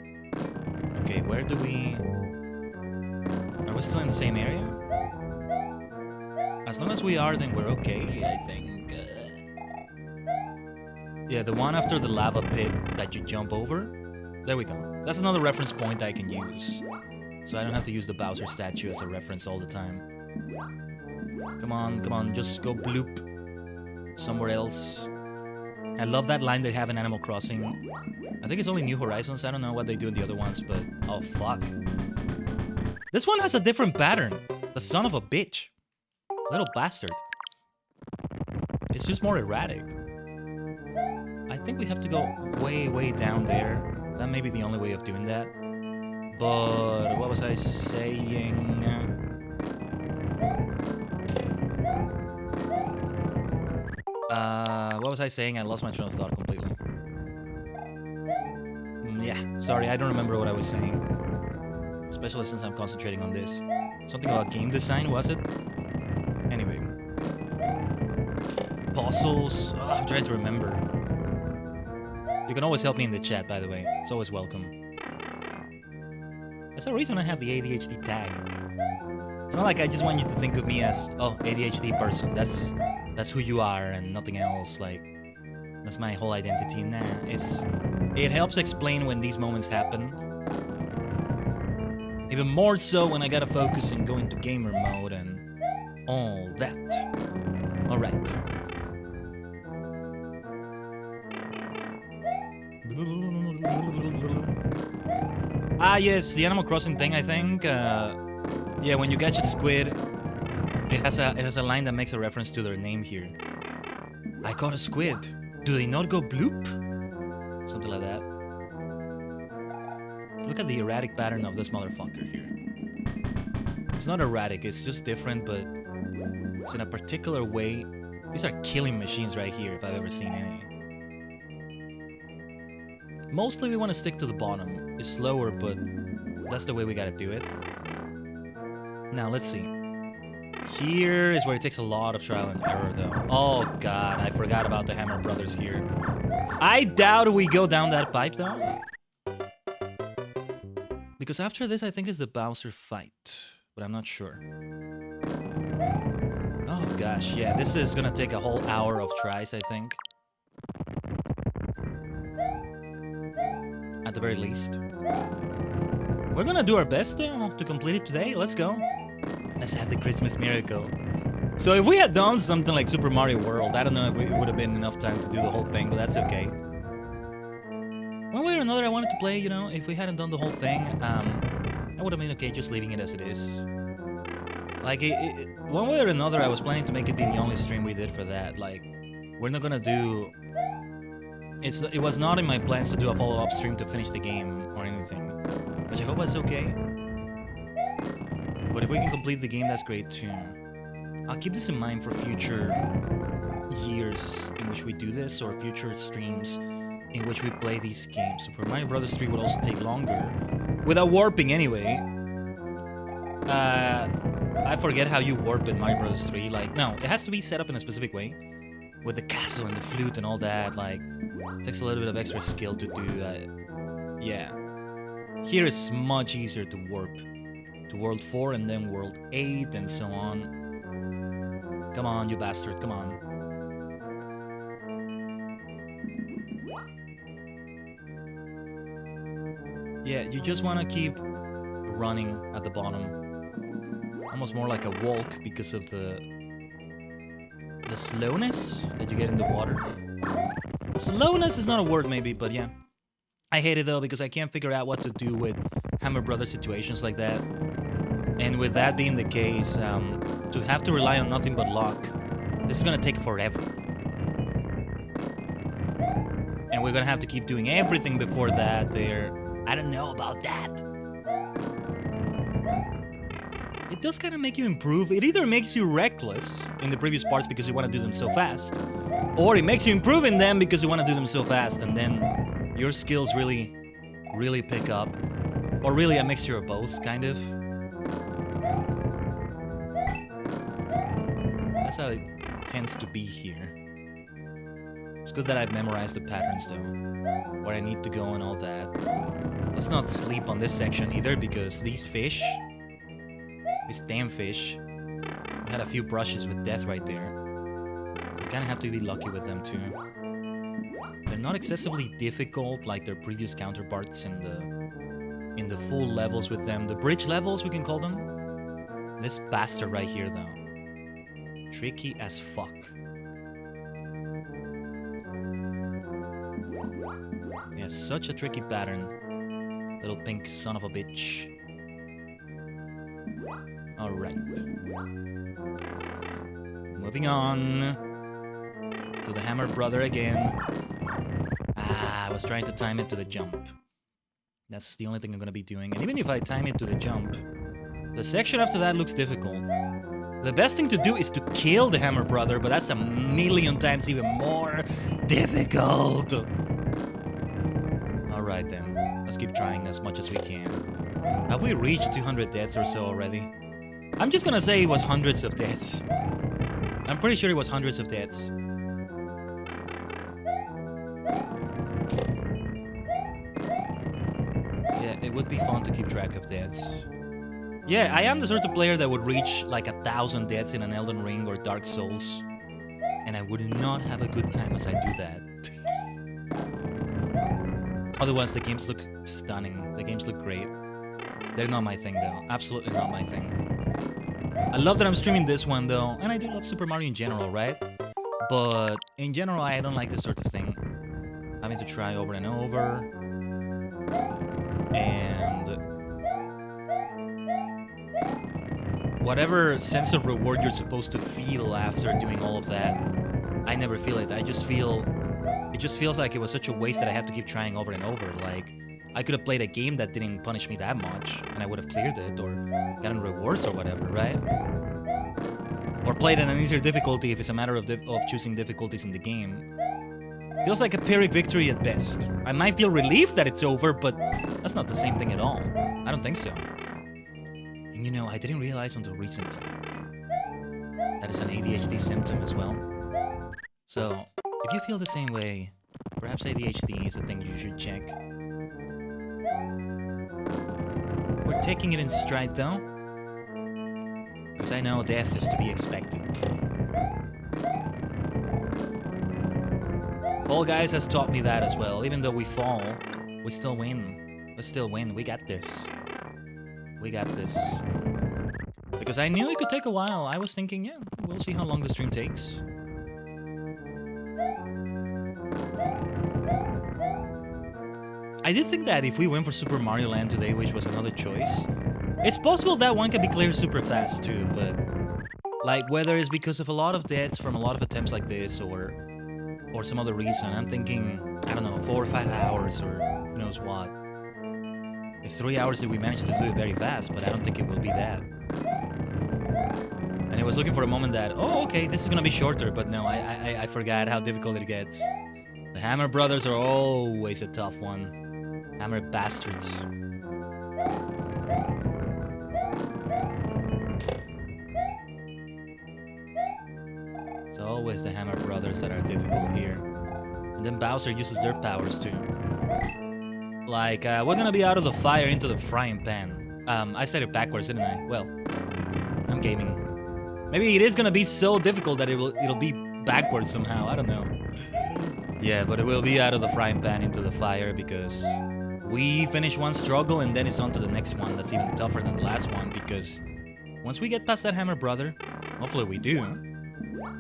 Okay, where do we... Are we still in the same area? As long as we are, then we're okay, I think. Yeah, the one after the lava pit that you jump over. There we go. That's another reference point I can use. So I don't have to use the Bowser statue as a reference all the time. Come on, just go bloop somewhere else. I love that line they have in Animal Crossing. I think it's only New Horizons. I don't know what they do in the other ones, but... Oh, fuck. This one has a different pattern. The son of a bitch. Little bastard. It's just more erratic. I think we have to go way, way down there. That may be the only way of doing that. But what was I saying? What was I saying? I lost my train of thought completely. Yeah, sorry, I don't remember what I was saying. Especially since I'm concentrating on this. Something about game design, was it? Anyway. Puzzles. Oh, I'm trying to remember. You can always help me in the chat, by the way. It's always welcome. That's the reason I have the ADHD tag. It's not like I just want you to think of me as, oh, ADHD person. That's who you are and nothing else. Like, that's my whole identity. Nah, it helps explain when these moments happen. Even more so when I gotta focus and go into gamer mode and all that. Alright. Ah, yes, the Animal Crossing thing, I think. Yeah, when you catch a squid, it has a line that makes a reference to their name here. I caught a squid. Do they not go bloop? Something like that. Look at the erratic pattern of this motherfucker here. It's not erratic, it's just different, but it's in a particular way. These are killing machines right here, if I've ever seen any. Mostly we want to stick to the bottom. It's slower, but that's the way we gotta do it. Now, let's see. Here is where it takes a lot of trial and error, though. Oh, God, I forgot about the Hammer Brothers here. I doubt we go down that pipe, though. Because after this, I think it's the Bowser fight. But I'm not sure. Oh, gosh, yeah, this is gonna take a whole hour of tries, I think. At the very least. We're gonna do our best, though, to complete it today. Let's go. Let's have the Christmas miracle. So if we had done something like Super Mario World, I don't know if it would have been enough time to do the whole thing, but that's okay. One way or another, I wanted to play, you know, if we hadn't done the whole thing, I would have been okay just leaving it as it is. Like, one way or another, I was planning to make it be the only stream we did for that. Like, we're not gonna do... It was not in my plans to do a follow-up stream to finish the game or anything. Which I hope that's okay. But if we can complete the game, that's great too. I'll keep this in mind for future years in which we do this, or future streams in which we play these games. Super Mario Bros. 3 would also take longer. Without warping anyway. I forget how you warp in Mario Bros. 3. Like, no, it has to be set up in a specific way. With the castle and the flute and all that. Like, it takes a little bit of extra skill to do that. Yeah. Here it's much easier to warp. To World 4 and then World 8 and so on. Come on, you bastard, come on. Yeah, you just want to keep running at the bottom. Almost more like a walk because of the slowness that you get in the water. Slowness is not a word maybe, but yeah. I hate it though because I can't figure out what to do with Hammer Brothers situations like that. And with that being the case, to have to rely on nothing but luck, this is gonna take forever. And we're gonna have to keep doing everything before that there. I don't know about that. It does kind of make you improve. It either makes you reckless in the previous parts because you want to do them so fast, or it makes you improve in them because you want to do them so fast, and then your skills really pick up. Or really a mixture of both, kind of. That's how it tends to be here. It's good that I've memorized the patterns though, where I need to go and all that. Let's not sleep on this section either, because these fish, these damn fish, I had a few brushes with death right there. You kind of have to be lucky with them too. They're not excessively difficult like their previous counterparts in the full levels with them. The bridge levels, we can call them. This bastard right here though. Tricky as fuck. Yeah, such a tricky pattern. Little pink son of a bitch. Alright. Moving on to the Hammer Brother again. I was trying to time it to the jump. That's the only thing I'm gonna be doing. And even if I time it to the jump, the section after that looks difficult. The best thing to do is to kill the Hammer Brother, but that's a million times even more difficult. Alright then, let's keep trying as much as we can. Have we reached 200 deaths or so already? I'm just gonna say it was hundreds of deaths. I'm pretty sure it was hundreds of deaths. Yeah, it would be fun to keep track of deaths. Yeah, I am the sort of player that would reach like 1,000 deaths in an Elden Ring or Dark Souls. And I would not have a good time as I do that. Otherwise, the games look stunning. The games look great. They're not my thing, though. Absolutely not my thing. I love that I'm streaming this one, though. And I do love Super Mario in general, right? But in general, I don't like this sort of thing. Having to try over and over. And whatever sense of reward you're supposed to feel after doing all of that, I never feel it. I just feel... It just feels like it was such a waste that I have to keep trying over and over. Like, I could have played a game that didn't punish me that much, and I would have cleared it, or gotten rewards or whatever, right? Or played at an easier difficulty if it's a matter of choosing difficulties in the game. Feels like a Pyrrhic victory at best. I might feel relieved that it's over, but that's not the same thing at all. I don't think so. And you know, I didn't realize until recently that it's an ADHD symptom as well. So, if you feel the same way, perhaps ADHD is a thing you should check. We're taking it in stride though, because I know death is to be expected. Fall Guys has taught me that as well. Even though we fall, we still win. We still win. We got this. We got this. Because I knew it could take a while. I was thinking, yeah, we'll see how long the stream takes. I did think that if we went for Super Mario Land today, which was another choice, it's possible that one can be cleared super fast too, but like whether it's because of a lot of deaths from a lot of attempts like this or some other reason, I'm thinking, I don't know, 4 or 5 hours or who knows what. It's 3 hours if we manage to do it very fast, but I don't think it will be that. And I was looking for a moment that, oh, okay, this is gonna be shorter, but no, I forgot how difficult it gets. The Hammer Brothers are always a tough one. Hammer bastards. It's always the Hammer Brothers that are difficult here. And then Bowser uses their powers too. Like, we're gonna be out of the fire into the frying pan. I said it backwards, didn't I? Well, I'm gaming. Maybe it is gonna be so difficult that it'll be backwards somehow, I don't know. Yeah, but it will be out of the frying pan into the fire because we finish one struggle and then it's on to the next one that's even tougher than the last one, because once we get past that Hammer Brother, hopefully we do,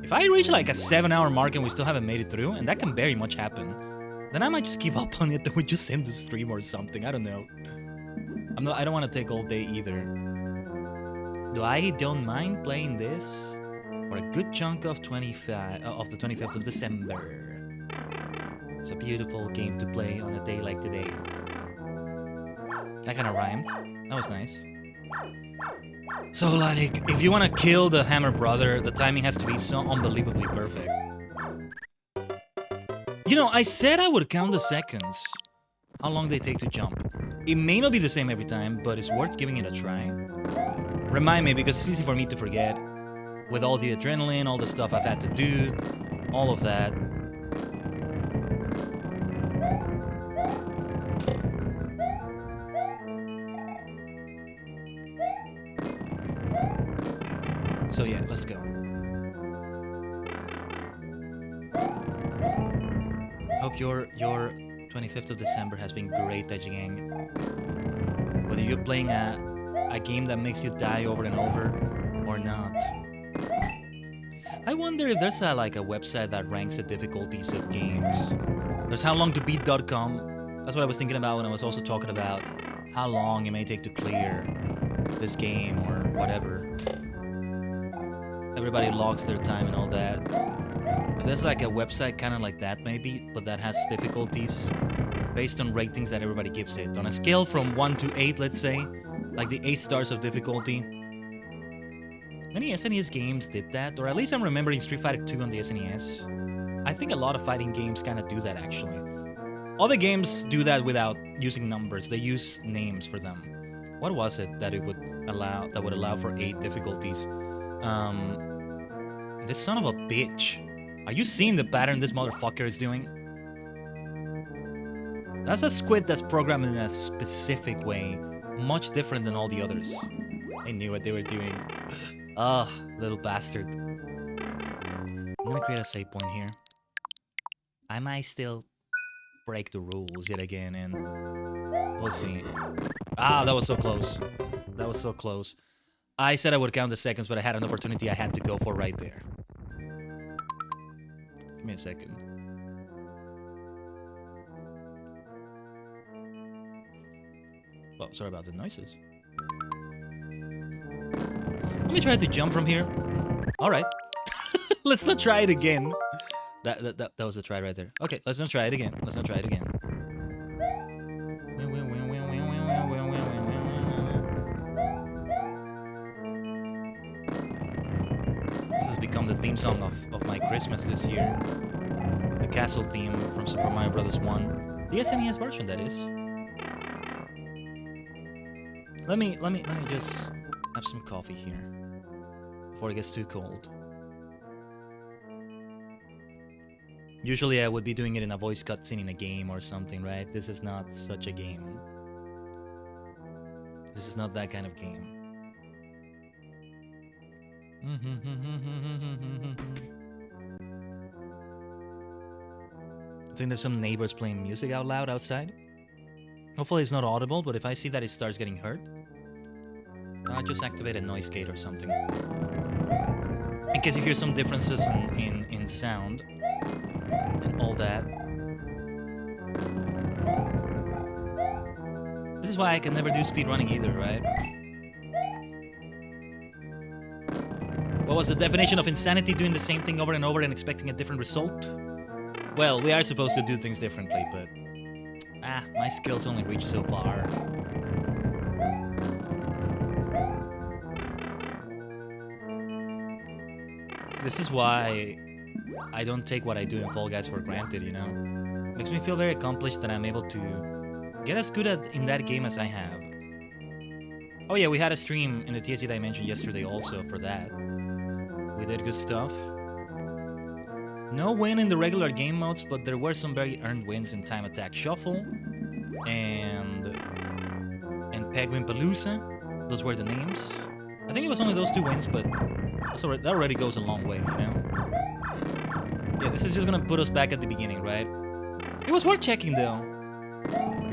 if I reach like a 7-hour mark and we still haven't made it through, and that can very much happen, then I might just give up on it and we just end the stream or something, I don't know. I don't want to take all day either. I don't mind playing this for a good chunk of the 25th of December. It's a beautiful game to play on a day like today. That kind of rhymed. That was nice. So, like, if you want to kill the Hammer Brother, the timing has to be so unbelievably perfect. You know, I said I would count the seconds. How long they take to jump. It may not be the same every time, but it's worth giving it a try. Remind me, because it's easy for me to forget. With all the adrenaline, all the stuff I've had to do, all of that. So yeah, let's go. Hope your 25th of December has been great, Digi Gang. Whether you're playing a game that makes you die over and over or not. I wonder if there's a website that ranks the difficulties of games. There's howlongtobeat.com. That's what I was thinking about when I was also talking about how long it may take to clear this game or whatever. Everybody logs their time and all that. But there's like a website kind of like that maybe, but that has difficulties based on ratings that everybody gives it. On a scale from 1 to 8, let's say, like the 8 stars of difficulty. Many SNES games did that, or at least I'm remembering Street Fighter 2 on the SNES. I think a lot of fighting games kind of do that actually. Other games do that without using numbers, they use names for them. What was it that it would allow for 8 difficulties? This son of a bitch. Are you seeing the pattern this motherfucker is doing? That's a squid that's programmed in a specific way, much different than all the others. I knew what they were doing. Ugh, little bastard. I'm gonna create a save point here. I might still break the rules yet again, and we'll see. Ah, that was so close. That was so close. I said I would count the seconds, but I had an opportunity I had to go for right there. Give me a second. Well, sorry about the noises. Let me try to jump from here. Alright. Let's not try it again. That was a try right there. Okay, let's not try it again. Let's not try it again. This has become the theme song of my Christmas this year. The castle theme from Super Mario Bros. 1. The SNES version, that is. Let me just have some coffee here before it gets too cold. Usually I would be doing it in a voice cutscene in a game or something, right? This is not such a game. This is not that kind of game. I think there's some neighbors playing music out loud outside. Hopefully it's not audible, but if I see that it starts getting hurt, I'll just activate a noise gate or something. In case you hear some differences in sound and all that. This is why I can never do speedrunning either, right? What was the definition of insanity? Doing the same thing over and over and expecting a different result? Well, we are supposed to do things differently, but... my skills only reach so far. This is why I don't take what I do in Fall Guys for granted, you know? Makes me feel very accomplished that I'm able to get as good in that game as I have. Oh yeah, we had a stream in the TSC that I mentioned yesterday also for that. We did good stuff. No win in the regular game modes, but there were some very earned wins in Time Attack Shuffle and Penguin Palooza. Those were the names. I think it was only those 2 wins, but that already goes a long way, you know? Yeah, this is just gonna put us back at the beginning, right? It was worth checking, though.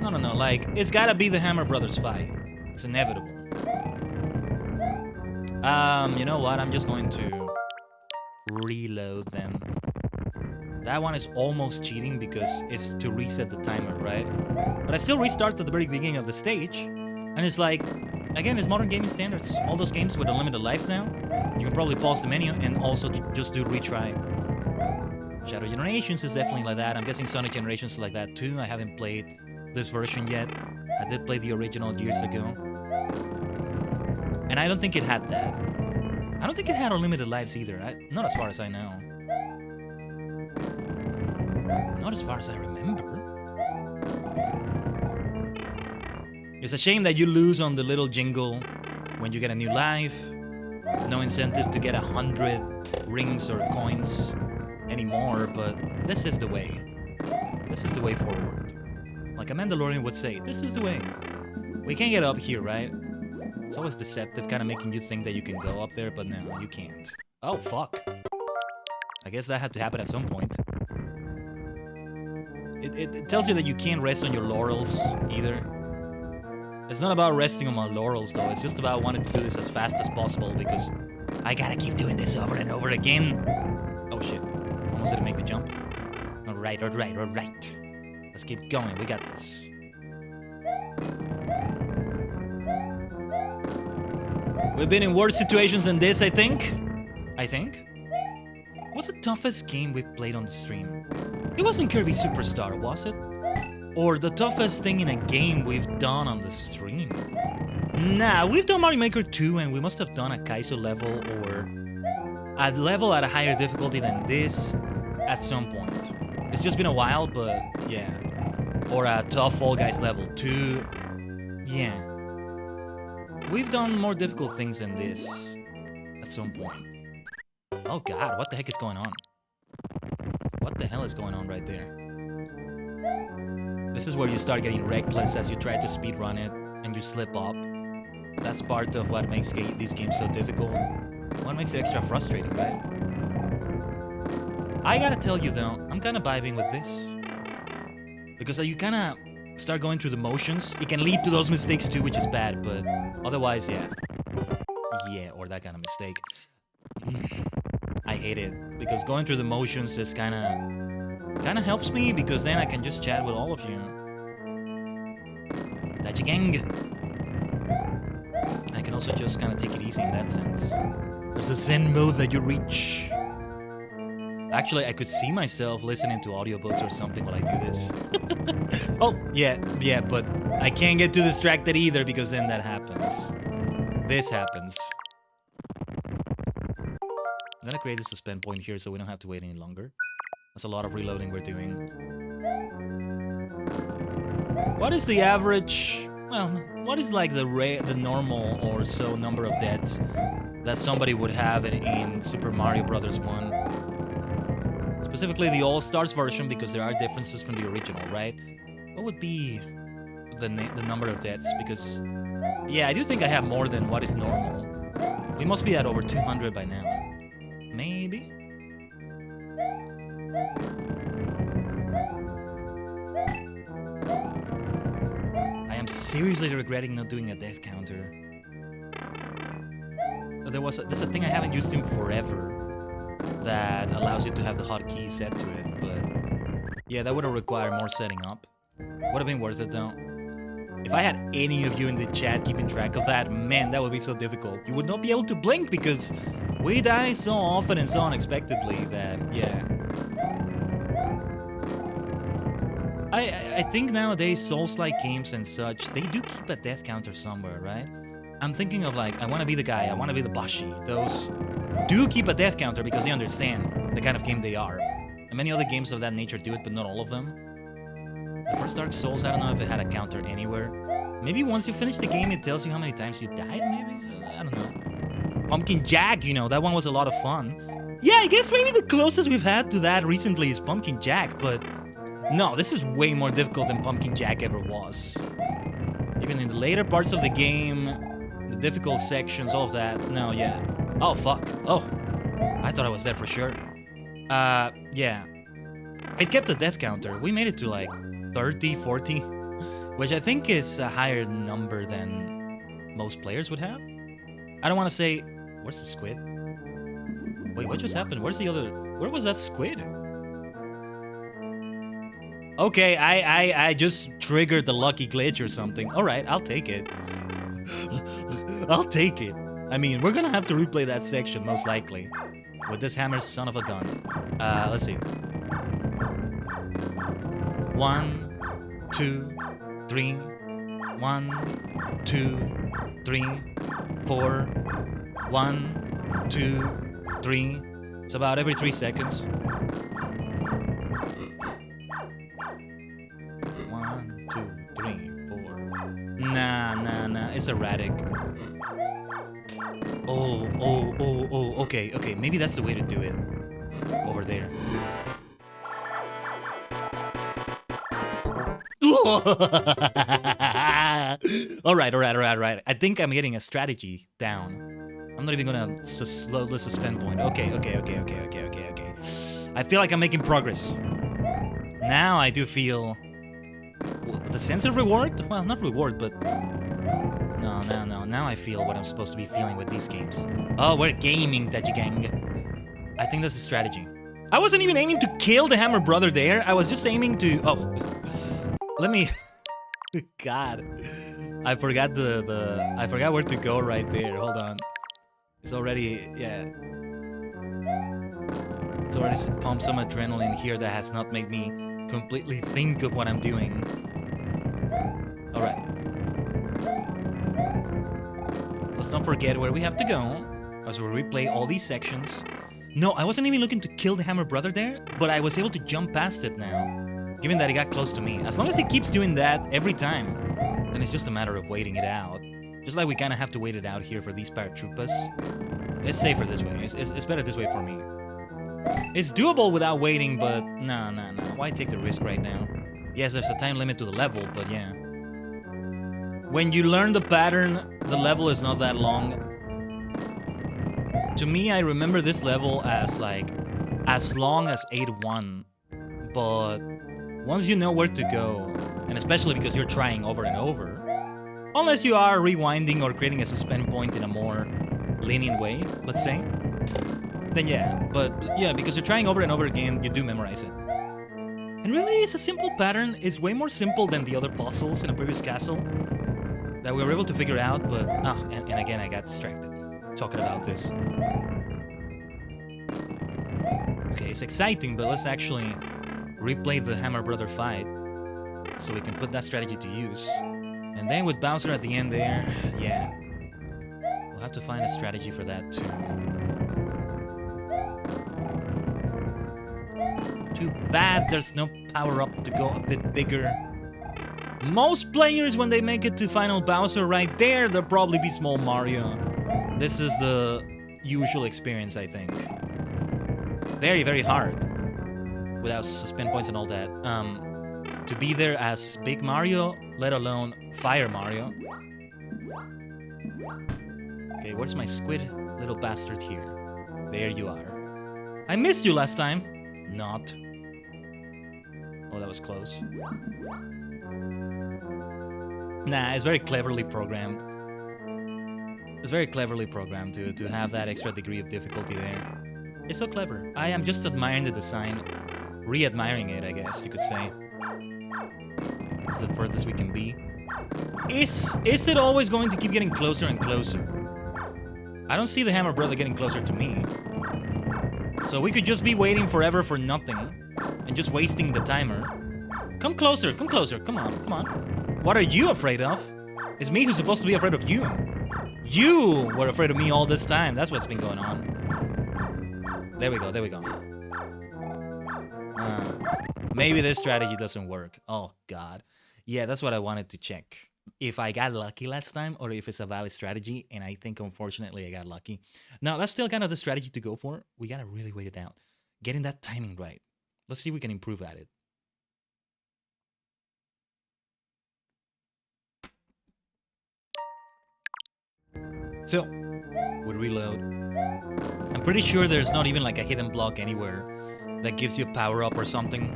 No, like, it's gotta be the Hammer Brothers fight. It's inevitable. You know what? I'm just going to reload them. That one is almost cheating because it's to reset the timer, right? But I still restart at the very beginning of the stage, and it's like, again, it's modern gaming standards. All those games with unlimited lives now, you can probably pause the menu and also just do retry. Shadow Generations is definitely like that. I'm guessing Sonic Generations is like that too. I haven't played this version yet. I did play the original years ago. And I don't think it had that. I don't think it had unlimited lives either. Not as far as I know. Not as far as I remember. It's a shame that you lose on the little jingle when you get a new life. No incentive to get 100 rings or coins anymore, but this is the way. This is the way forward. Like a Mandalorian would say, this is the way. We can't get up here, right? It's always deceptive, kind of making you think that you can go up there, but no, you can't. Oh, fuck. I guess that had to happen at some point. It tells you that you can't rest on your laurels either. It's not about resting on my laurels, though. It's just about wanting to do this as fast as possible because I gotta keep doing this over and over again. Oh, shit. Almost didn't make the jump. Alright. Let's keep going. We got this. We've been in worse situations than this, I think. What's the toughest game we played on the stream? It wasn't Kirby Superstar, was it? Or the toughest thing in a game we've done on the stream? Nah, we've done Mario Maker 2 and we must have done a Kaizo level or a level at a higher difficulty than this at some point. It's just been a while, but yeah. Or a tough Fall Guys level 2. Yeah. We've done more difficult things than this at some point. Oh god, what the heck is going on? What the hell is going on right there? This is where you start getting reckless as you try to speedrun it and you slip up. That's part of what makes these games so difficult. What makes it extra frustrating, right? I gotta tell you though, I'm kinda vibing with this. Because you kinda start going through the motions. It can lead to those mistakes too, which is bad, but otherwise, yeah. Yeah, or that kind of mistake. I hate it, because going through the motions is kinda helps me, because then I can just chat with all of you. Dachi gang! I can also just kinda take it easy in that sense. There's a zen mode that you reach. Actually, I could see myself listening to audiobooks or something while I do this. Oh, yeah, but I can't get too distracted either, because then that happens. This happens. I'm gonna create a suspend point here so we don't have to wait any longer. That's a lot of reloading we're doing. What is the average... Well, what is like the normal or so number of deaths that somebody would have in Super Mario Bros. 1? Specifically the All-Stars version, because there are differences from the original, right? What would be the number of deaths? Because, yeah, I do think I have more than what is normal. We must be at over 200 by now. Maybe? I am seriously regretting not doing a death counter. There's a thing I haven't used in forever that allows you to have the hotkey set to it, but yeah, that would have required more setting up. Would have been worth it though. If I had any of you in the chat keeping track of that, man, that would be so difficult. You would not be able to blink because we die so often and so unexpectedly that, yeah. I think nowadays Souls-like games and such, they do keep a death counter somewhere, right? I'm thinking of like, I want to be the guy, I want to be the Bashi. Those do keep a death counter because they understand the kind of game they are. And many other games of that nature do it, but not all of them. The first Dark Souls, I don't know if it had a counter anywhere. Maybe once you finish the game, it tells you how many times you died, maybe? I don't know. Pumpkin Jack, you know, that one was a lot of fun. Yeah, I guess maybe the closest we've had to that recently is Pumpkin Jack, but no, this is way more difficult than Pumpkin Jack ever was. Even in the later parts of the game, the difficult sections, all of that, no, yeah. Oh, fuck. Oh, I thought I was dead for sure. Yeah. It kept the death counter. We made it to like 30, 40, which I think is a higher number than most players would have. I don't want to say... Where's the squid? Wait, what just happened? Where's the other... Where was that squid? Okay, I just triggered the lucky glitch or something. Alright, I'll take it. I'll take it. I mean, we're gonna have to replay that section, most likely. With this hammer's son of a gun. Let's see. 1, 2, 3. 1, 2, 3, 4. 1, 2, 3. It's about every 3 seconds. 1, 2, 3, 4. Nah. It's erratic. Oh. Okay. Maybe that's the way to do it. Over there. Alright. I think I'm getting a strategy down. I'm not even gonna load the suspend point. Okay. I feel like I'm making progress. Now I do feel... the sense of reward? Well, not reward, but... No. Now I feel what I'm supposed to be feeling with these games. Oh, we're gaming, Tajigang. I think that's a strategy. I wasn't even aiming to kill the Hammer Brother there. I was just aiming to... Oh, let me... God. I forgot I forgot where to go right there. Hold on. It's already... Yeah. It's already pumped some adrenaline here that has not made me completely think of what I'm doing. Alright. Let's not forget where we have to go as we replay all these sections. No, I wasn't even looking to kill the Hammer Brother there, but I was able to jump past it now, given that he got close to me. As long as he keeps doing that every time, then it's just a matter of waiting it out. Just like we kind of have to wait it out here for these paratroopas. It's safer this way. It's better this way for me. It's doable without waiting, but nah. Why take the risk right now? Yes, there's a time limit to the level, but yeah. When you learn the pattern, the level is not that long. To me, I remember this level as like, as long as 8-1. But once you know where to go, and especially because you're trying over and over, unless you are rewinding or creating a suspend point in a more lenient way, let's say, then yeah. But yeah, because you're trying over and over again, you do memorize it. And really, it's a simple pattern. It's way more simple than the other puzzles in a previous castle that we were able to figure out, but... and again, I got distracted talking about this. Okay, it's exciting, but let's actually replay the Hammer Brother fight so we can put that strategy to use. And then with Bowser at the end there, yeah. We'll have to find a strategy for that too. Too bad there's no power-up to go a bit bigger. Most players, when they make it to Final Bowser right there, they'll probably be Small Mario. This is the usual experience, I think. Very, very hard. Without suspend points and all that. To be there as Big Mario, let alone Fire Mario. Okay, where's my squid little bastard here? There you are. I missed you last time. Not. Oh, that was close. Nah, it's very cleverly programmed. It's very cleverly programmed to have that extra degree of difficulty there. It's so clever. I am just admiring the design. Re-admiring it, I guess you could say. It's the furthest we can be. Is it always going to keep getting closer and closer? I don't see the Hammer Brother getting closer to me. So we could just be waiting forever for nothing and just wasting the timer. Come closer, come on, come on. What are you afraid of? It's me who's supposed to be afraid of you. You were afraid of me all this time. That's what's been going on. There we go, there we go. Maybe this strategy doesn't work. Oh, God. Yeah, that's what I wanted to check. If I got lucky last time or if it's a valid strategy, and I think, unfortunately, I got lucky. Now, that's still kind of the strategy to go for. We got to really wait it out. Getting that timing right. Let's see if we can improve at it. So, we reload. I'm pretty sure there's not even like a hidden block anywhere that gives you a power-up or something.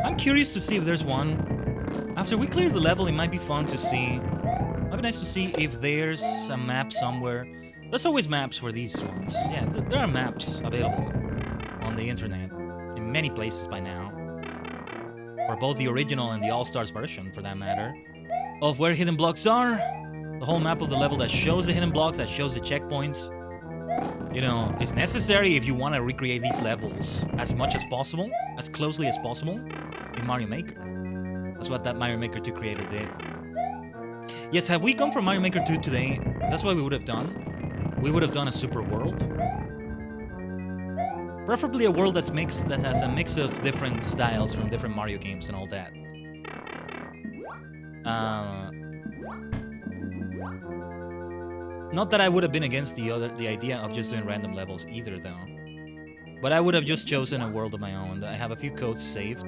I'm curious to see if there's one. After we clear the level, it might be fun to see. Might be nice to see if there's a map somewhere. There's always maps for these ones. Yeah, there are maps available on the internet in many places by now. For both the original and the All-Stars version, for that matter, of where hidden blocks are. The whole map of the level that shows the hidden blocks, that shows the checkpoints. You know, it's necessary if you want to recreate these levels as much as possible, as closely as possible, in Mario Maker. That's what that Mario Maker 2 creator did. Yes, had we come from Mario Maker 2 today, that's what we would have done. We would have done a super world. Preferably a world that has a mix of different styles from different Mario games and all that. Not that I would have been against the idea of just doing random levels either, though. But I would have just chosen a world of my own. I have a few codes saved.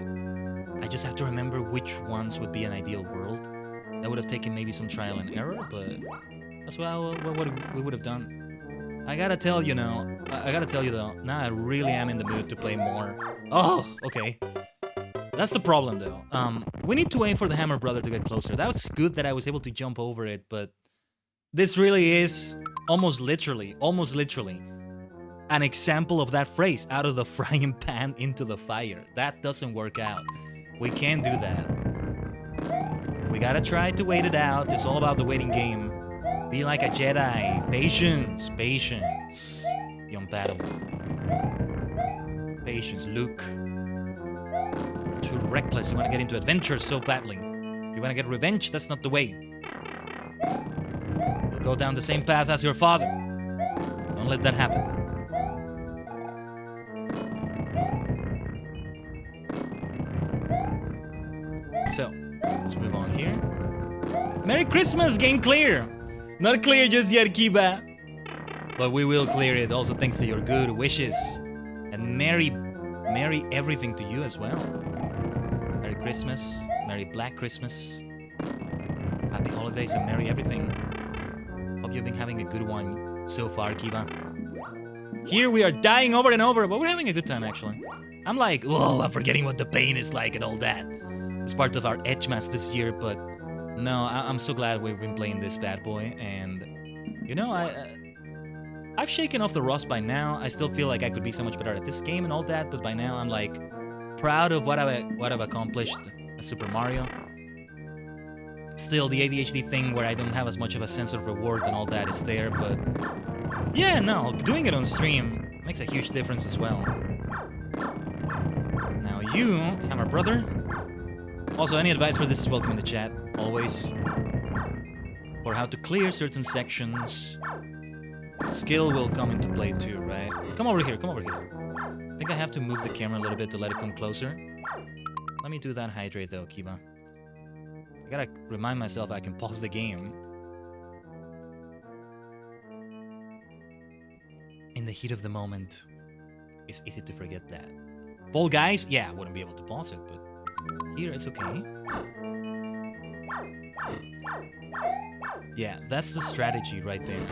I just have to remember which ones would be an ideal world. That would have taken maybe some trial and error, but that's what we would have done. I gotta tell you though, now I really am in the mood to play more. Oh, okay. That's the problem, though. We need to wait for the Hammer Brother to get closer. That was good that I was able to jump over it, but this really is almost literally an example of that phrase, out of the frying pan into the fire. That doesn't work out. We can't do that. We gotta try to wait it out. It's all about the waiting game. Be like a Jedi. Patience, patience. Young Padawan. Patience, Luke. You're too reckless. You wanna get into adventure so badly. You wanna get revenge? That's not the way. Go down the same path as your father. Don't let that happen. So, let's move on here. Merry Christmas, game clear! Not clear just yet, Kiba. But we will clear it, also thanks to your good wishes. And Merry everything to you as well. Merry Christmas, Merry Black Christmas. Happy holidays and Merry everything. Hope you've been having a good one so far, Kiba. Here we are dying over and over, but we're having a good time, actually. I'm like, whoa, I'm forgetting what the pain is like and all that. It's part of our Xmas this year, but no, I'm so glad we've been playing this bad boy. And, you know, I've shaken off the rust by now. I still feel like I could be so much better at this game and all that, but by now I'm like proud of what I've accomplished at Super Mario. Still, the ADHD thing where I don't have as much of a sense of reward and all that is there, but yeah, no, doing it on stream makes a huge difference as well. Now you, Hammer Brother. Also, any advice for this is welcome in the chat, always. For how to clear certain sections. Skill will come into play too, right? Come over here, come over here. I think I have to move the camera a little bit to let it come closer. Let me do that hydrate though, Kiba. I gotta remind myself I can pause the game. In the heat of the moment, it's easy to forget that. Fall Guys? Yeah, I wouldn't be able to pause it, but here it's okay. Yeah, that's the strategy right there.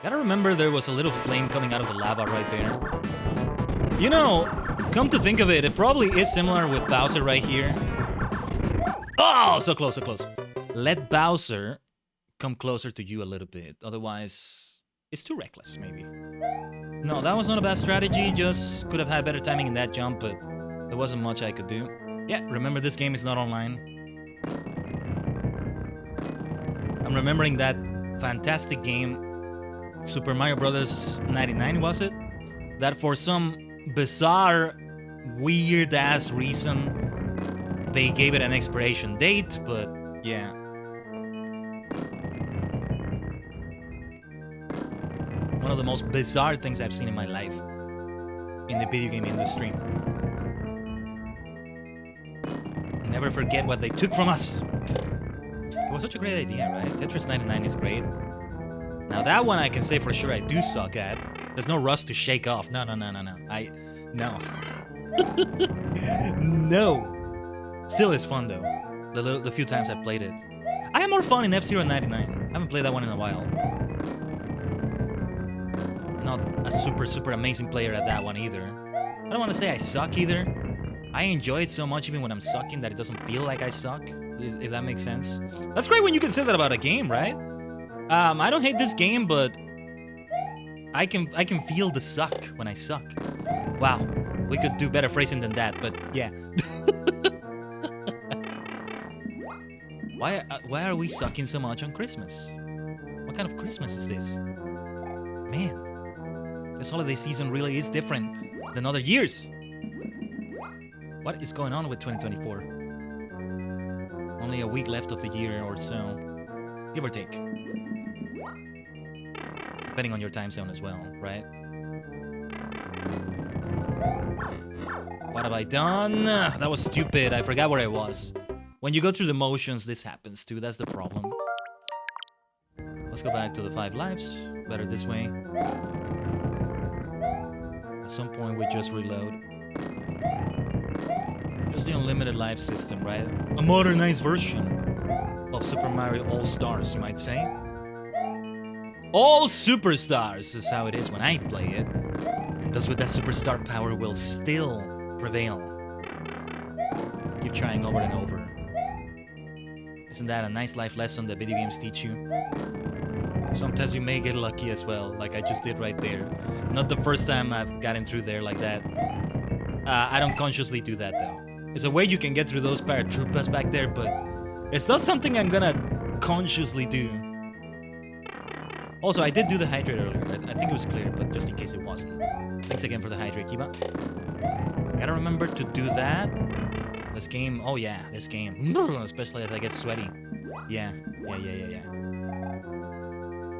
Gotta remember there was a little flame coming out of the lava right there. You know, come to think of it, it probably is similar with Bowser right here. Oh, so close, so close. Let Bowser come closer to you a little bit. Otherwise, it's too reckless, maybe. No, that was not a bad strategy. Just could have had better timing in that jump, but there wasn't much I could do. Yeah, remember this game is not online. I'm remembering that fantastic game, Super Mario Brothers 99, was it? That for some bizarre, weird-ass reason, they gave it an expiration date, but yeah. One of the most bizarre things I've seen in my life in the video game industry. Never forget what they took from us. It was such a great idea, right? Tetris 99 is great. Now that one I can say for sure I do suck at. There's no rust to shake off. No. No. No. Still is fun though. The few times I played it. I had more fun in F-Zero 99. I haven't played that one in a while. I'm not a super amazing player at that one either. I don't want to say I suck either. I enjoy it so much even when I'm sucking that it doesn't feel like I suck, if that makes sense. That's great when you can say that about a game, right? I don't hate this game, but I can feel the suck when I suck. Wow, we could do better phrasing than that, but yeah. Why are we sucking so much on Christmas? What kind of Christmas is this? Man, this holiday season really is different than other years. What is going on with 2024? Only a week left of the year or so, give or take. Depending on your time zone as well, right? What have I done? That was stupid. I forgot where I was. When you go through the motions, this happens too. That's the problem. Let's go back to the 5 lives. Better this way. At some point, we just reload. It's the unlimited life system, right? A modernized version of Super Mario All-Stars, you might say. All superstars is how it is when I play it. And those with that superstar power will still prevail. Keep trying over and over. Isn't that a nice life lesson that video games teach you? Sometimes you may get lucky as well, like I just did right there. Not the first time I've gotten through there like that. I don't consciously do that though. It's a way you can get through those paratroopas back there, but it's not something I'm gonna consciously do. Also, I did do the hydrate earlier. I think it was clear, but just in case it wasn't. Thanks again for the hydrate, Kiba. Gotta remember to do that. This game, oh yeah, this game. Especially as I get sweaty. Yeah.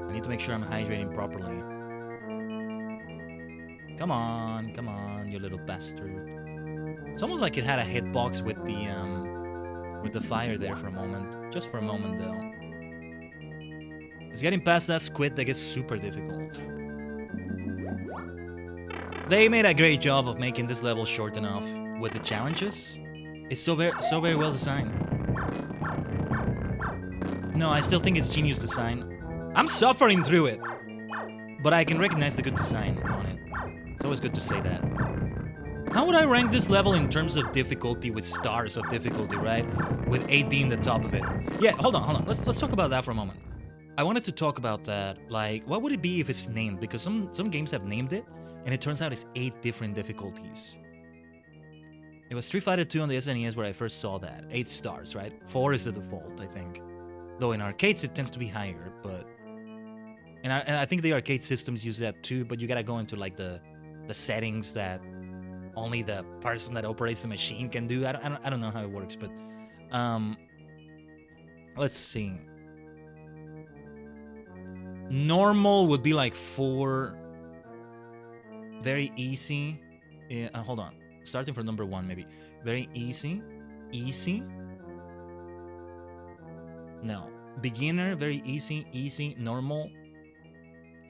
I need to make sure I'm hydrating properly. Come on, you little bastard. It's almost like it had a hitbox with the fire there for a moment. Just for a moment, though. It's getting past that squid that gets super difficult. They made a great job of making this level short enough with the challenges. It's so very well designed. No, I still think it's genius design. I'm suffering through it, but I can recognize the good design on it. It's always good to say that. How would I rank this level in terms of difficulty with stars of difficulty, right? With 8 being the top of it. Yeah, hold on. Let's talk about that for a moment. I wanted to talk about that. Like, what would it be if it's named? Because some games have named it, and it turns out it's 8 different difficulties. It was Street Fighter 2 on the SNES where I first saw that. 8 stars, right? 4 is the default, I think. Though in arcades it tends to be higher, but... And I think the arcade systems use that too, but you gotta go into like the settings that only the person that operates the machine can do. I don't know how it works, but... let's see. Normal would be like 4. Very easy. Hold on. Starting from number 1, maybe. Very easy. Easy. No. Beginner, very easy. Easy. Normal.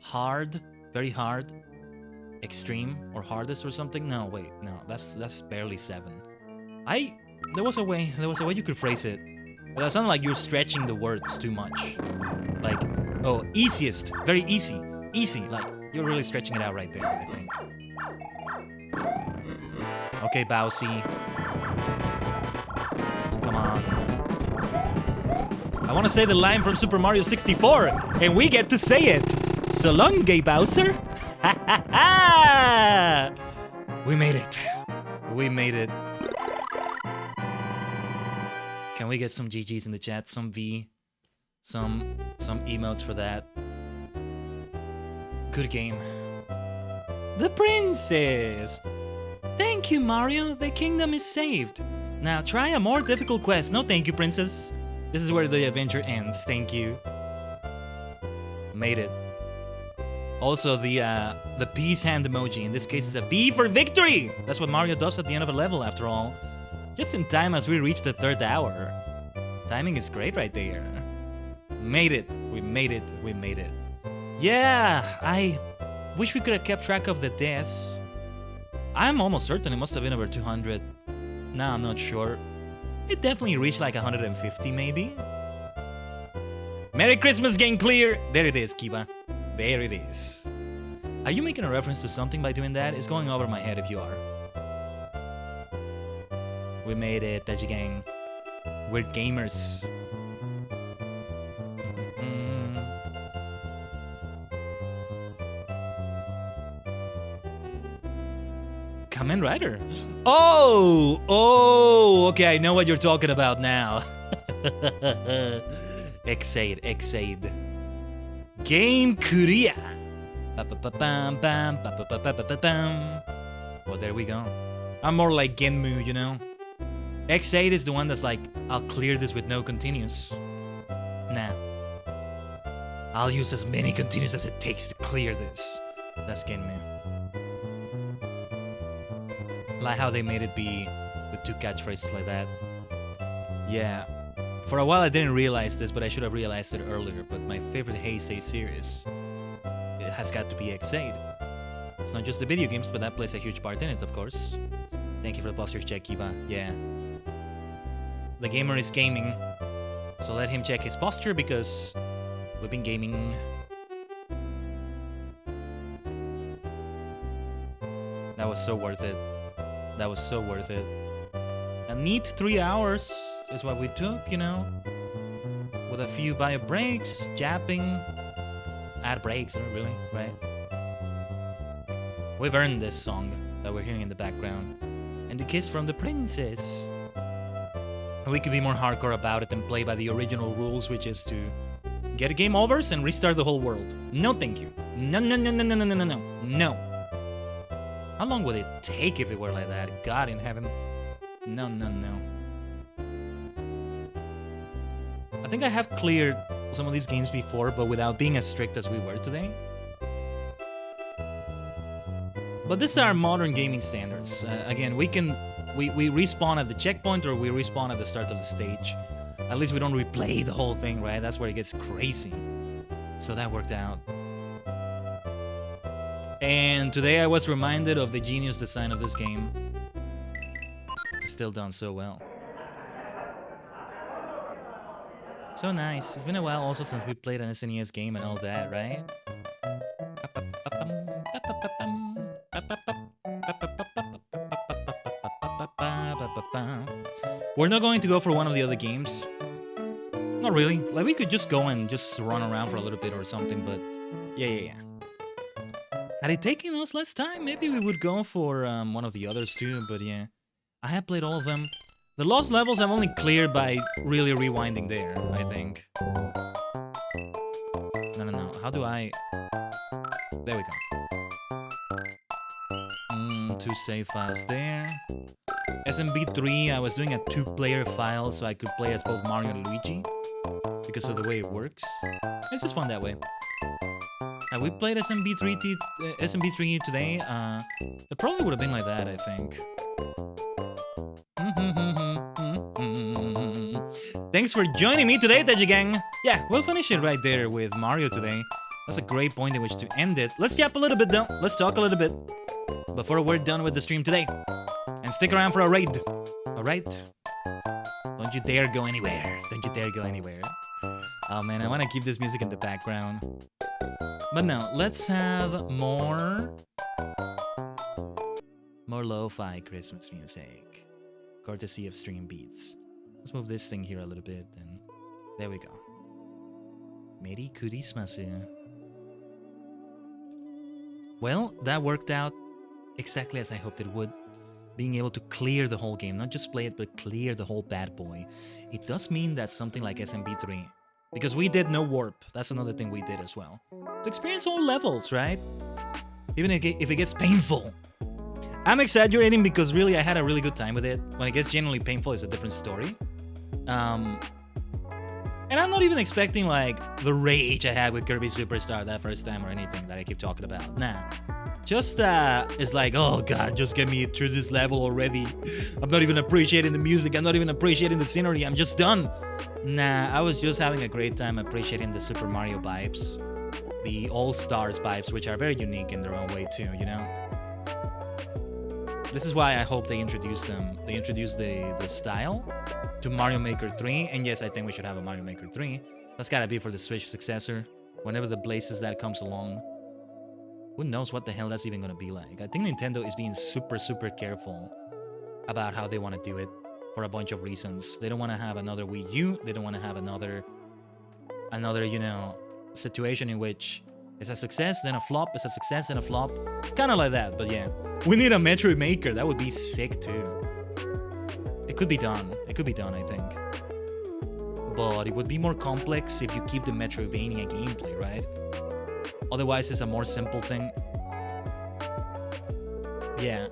Hard. Very hard. Extreme or hardest or something. No, wait. No, that's barely 7. There was a way you could phrase it. But that sounded like you're stretching the words too much. Like, oh, easiest. Very easy. Easy. Like, you're really stretching it out right there, I think. Okay, Bowsy. Come on. I want to say the line from Super Mario 64, and we get to say it. So long, gay Bowser. Ha ha ha! We made it. We made it. Can we get some GGs in the chat? Some V. some emotes for that. Good game. The princess! Thank you, Mario. The kingdom is saved. Now try a more difficult quest. No thank you, princess. This is where the adventure ends. Thank you. Made it. Also, the peace hand emoji. In this case, is a V for victory! That's what Mario does at the end of a level, after all. Just in time as we reach the 3rd hour. Timing is great right there. Made it. We made it. We made it. Yeah, I wish we could have kept track of the deaths. I'm almost certain it must have been over 200. Nah, I'm not sure. It definitely reached like 150 maybe. Merry Christmas, game clear! There it is, Kiba. There it is. Are you making a reference to something by doing that? It's going over my head if you are. We made it, Taji Gang. We're gamers. Kamen Rider. Oh, okay, I know what you're talking about now. Xade. Game clear. Well, there we go. I'm more like Genmu, you know. Xade is the one that's like, I'll clear this with no continues. Nah. I'll use as many continues as it takes to clear this. That's Genmu. Like how they made it be with 2 catchphrases like that. Yeah. For a while I didn't realize this, but I should have realized it earlier. But my favorite Heisei series, it has got to be Xade. It's not just the video games, but that plays a huge part in it, of course. Thank you for the posture check, Kiba. Yeah. The gamer is gaming, so let him check his posture because we've been gaming. That was so worth it. That was so worth it. A neat 3 hours is what we took, you know. With a few bio breaks, japping. Ad breaks, really, right? We've earned this song that we're hearing in the background. And the kiss from the princess. We could be more hardcore about it and play by the original rules, which is to get a game overs and restart the whole world. No thank you. No. No. How long would it take if it were like that? God in heaven. No. I think I have cleared some of these games before, but without being as strict as we were today. But these are modern gaming standards. Again, we respawn at the checkpoint or we respawn at the start of the stage. At least we don't replay the whole thing, right? That's where it gets crazy. So that worked out. And today I was reminded of the genius design of this game. It's still done so well. So nice. It's been a while also since we played an SNES game and all that, right? We're not going to go for one of the other games. Not really. Like, we could just go and just run around for a little bit or something, but yeah. Had it taken us less time, maybe we would go for one of the others too, but yeah. I have played all of them. The lost levels I've only cleared by really rewinding there, I think. No. How do I... There we go. 2 save files there. SMB3, I was doing a 2-player file so I could play as both Mario and Luigi. Because of the way it works. It's just fun that way. We played SMB3 today. It probably would have been like that, I think. Thanks for joining me today, Taji Gang. Yeah, we'll finish it right there with Mario today. That's a great point in which to end it. Let's yap a little bit though. Let's talk a little bit before we're done with the stream today. And stick around for a raid. Alright? Don't you dare go anywhere. Don't you dare go anywhere. Oh man, I want to keep this music in the background. But no, let's have more lo-fi Christmas music. Courtesy of Stream Beats. Let's move this thing here a little bit, and there we go. Merry Christmas. Well, that worked out exactly as I hoped it would. Being able to clear the whole game, not just play it, but clear the whole bad boy. It does mean that something like SMB3 Because we did no warp. That's another thing we did as well. To experience all levels, right? Even if it gets painful. I'm exaggerating because really I had a really good time with it. When it gets genuinely painful, it's a different story. And I'm not even expecting like the rage I had with Kirby Superstar that first time or anything that I keep talking about. Nah. Just it's like, oh god, just get me through this level already. I'm not even appreciating the music. I'm not even appreciating the scenery. I'm just done. Nah, I was just having a great time appreciating the Super Mario vibes. The All-Stars vibes, which are very unique in their own way too, you know? This is why I hope they introduce them. They introduce the style to Mario Maker 3. And yes, I think we should have a Mario Maker 3. That's gotta be for the Switch successor. Whenever the Blazes that comes along. Who knows what the hell that's even gonna be like. I think Nintendo is being super, super careful about how they want to do it for a bunch of reasons. They don't want to have another Wii U. They don't want to have another, you know, situation in which it's a success, then a flop, it's a success, then a flop. Kind of like that, but yeah. We need a Metroid Maker. That would be sick too. It could be done. It could be done, I think. But it would be more complex if you keep the Metroidvania gameplay, right? Otherwise, it's a more simple thing. Yeah.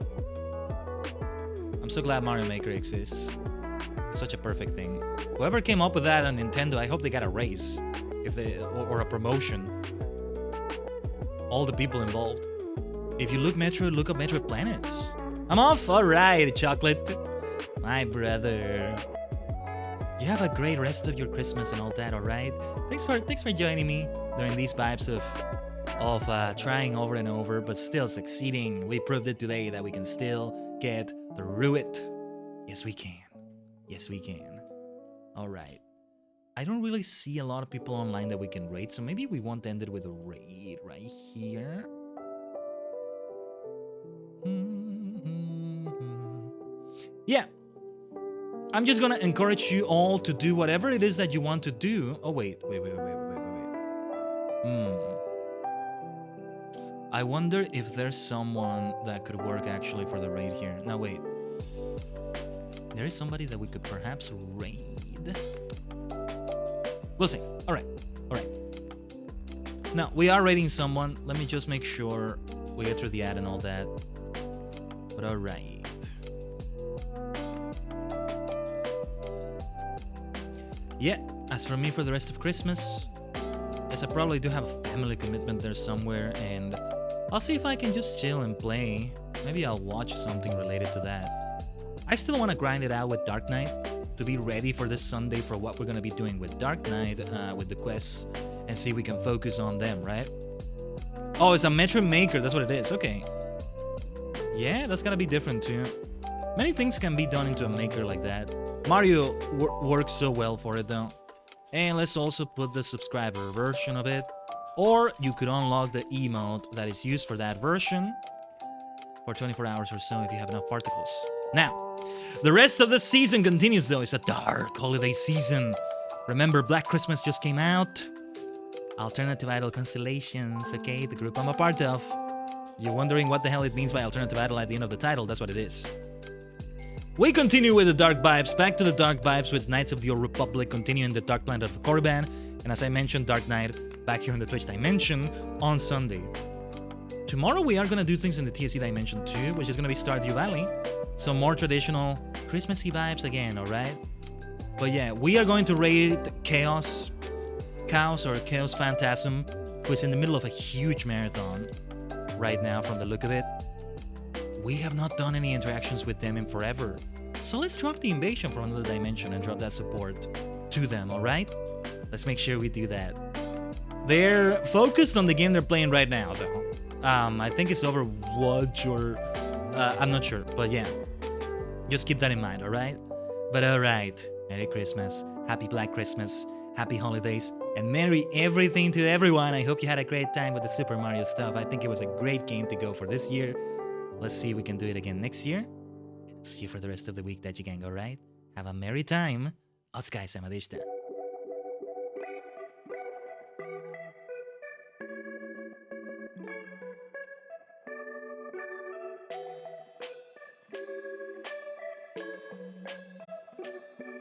I'm so glad Mario Maker exists. It's such a perfect thing. Whoever came up with that on Nintendo, I hope they got a raise. If they or a promotion. All the people involved. If you look Metroid, look up Metroid Planets. I'm off. All right, Chocolate. My brother. You have a great rest of your Christmas and all that, all right? Thanks for joining me during these vibes of trying over and over, but still succeeding. We proved it today that we can still get through it. Yes, we can. Yes, we can. All right. I don't really see a lot of people online that we can raid, so maybe we won't end it with a raid right here. Yeah. I'm just gonna encourage you all to do whatever it is that you want to do. Oh, wait. I wonder if there's someone that could work actually for the raid here. Now, wait. There is somebody that we could perhaps raid. We'll see. All right. Now, we are raiding someone. Let me just make sure we get through the ad and all that. But all right. Yeah, as for me for the rest of Christmas, yes, I probably do have a family commitment there somewhere, and I'll see if I can just chill and play. Maybe I'll watch something related to that. I still want to grind it out with Dark Knight to be ready for this Sunday for what we're going to be doing with Dark Knight, with the quests, and see if we can focus on them, right? Oh, it's a Metroid Maker, that's what it is, okay. Yeah, that's gotta be different too. Many things can be done into a maker like that. Mario works so well for it though. And let's also put the subscriber version of it. Or you could unlock the emote that is used for that version for 24 hours or so if you have enough particles. Now, the rest of the season continues though. It's a dark holiday season. Remember, Black Christmas just came out. Alternative Idol Constellations, okay, the group I'm a part of. You're wondering what the hell it means by Alternative Idol at the end of the title, that's what it is. We continue with the Dark Vibes, back to the Dark Vibes with Knights of the Old Republic, continuing the Dark Planet of Korriban, and as I mentioned, Dark Knight back here in the Twitch Dimension on Sunday. Tomorrow we are gonna do things in the TSC Dimension too, which is gonna be Stardew Valley. Some more traditional Christmassy vibes again, alright? But yeah, we are going to raid Chaos or Chaos Phantasm, who is in the middle of a huge marathon right now from the look of it. We have not done any interactions with them in forever. So let's drop the invasion from another dimension and drop that support to them, alright? Let's make sure we do that. They're focused on the game they're playing right now, though. I think it's Overwatch or... I'm not sure, but yeah. Just keep that in mind, alright? But alright, Merry Christmas, Happy Black Christmas, Happy Holidays, and Merry everything to everyone. I hope you had a great time with the Super Mario stuff. I think it was a great game to go for this year. Let's see if we can do it again next year. See you for the rest of the week, Dachi Gang, alright? Have a merry time. Otsukaresama deshita.